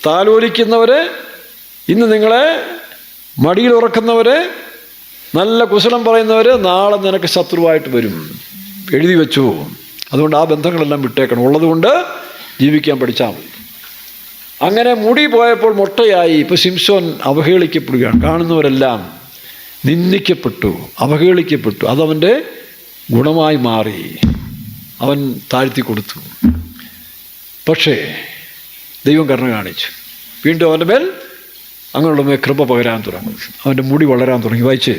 Speaker 1: താലോലിക്കുന്നവരെ, ഇന്ന് നിങ്ങളെ മടിയിൽ ഉറക്കുന്നവരെ, നല്ല കുശലം പറയുന്നവർ നാളെ നിനക്ക് ശത്രുവായിട്ട് വരും. എഴുതി വെച്ചു. അതുകൊണ്ട് ആ ബന്ധങ്ങളെല്ലാം വിട്ടേക്കണം. ഉള്ളതുകൊണ്ട് ജീവിക്കാൻ പഠിച്ചാൽ മതി. അങ്ങനെ മുടി പോയപ്പോൾ മൊട്ടയായി. ഇപ്പോൾ ശിംശോൻ അവഹേളിക്കപ്പെടുകയാണ്. കാണുന്നവരെല്ലാം നിന്ദിക്കപ്പെട്ടു, അവഹേളിക്കപ്പെട്ടു. അതവൻ്റെ ഗുണമായി മാറി. അവൻ താഴ്ത്തി കൊടുത്തു. പക്ഷേ ദൈവം കരുണ കാണിച്ചു. വീണ്ടും അവൻ്റെ മേൽ അങ്ങനെയുള്ള മേൽ കൃപ പകരാൻ തുടങ്ങി. അവൻ്റെ മുടി വളരാൻ തുടങ്ങി. വായിച്ചേ.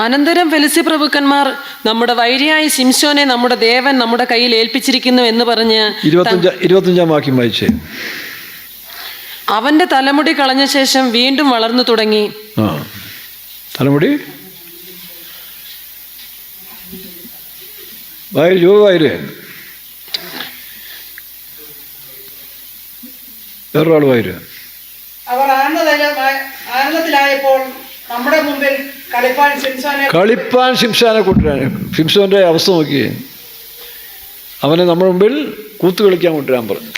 Speaker 2: അനന്തരം ഫെലിസ്ത്യ പ്രഭുക്കന്മാർ നമ്മുടെ വൈരിയായ ശിംശോനെ നമ്മുടെ ദേവൻ നമ്മുടെ കയ്യിൽ ഏൽപ്പിച്ചിരിക്കുന്നു എന്ന് പറഞ്ഞ്
Speaker 1: 25-ാം വാക്യം വായിച്ചേ.
Speaker 2: അവന്റെ തലമുടി കളഞ്ഞ ശേഷം വീണ്ടും വളർന്നു തുടങ്ങി.
Speaker 1: തലമുടി വായിരേ, വേറൊരാൾ വായിരേ.
Speaker 3: അവർ ആനന്ദത്തിലായപ്പോൾ നമ്മുടെ മുമ്പിൽ
Speaker 1: കളിപ്പാൻ ശിംശോനെ കൊണ്ടുവരാൻ. ശിംശോന്റെ അവസ്ഥ നോക്കിയേ. അവനെ നമ്മുടെ മുമ്പിൽ കൂത്തു കളിക്കാൻ കൊണ്ടുവരാൻ പറഞ്ഞു.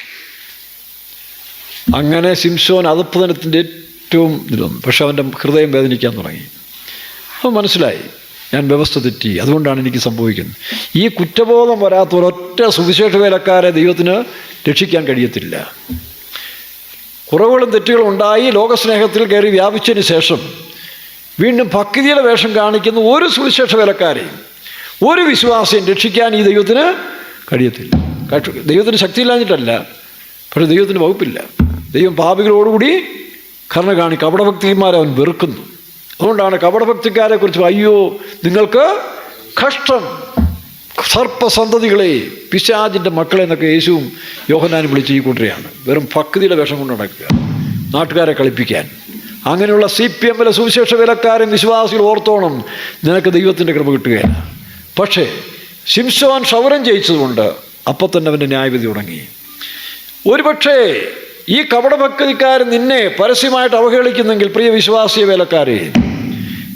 Speaker 1: അങ്ങനെ ശിംശോൻ അധപ്പതനത്തിൻ്റെ ഏറ്റവും ഇതിലൊന്നും. പക്ഷെ അവൻ്റെ ഹൃദയം വേദനിക്കാൻ തുടങ്ങി. അപ്പോൾ മനസ്സിലായി ഞാൻ വ്യവസ്ഥ തെറ്റി, അതുകൊണ്ടാണ് എനിക്ക് സംഭവിക്കുന്നത്. ഈ കുറ്റബോധം വരാത്ത ഒരൊറ്റ സുവിശേഷ വേലക്കാരെ ദൈവത്തിന് രക്ഷിക്കാൻ കഴിയത്തില്ല. കുറവുകളും തെറ്റുകളും ഉണ്ടായി ലോകസ്നേഹത്തിൽ കയറി വ്യാപിച്ചതിന് ശേഷം വീണ്ടും ഭക്തിയുടെ വേഷം കാണിക്കുന്ന ഒരു സുവിശേഷ വേലക്കാരെയും ഒരു വിശ്വാസിയും രക്ഷിക്കാൻ ഈ ദൈവത്തിന് കഴിയത്തില്ല. ദൈവത്തിന് ശക്തിയില്ലാഞ്ഞിട്ടല്ല, പക്ഷേ ദൈവത്തിന് വകുപ്പില്ല. ദൈവം പാപികളോടുകൂടി കരുണ കാണി കപടഭക്തിമാരെ അവൻ വെറുക്കുന്നു. അതുകൊണ്ടാണ് കപടഭക്തിക്കാരെ കുറിച്ച് അയ്യോ നിങ്ങൾക്ക് കഷ്ടം സർപ്പസന്തതികളെ പിശാചിൻ്റെ മക്കളെ എന്നൊക്കെ യേശുവും യോഹന്നാനും വിളിച്ച് ഈ കൂട്ടരെയാണ്. വെറും ഭക്തിയുടെ വേഷം കൊണ്ട് നടക്കുക, നാട്ടുകാരെ കളിപ്പിക്കാൻ. അങ്ങനെയുള്ള CPM-ലെ സുവിശേഷ വേലക്കാരും വിശ്വാസികൾ ഓർത്തോണം, നിനക്ക് ദൈവത്തിൻ്റെ കൃപ കിട്ടുകയില്ല. പക്ഷേ ശിംശോൻ ക്ഷൗരം ജയിച്ചതുകൊണ്ട് അപ്പം തന്നെ അവൻ്റെ ന്യായവിധി തുടങ്ങി. ഒരുപക്ഷേ ഈ കപടഭക്തിക്കാരൻ നിന്നെ പരസ്യമായിട്ട് അവഹേളിക്കുന്നെങ്കിൽ, പ്രിയ വിശ്വാസിയ വേലക്കാരെ,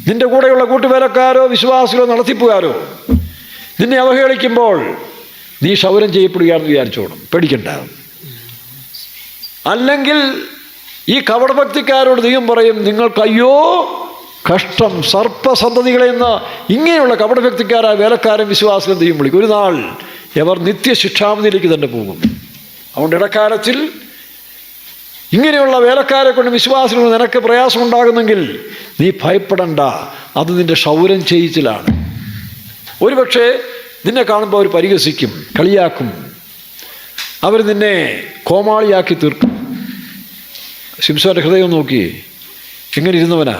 Speaker 1: നിന്റെ കൂടെയുള്ള കൂട്ടുവേലക്കാരോ വിശ്വാസികളോ നടത്തിപ്പുകാരോ നിന്നെ അവഹേളിക്കുമ്പോൾ നീ ക്ഷൗരം ചെയ്യപ്പെടുകയാണെന്ന് വിചാരിച്ചോണം, പേടിക്കണ്ട. അല്ലെങ്കിൽ ഈ കപടഭക്തിക്കാരോട് ദൈവം പറയും, നിങ്ങൾക്ക് അയ്യോ കഷ്ടം സർപ്പസന്തതികളെന്ന്. ഇങ്ങനെയുള്ള കപടഭക്തിക്കാരായ വേലക്കാരൻ വിശ്വാസികളും ദൈവം വിളിക്കും. ഒരു നാൾ അവർ നിത്യശിക്ഷാവിധിയിലേക്ക് തന്നെ പോകും. അതുകൊണ്ട് ഇടക്കാലത്തിൽ ഇങ്ങനെയുള്ള വേലക്കാരെ കൊണ്ട് വിശ്വാസികൾ നിനക്ക് പ്രയാസമുണ്ടാകുന്നെങ്കിൽ നീ ഭയപ്പെടണ്ട, അത് നിന്റെ ക്ഷൗരം ചെയ്യിച്ചിലാണ്. ഒരുപക്ഷെ നിന്നെ കാണുമ്പോൾ അവർ പരിഹസിക്കും, കളിയാക്കും, അവർ നിന്നെ കോമാളിയാക്കി തീർക്കും. ശിംശോൻ്റെ ഹൃദയം നോക്കി എങ്ങനെ ഇരുന്നവനാ,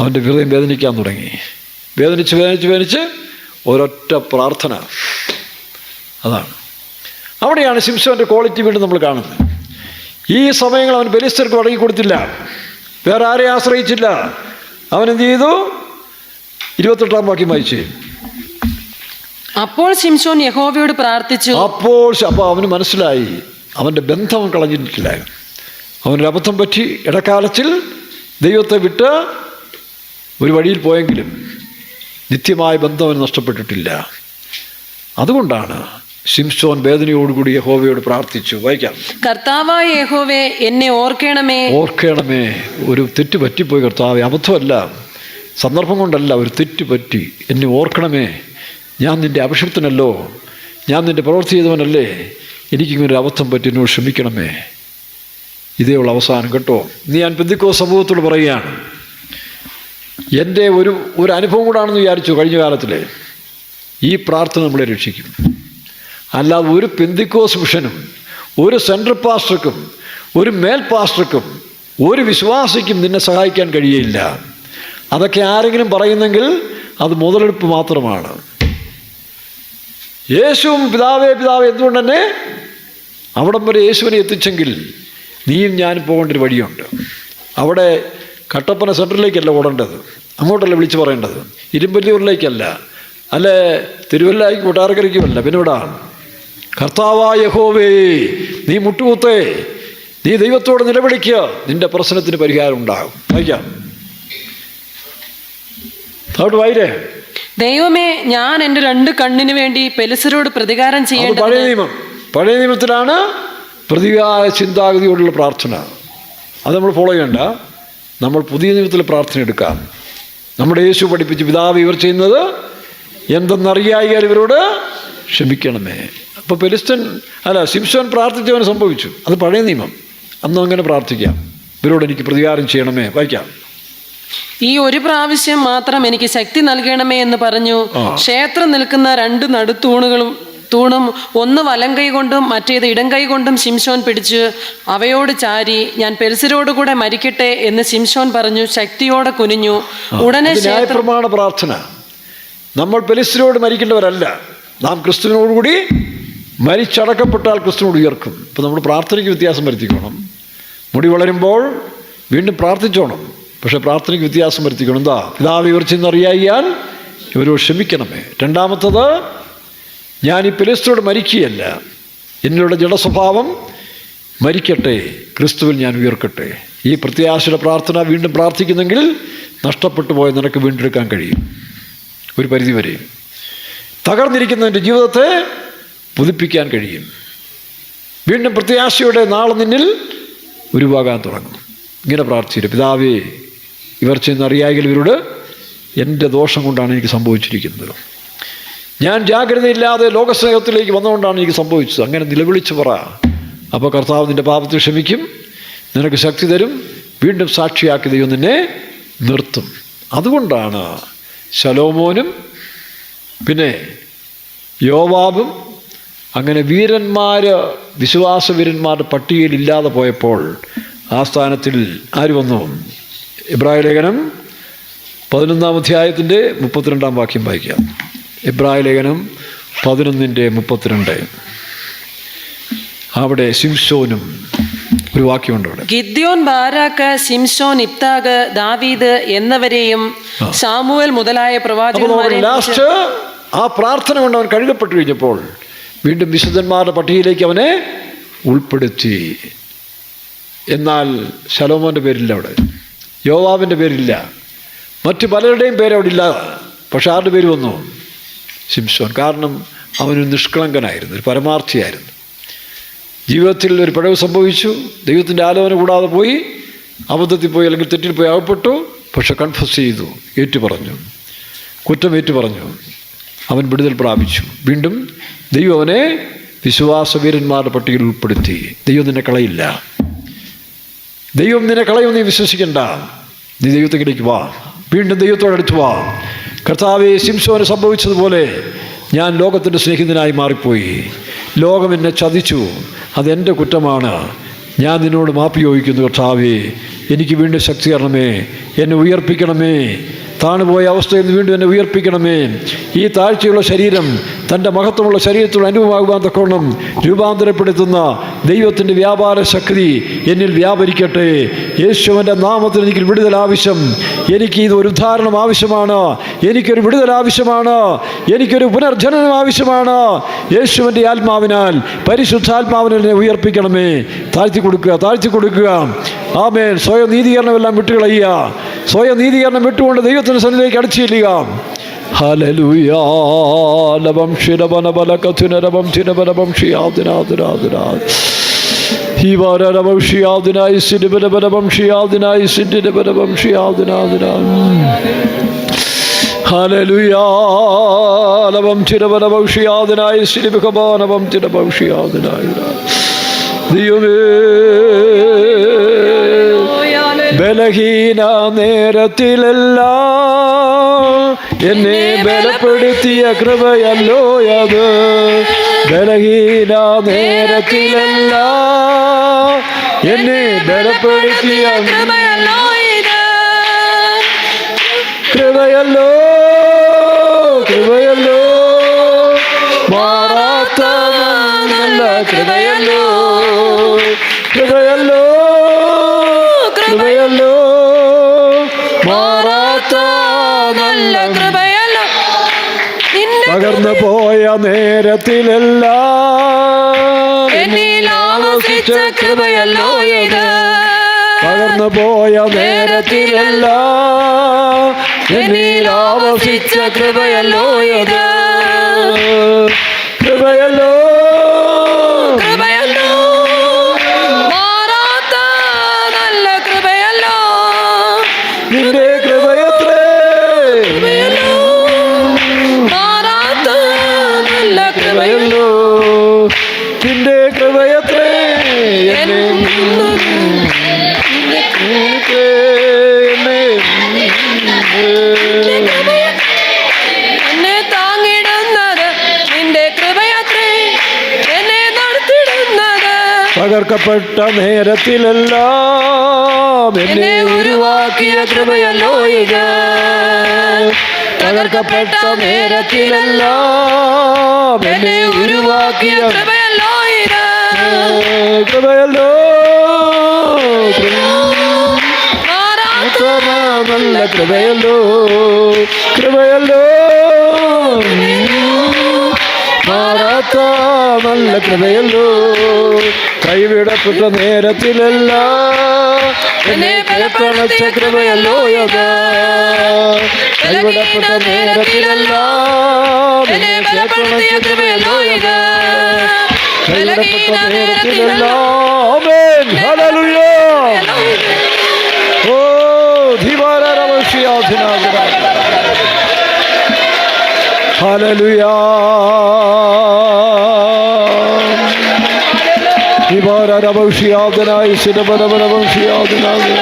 Speaker 1: അവൻ്റെ ഹൃദയം വേദനിക്കാൻ തുടങ്ങി. വേദനിച്ച് വേദനിച്ച് വേദനിച്ച് ഒരൊറ്റ പ്രാർത്ഥന. അതാണ് അവിടെയാണ് ശിംശോൻ്റെ ക്വാളിറ്റി വീണ്ടും നമ്മൾ കാണുന്നത്. ഈ സമയങ്ങൾ അവൻ ബലിസ്തർക്ക് വഴങ്ങി കൊടുത്തില്ല, വേറെ ആരെ ആശ്രയിച്ചില്ല. അവൻ എന്ത് ചെയ്തു? 28-ാം വാക്യം വായിച്ച്.
Speaker 2: അപ്പോൾ ശിംശോൻ യഹോവയോട് പ്രാർത്ഥിച്ചു.
Speaker 1: അപ്പോൾ അവന് മനസ്സിലായി അവൻ്റെ ബന്ധം കളഞ്ഞിട്ടില്ല. അവനൊരു അബദ്ധം പറ്റി. ഇടക്കാലത്തിൽ ദൈവത്തെ വിട്ട് ഒരു വഴിയിൽ പോയെങ്കിലും നിത്യമായ ബന്ധം അവന് നഷ്ടപ്പെട്ടിട്ടില്ല. അതുകൊണ്ടാണ് ശിംശോൻ വേദനയോടുകൂടി യഹോവയോട് പ്രാർത്ഥിച്ചു. വായിക്കാം.
Speaker 2: കർത്താവായ യഹോവേ, എന്നെ ഓർക്കണമേ.
Speaker 1: ഓർക്കണമേ. ഒരു തെറ്റ് പറ്റിപ്പോയി കർത്താവേ, അബദ്ധമല്ല, സന്ദർഭം കൊണ്ടല്ല, ഒരു തെറ്റ് പറ്റി. എന്നെ ഓർക്കണമേ. ഞാൻ നിൻ്റെ അഭിഷിക്തനല്ലോ, ഞാൻ നിൻ്റെ പ്രവൃത്തി ചെയ്തവനല്ലേ, എനിക്കിങ്ങനൊരു അബദ്ധം പറ്റി, എന്നോട് ക്ഷമിക്കണമേ. ഇതേ ഉള്ള അവസാനം കേട്ടോ. ഇന്ന് ഞാൻ പെന്തിക്കോസ്ത് സമൂഹത്തോട് പറയുകയാണ്, എൻ്റെ ഒരു അനുഭവം കൂടാണെന്ന് വിചാരിച്ചു. കഴിഞ്ഞ കാലത്തിൽ ഈ പ്രാർത്ഥന നമ്മളെ രക്ഷിക്കും. അല്ലാതെ ഒരു പെന്തിക്കോസ്ത് മിഷനും ഒരു സെൻട്രൽ പാസ്റ്റർക്കും ഒരു മേൽ പാസ്റ്റർക്കും ഒരു വിശ്വാസിക്കും നിന്നെ സഹായിക്കാൻ കഴിയില്ല. അതൊക്കെ ആരെങ്കിലും പറയുന്നെങ്കിൽ അത് മുതലെടുപ്പ് മാത്രമാണ്. യേശുവും പിതാവേ പിതാവേ എന്തുകൊണ്ട് തന്നെ അവിടം വരെ യേശുവിനെ എത്തിച്ചെങ്കിൽ നീയും ഞാനും പോകേണ്ടൊരു വഴിയുണ്ട്. അവിടെ കട്ടപ്പന സെൻറ്ററിലേക്കല്ല ഓടേണ്ടത്, അങ്ങോട്ടല്ല വിളിച്ചു പറയേണ്ടത്, ഇരുമ്പല്ലൂരിലേക്കല്ല, അല്ലെ തിരുവല്ലായ്ക്ക് കൊട്ടാരക്കരയ്ക്കുമല്ല. പിന്നെ ഇവിടെ കർത്താവായ യഹോവേ, നീ മുട്ടുകുത്തേ, നീ ദൈവത്തോട് നിലവിളിക്കുക, നിന്റെ പ്രശ്നത്തിന് പരിഹാരം ഉണ്ടാകും. വായിക്കാം. അവിടെ വായിരേ.
Speaker 2: ദൈവമേ, ഞാൻ എൻ്റെ 2 കണ്ണിന് വേണ്ടി പെലിസരോട് പ്രതികാരം ചെയ്യേണ്ടത്.
Speaker 1: പഴയ നിയമം. പഴയ നിയമത്തിലാണ് പ്രതികാര ചിന്താഗതിയോടുള്ള പ്രാർത്ഥന. അത് നമ്മൾ ഫോളോ ചെയ്യണ്ട. നമ്മൾ പുതിയ നിയമത്തിൽ പ്രാർത്ഥന എടുക്കാം. നമ്മുടെ യേശു പഠിപ്പിച്ച്, പിതാവ് ഇവർ ചെയ്യുന്നത് എന്തെന്നറിയായാൽ ഇവരോട് ക്ഷമിക്കണമേ. അപ്പോൾ ശിംശോൻ പ്രാർത്ഥിച്ചവന് സംഭവിച്ചു. അത് പഴയ നിയമം. അന്നും അങ്ങനെ പ്രാർത്ഥിക്കാം, ഇവരോട് എനിക്ക് പ്രതികാരം ചെയ്യണമേ. വായിക്കാം.
Speaker 2: ഈ ഒരു പ്രാവശ്യം മാത്രം എനിക്ക് ശക്തി നൽകണമേ എന്ന് പറഞ്ഞു. ക്ഷേത്രം നിൽക്കുന്ന 2 നടുത്തൂണും ഒന്ന് വലം കൈ കൊണ്ടും മറ്റേത് ഇടം കൈ കൊണ്ടും ശിംശോൻ പിടിച്ചു അവയോട് ചാരി, ഞാൻ പെലിസരോടുകൂടെ മരിക്കട്ടെ എന്ന് ശിംശോൻ പറഞ്ഞു. ശക്തിയോടെ കുനിഞ്ഞു. ഉടനെ
Speaker 1: ന്യായപ്രമാണ പ്രാർത്ഥന. നമ്മൾ പെലിസരോട് മരിക്കേണ്ടവരല്ല, നാം ക്രിസ്തുവിനോടുകൂടി മരിച്ചടക്കപ്പെട്ടാൽ ക്രിസ്തുവിനോട് ഉയർക്കും. ഇപ്പം നമ്മൾ പ്രാർത്ഥനയ്ക്ക് വ്യത്യാസം വരുത്തിക്കണം. മുടി വളരുമ്പോൾ വീണ്ടും പ്രാർത്ഥിച്ചോണം, പക്ഷെ പ്രാർത്ഥനയ്ക്ക് വ്യത്യാസം വരുത്തിക്കണം. എന്താ? പിതാവ് ഇവർ ചെന്നറിയാൻ ഇവരോട് ക്ഷമിക്കണമേ. രണ്ടാമത്തത്, ഞാൻ ഈ പെലിസ്തരോട് മരിക്കുകയല്ല, എന്നിലുള്ള ജഡസ്വഭാവം മരിക്കട്ടെ, ക്രിസ്തുവിൽ ഞാൻ ഉയർക്കട്ടെ. ഈ പ്രത്യാശയുടെ പ്രാർത്ഥന വീണ്ടും പ്രാർത്ഥിക്കുന്നെങ്കിൽ നഷ്ടപ്പെട്ടു പോയ നിനക്ക് വീണ്ടെടുക്കാൻ കഴിയും. ഒരു പരിധിവരെയും തകർന്നിരിക്കുന്നതിൻ്റെ ജീവിതത്തെ പുതുപ്പിക്കാൻ കഴിയും. വീണ്ടും പ്രത്യാശയുടെ നാളെ നിന്നിൽ ഉരുവാകാൻ തുടങ്ങും. ഇങ്ങനെ പ്രാർത്ഥിച്ചിട്ട്, പിതാവേ ഇവർ ചെന്നറിയായെങ്കിൽ ഇവരോട് എൻ്റെ ദോഷം കൊണ്ടാണ് എനിക്ക് സംഭവിച്ചിരിക്കുന്നത്. ഞാൻ ജാഗ്രതയില്ലാതെ ലോകസ്നേഹത്തിലേക്ക് വന്നുകൊണ്ടാണ് എനിക്ക് സംഭവിച്ചത്. അങ്ങനെ നിലവിളിച്ച് പറ. അപ്പോൾ കർത്താവ് നിൻ്റെ പാപത്തെ ക്ഷമിക്കും, നിനക്ക് ശക്തി തരും, വീണ്ടും സാക്ഷിയാക്കി ദൈവം നിന്നെ നിർത്തും. അതുകൊണ്ടാണ് ശലോമോനും പിന്നെ യോവാബും അങ്ങനെ വീരന്മാർ, വിശ്വാസ വീരന്മാരുടെ പട്ടികയിൽ ഇല്ലാതെ പോയപ്പോൾ ആ സ്ഥാനത്തിൽ ആര് വന്നു? എബ്രായ ലേഖനം 11-ാം അധ്യായത്തിൻ്റെ 32-ാം വാക്യം വായിക്കാം. എബ്രായ ലേഖനം 11:32. അവിടെ സിംസോനും ഒരു വാക്യമുണ്ട്. അവിടെ
Speaker 2: ഗിദ്യോൻ, ബാരാക്ക്, ശിംശോൻ, ഇബ്താഗ്, ദാവീദ് എന്നിവരെയും ശാമൂവേൽ മുതലായ പ്രവാചകന്മാരെയും
Speaker 1: ലാസ്റ്റ് ആ പ്രാർത്ഥന കൊണ്ട് അവൻ കഴുകപ്പെട്ടു കഴിഞ്ഞപ്പോൾ വീണ്ടും വിശുദ്ധന്മാരുടെ പട്ടികയിലേക്ക് അവനെ ഉൾപ്പെടുത്തി. എന്നാൽ ശലോമോൻ്റെ പേരില്ല, അവിടെ യോവാബിൻ്റെ പേരില്ല, മറ്റു പലരുടെയും പേര് അവിടെ ഇല്ല. പക്ഷെ ആരുടെ പേര് വന്നു? ശിംശോൻ. കാരണം അവനൊരു നിഷ്കളങ്കനായിരുന്നു, ഒരു പരമാർത്ഥിയായിരുന്നു. ജീവിതത്തിൽ ഒരു പിഴവ് സംഭവിച്ചു, ദൈവത്തിൻ്റെ ആലോചന കൂടാതെ പോയി, അബദ്ധത്തിൽ പോയി അല്ലെങ്കിൽ തെറ്റിൽ പോയി അകപ്പെട്ടു. പക്ഷെ കൺഫസ് ചെയ്തു, ഏറ്റുപറഞ്ഞു, കുറ്റം ഏറ്റുപറഞ്ഞു, അവൻ വിടുതൽ പ്രാപിച്ചു. വീണ്ടും ദൈവം അവനെ വിശ്വാസവീരന്മാരുടെ പട്ടികയിൽ ഉൾപ്പെടുത്തി. ദൈവം നിന്നെ കളയില്ല, ദൈവം നിന്നെ കളയുമെന്ന് നീ വിശ്വസിക്കണ്ട. നീ ദൈവത്തിലേക്ക് വാ, വീണ്ടും ദൈവത്തോടടുത്ത് വാ. കർത്താവേ, ശിംശോന് സംഭവിച്ചതുപോലെ ഞാൻ ലോകത്തിൻ്റെ സ്നേഹിതനായി മാറിപ്പോയി, ലോകം എന്നെ ചതിച്ചു, അതെൻ്റെ കുറ്റമാണ്. ഞാൻ നിന്നോട് മാപ്പ് ചോദിക്കുന്നു കർത്താവേ, എനിക്ക് വീണ്ടും ശക്തി തരണമേ, എന്നെ ഉയർപ്പിക്കണമേ, താണുപോയ അവസ്ഥയിൽ നിന്ന് വീണ്ടും എന്നെ ഉയർപ്പിക്കണമേ. ഈ താഴ്ചയുള്ള ശരീരം തൻ്റെ മഹത്വമുള്ള ശരീരത്തോട് അനുഭവമാകുവാൻ തക്കവണ്ണം രൂപാന്തരപ്പെടുത്തുന്ന ദൈവത്തിൻ്റെ വ്യാപാര ശക്തി എന്നിൽ വ്യാപരിക്കട്ടെ. യേശുവിൻ്റെ നാമത്തിൽ എനിക്ക് വിടുതൽ ആവശ്യം. എനിക്ക് ഇത് ഒരു ഉദ്ധാരണം ആവശ്യമാണ്, എനിക്കൊരു വിടുതൽ ആവശ്യമാണ്, എനിക്കൊരു പുനർജനനം ആവശ്യമാണ്. യേശുവിൻ്റെ ആത്മാവിനാൽ, പരിശുദ്ധാത്മാവിനാൽ എന്നെ ഉയർപ്പിക്കണമേ. താഴ്ത്തി കൊടുക്കുക, താഴ്ത്തി കൊടുക്കുക. ആമേൻ. സ്വയം നീതീകരണമെല്ലാം വിട്ടുകളയുക, സ്വയം നീതീകരണം വിട്ടുകൊണ്ട് ദൈവത്തിൻ്റെ സന്നിധിയിലേക്ക് അടിച്ചു ചെല്ലുക. ഹല്ലേലൂയാ. ലബം ശിരബനബല കഥുനരബം ചിരബനബം ഷിയാദിനാദിനാദിനാദ് ഹീവാരബം ഷിയാദിനായി സിരിബനബനബം ഷിയാദിനായി സിരിബനബം ഷിയാദിനാദിനാദ്. ഹല്ലേലൂയാ. ലബം ചിരബനബം ഷിയാദിനായി സിരിബനബം ചിരബം ഷിയാദിനായി. ദൈവമേ, ബലഹീന നേരത്തിലെല്ലാം എന്നെ ബലപ്പെടുത്തിയ കൃപയല്ലോ അത്. ബലഹീന നേരത്തിലെല്ലാം എന്നെ ബലപ്പെടുത്തിയ കൃപയല്ലോ, കൃപയല്ലോ, കൃപയല്ലോ, മാറാത്ത നല്ല കൃപയല്ലോ, കൃപയല്ലോ, കൃപയല്ലോ, മാറാത്ത നല്ല കൃപയല്ലോ. പകർന്നു പോയ നേരത്തിലെല്ലാം എന്നിൽ ആവസിച്ച കൃപയല്ലോ ഇത്. പകർന്നു പോയ നേരത്തിലെല്ലാം എന്നിൽ ആവസിച്ച കൃപയല്ലോ ഇത്. കൃപയല്ലോ, കൃപയല്ലോ, മാറാത്ത നല്ല കൃപയല്ലോ. നിന്റെ കൃപയത്രേ, മാറാത്ത നല്ല കൃപയല്ലോ. നിന്റെ കൃപയത്രേ എന്നെ താങ്ങിടുന്നത്. നിന്റെ കൃപയത്രേ എന്നെ നടത്തിടുന്നത്. പകർക്കപ്പെട്ട നേരത്തിലെല്ലാം എന്നെ ഉരുവാക്കിയ കൃപയല്ലോ ഇത്. പകർക്കപ്പെട്ട നേരത്തിലെല്ലാം എന്നെ ഉരുവാക്കിയ കൃപയല്ലോ ഇത്. കൃപയല്ലോ, നല്ല കൃപയല്ലോ, കൃപയല്ലോ, മാറാത്ത നല്ല കൃപയല്ലോ. കൈവിടപ്പെട്ട നേരത്തിലെല്ലാം എന്നെ പേപ്പണച്ച കൃപയല്ലോ അത്. കൈവിടപ്പെട്ട നേരത്തിലെല്ലാം എന്നെ പേപ്പണച്ച കൃപയല്ലോ ഇത്. കൈവിടപ്പെട്ട നേരത്തിലെല്ലാം. ആമേൻ. ഹല്ലേലൂയ. ഓ ധിവാരവശിയാധിനാഥ ഹല്ലേലൂയ. ഇവരവംശിയാദനായി ശിരവരവംശിയാദനായി.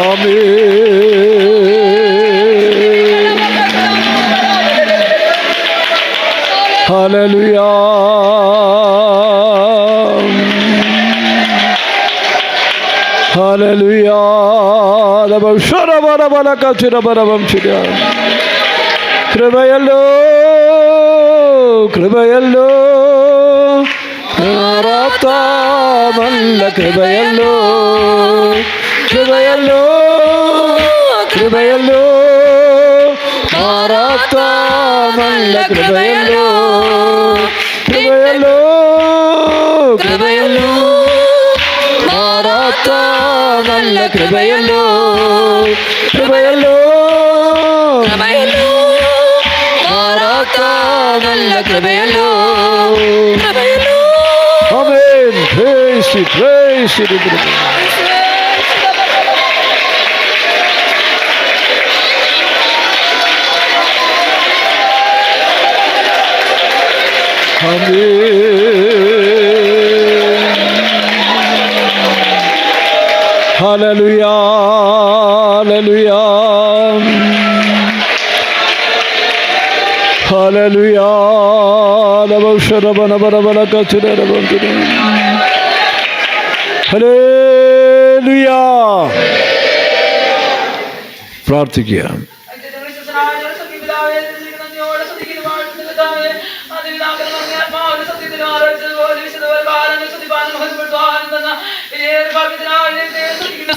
Speaker 1: ആമേൻ. ഹല്ലേലൂയ. ഹല്ലേലൂയ. കൃപയല്ലോ കൃപയല്ലോ മാറാത്ത നല്ല കൃപയല്ലോ കൃപയല്ലോ കൃപയല്ലോ മാറാത്ത നല്ല കൃപയല്ലോ കൃപയല്ലോ കൃപയല്ലോ മാറാത്ത നല്ല കൃപയല്ലോ കൃപയല്ലോ കൃപയല്ലോ മാറാത്ത നല്ല കൃപയല്ലോ കൃപയല്ലോ. ആമേൻ. Praise you, praise you. Hallelujah. Hallelujah. Hallelujah. Hallelujah. പ്രാർത്ഥിക്കുക.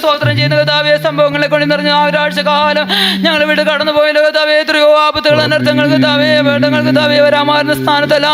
Speaker 2: സ്തോത്രം ചെയ്യുന്ന കർത്താവേ, സംഭവങ്ങളെ കൊണ്ട് നിറഞ്ഞ ആ ഒരാഴ്ച കാലം ഞങ്ങൾ വീട് കടന്നു പോയല്ലോ കർത്താവേ. എത്രയോ ആപത്തുകൾ അനർത്ഥങ്ങൾ കർത്താവേ, വേണ്ടങ്ങൾ കർത്താവേ വരാമാറുന്ന സ്ഥാനത്തല്ല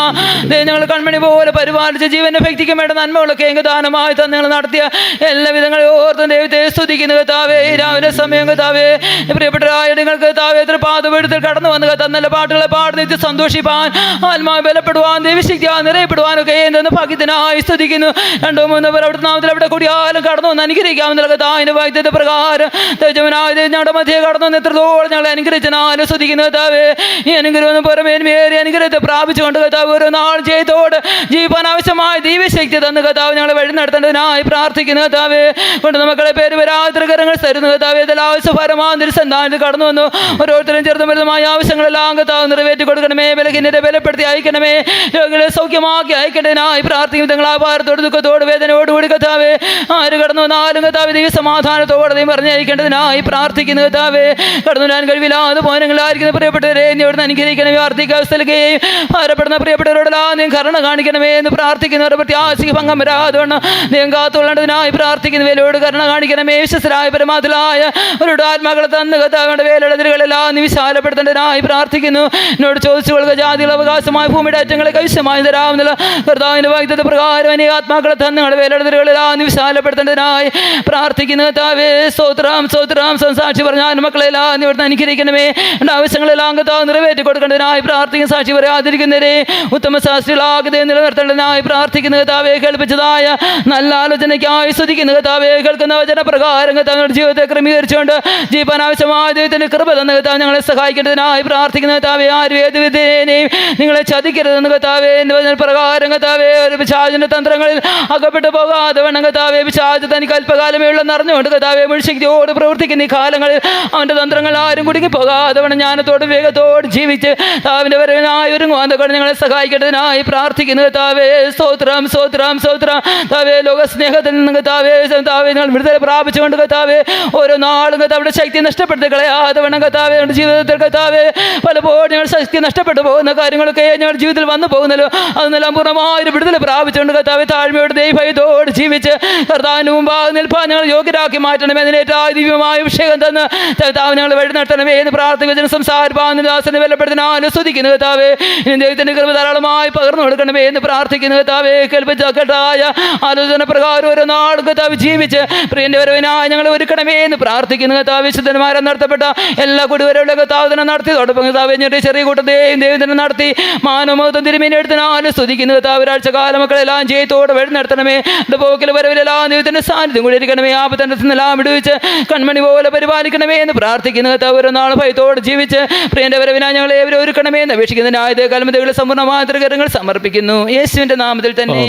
Speaker 2: ഞങ്ങൾ കൺമണി പോലെ പരിപാലിച്ച് ജീവന്റെ വ്യക്തിക്ക് വേണ്ട നന്മകളൊക്കെ ദാനമായി തന്നെ നിങ്ങൾ നടത്തിയ എല്ലാ വിധങ്ങളെ ഓർത്തും ദൈവത്തെ സ്തുതിക്കുന്ന കർത്താവേ. രാവിലെ സമയം കർത്താവേ, പ്രിയപ്പെട്ടവരായ നിങ്ങൾക്ക് കർത്താവേ പാതപീഠത്തിൽ കടന്നു വന്ന് കർത്താവ് നല്ല പാട്ടുകളെ പാടി നിത്യം സന്തോഷിപ്പാൻ, ആത്മാവ് ബലപ്പെടുവാൻ, ദൈവശക്തിയാൽ നിറയപ്പെടുവാനൊക്കെ എന്തെന്ന് ഭാഗ്യത്തിനായി സ്തുതിക്കുന്നു. 2-3 പേർ അവിടെ നാമത്തിൽ എവിടെ കൂടിയാലും കടന്നു വന്ന് അനുഗ്രഹിക്കാവുന്ന കർത്താവിന്റെ വാഗ്ദത്ത പ്രകാരം തേജവനായ ഞങ്ങളുടെ മധ്യേ കടന്നു വന്ന് എത്രത്തോളം ഞങ്ങൾ അനുഗ്രഹിച്ചനാലും സ്തുതിക്കുന്ന കർത്താവേ. ഈ അനുഗ്രഹം പുറമേന്മേറിയ അനുഗ്രഹത്തെ പ്രാപിച്ചുകൊണ്ട് കർത്താവ് ഓരോ നാൾ ചെയ്തോട് ജീവിക്കാൻ ആവശ്യമായ ദൈവശക്തി തന്നു കർത്താവ് ഞങ്ങളെ വഴി നടത്തേണ്ടതിനായി പ്രാർത്ഥിക്കുന്ന കർത്താവേ. കൊണ്ട് മക്കളെ പേര് വരാതരകരങ്ങൾ തരുന്ന കർത്താവേ. ഇതെല്ലാം ആവശ്യപരമായ സന്താനത്തിൽ കടന്നു വന്നു ഓരോരുത്തരും ചെറുതും വലുതുമായ ആവശ്യങ്ങളെല്ലാം കർത്താവ് നിറവേറ്റി കൊടുക്കണമേ. ബലഹീനരെ ബലപ്പെടുത്തി അയക്കണമേ. രോഗികളെ സൗഖ്യമാക്കി അയക്കേണ്ടതിനായി പ്രാർത്ഥിക്കും. തങ്ങൾ ആഭാരത്തോട് ദുഃഖത്തോട് വേദനയോടുകൂടി കർത്താവേ ആര് കടന്നു വന്നാലും കർത്താവ് ദൈവ സമാധാനത്തോടെ പറഞ്ഞയക്കേണ്ടതിനായി പ്രാർത്ഥിക്കുന്ന കർത്താവേ. കടന്നു വരാൻ കഴിവില്ലാതെ പോനങ്ങളായിരിക്കുന്ന പ്രിയപ്പെട്ടവരെ ഇവിടുന്ന് അനുഗ്രഹിക്കണമേ. ആർത്തികസ്ഥലകയും ഭാരപ്പെടുന്ന പ്രിയപ്പെട്ടവരോടെല്ലാം നീ കരുണ കാണിക്കണമേ എന്ന് പ്രാർത്ഥിക്കുന്നവരുടെ പ്രത്യാശിക ഭംഗം വരാതുകൊണ്ട് നീ കാത്തുകൊള്ളേണ്ടതിനായി പ്രാർത്ഥിക്കുന്നവരോട് കരുണ കാണിക്കണമേ. വിശ്വസരായ പരമാതിലായ അവരുടെ ആത്മാക്കളെ തന്ന് കർത്താവിന്റെ വേലെഴുതികളെല്ലാം നീ വിശാലപ്പെടുത്തേണ്ടതിനായി പ്രാർത്ഥിക്കുന്നു. എന്നോട് ചോദിച്ചു കൊള്ളുക. ജാതികൾ അവകാശമായ ഭൂമിയുടെ അറ്റങ്ങളെ കൈവശമായി തരാവുന്നില്ല കർത്താവിന്റെ വാഗ്ദത്ത പ്രകാരം അനേക ആത്മാക്കളെ തന്ന് നിങ്ങളുടെ വേലെഴുതികളെല്ലാം നീ വിശാലപ്പെടുത്തേണ്ടതിനായി പ്രാർത്ഥിക്കുന്ന കർത്താവേ. സ്തോത്രം സ്തോത്രം. സംസാക്ഷി പറഞ്ഞാൽ മക്കളെല്ലാം നീ ഇവിടുന്ന് അനുഗ്രഹിക്കണമേ. എൻ്റെ ആവശ്യങ്ങളെല്ലാം കർത്താവ് നിറവേറ്റി കൊടുക്കേണ്ടതിനായി പ്രാർത്ഥിക്കുന്ന. സാക്ഷി പറയാതിരിക്കുന്നവരെ ഉത്തമ ശാസ്ത്രികളാകെ നിലനിർത്തേണ്ടതിനായി പ്രാർത്ഥിക്കുന്ന കർത്താവേ. കേൾപ്പിച്ചതായ നല്ല ആലോചനയ്ക്കായി സ്തുതിക്കുന്ന കർത്താവേ. കേൾക്കുന്ന വചനപ്രകാരം കർത്താവിന്റെ ജീവിതത്തെ ക്രമീകരിച്ചുകൊണ്ട് ജീവൻ ആവശ്യമായ ദൈവത്തിന്റെ കൃപ തന്ന കർത്താവ് ഞങ്ങളെ സഹായിക്കേണ്ടതിനായി പ്രാർത്ഥിക്കുന്ന കർത്താവേ. ആരും ഏത് വിധേനയും നിങ്ങളെ ചതിക്കരുതെന്ന് കർത്താവേ. എൻ്റെ പ്രകാരം കർത്താവേ ഒരു പിശാചിന്റെ തന്ത്രങ്ങളിൽ അകപ്പെട്ടു പോകാതെ വേണം കർത്താവേ. പിശാച് തനിക്ക് അല്പകാലമേ ഉള്ള നിറഞ്ഞുകൊണ്ട് കർത്താവേ മുഴുശക്തിയോട് പ്രവർത്തിക്കുന്ന ഈ കാലങ്ങളിൽ അവന്റെ തന്ത്രങ്ങൾ ആരും കുടുങ്ങി പോകാതെ വേണം ജ്ഞാനത്തോടും വേഗത്തോടും ജീവിച്ച് താവിന്റെ വരവിനായി ഒരുങ്ങുവാൻ കൊണ്ട് ഞങ്ങളെ സഹായിക്കേണ്ടതിനായി പ്രാർത്ഥിക്കുന്നു കർത്താവേ. സ്തോത്രം സ്തോത്രം സ്തോത്രം. താവേ ലോക സ്നേഹത്തിൽ നിന്ന് കർത്താവേ താവേ ഞങ്ങൾ വിടുതല പ്രാപിച്ചുകൊണ്ട് കർത്താവേ ഓരോ നാളും കർത്താവിടെ ശക്തി നഷ്ടപ്പെടുത്തി കളയാതെ വേണം കർത്താവേ. ഞങ്ങളുടെ ജീവിതത്തിൽ കർത്താവേ പലപ്പോഴും ഞങ്ങൾ ശക്തി നഷ്ടപ്പെട്ടു പോകുന്ന കാര്യങ്ങളൊക്കെ ഞങ്ങളുടെ ജീവിതത്തിൽ വന്നു പോകുന്നല്ലോ. അതെല്ലാം പൂർണ്ണമായൊരു വിടുതല പ്രാപിച്ചുകൊണ്ട് കർത്താവേ താഴ്മയോട് ദൈവത്തോട് ജീവിച്ച് കർത്താവിന് മുമ്പാകെ നിൽപ്പാൻ ഞങ്ങൾ യോഗ്യരാക്കി മാറ്റണമേ. അതിനേറ്റായ ദിവ്യമായ അഭിഷേകം തന്ന് കർത്താവ് ഞങ്ങൾ വഴി നടത്തണമേ എന്ന് പ്രാർത്ഥിക്കുന്ന സംസാരിപ്പാൻ ദാസനെ ബലപ്പെടുത്തിനാലും സ്തുതിക്കുന്നു കർത്താവേ. ഇനി ദൈവത്തിന്റെ കൃപ ധാരാളമായി പകർന്നു കൊടുക്കണമേ എന്ന് പ്രാർത്ഥിക്കുന്നു കർത്താവേ. കേൾപ്പിച്ചായ ആലോചന പ്രകാരം ഓരോ നാൾ കർത്താവ് ജീവിച്ച് പ്രിയന്റെ വരവിനായി ഞങ്ങൾ ഒരുക്കണമേ എന്ന് പ്രാർത്ഥിക്കുന്നു കർത്താവ്. വിശുദ്ധന്മാരെ നടത്തപ്പെട്ട എല്ലാ കുടിവരവുള്ള കർത്താവ് തന്നെ നടത്തിയതോടൊപ്പം കർത്താവ് ചെറിയ കൂട്ടത്തെയും ദൈവത്തിനെ നടത്തി മാനമോഹം തിരുമീനെ എടുത്തിനാലും സ്തുതിക്കുന്നു കർത്താവ്. ഒരാഴ്ച കാലം മക്കളെല്ലാം ജയത്തോടെ
Speaker 4: കൂടെ വഴി നടത്തണമേ. എൻ്റെ പോക്കിൽ വരവിലെല്ലാം ദൈവത്തിൻ്റെ സാന്നിധ്യം കൂടി ഇരിക്കണമേ. ആപത്തിൻ്റെ നിന്നെല്ലാം വിടുവിച്ച് കൺമണി പോലെ പരിപാലിക്കണമേ എന്ന് പ്രാർത്ഥിക്കുന്ന ഓരോ നാൾ ഭയത്തോട് ജീവിച്ച് പ്രിയൻ്റെ വരവിനാ ഞങ്ങളെ ഏവരും ഒരുക്കണമേ എന്ന് അപേക്ഷിക്കുന്ന ആയത് കൽമതകളെ സമ്പൂർണ്ണമായ തൃകരങ്ങൾ സമർപ്പിക്കുന്നു യേശുവിൻ്റെ നാമത്തിൽ തന്നെ.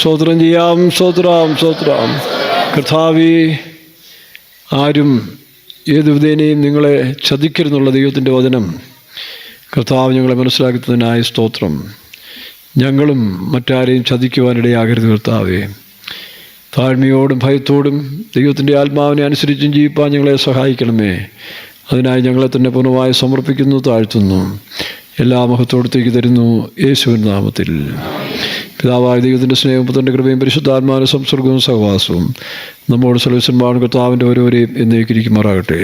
Speaker 1: സ്തോത്രം ചെയ്യാം. സ്തോത്രം. കർത്താവേ, ആരും ഏത് വിധേനയും നിങ്ങളെ ചതിക്കരുന്നുള്ള ദൈവത്തിൻ്റെ വചനം കർത്താവ് ഞങ്ങളെ മനസ്സിലാക്കുന്നതിനായി സ്തോത്രം. ഞങ്ങളും മറ്റാരെയും ചതിക്കുവാനിടയാകരുത് കർത്താവേ. താഴ്മയോടും ഭയത്തോടും ദൈവത്തിൻ്റെ ആത്മാവിനെ അനുസരിച്ചും ജീവിപ്പാൻ ഞങ്ങളെ സഹായിക്കണമേ. അതിനായി ഞങ്ങളെ തന്നെ പൂർണ്ണമായി സമർപ്പിക്കുന്നു, താഴ്ത്തുന്നു. എല്ലാ മഹത്വത്തോടത്തേക്ക് തരുന്നു യേശുവിൻ നാമത്തിൽ. പിതാവായ ദൈവത്തിൻ്റെ സ്നേഹവും പുത്രൻ്റെ കൃപയും പരിശുദ്ധാത്മാവിൻ്റെ സംസർഗവും സഹവാസവും നമ്മോട് സർവ്വസ്വന്മാരും കർത്താവിൻ്റെ ഓരോരെയും എന്നേക്കിരിക്കുമാറാകട്ടെ.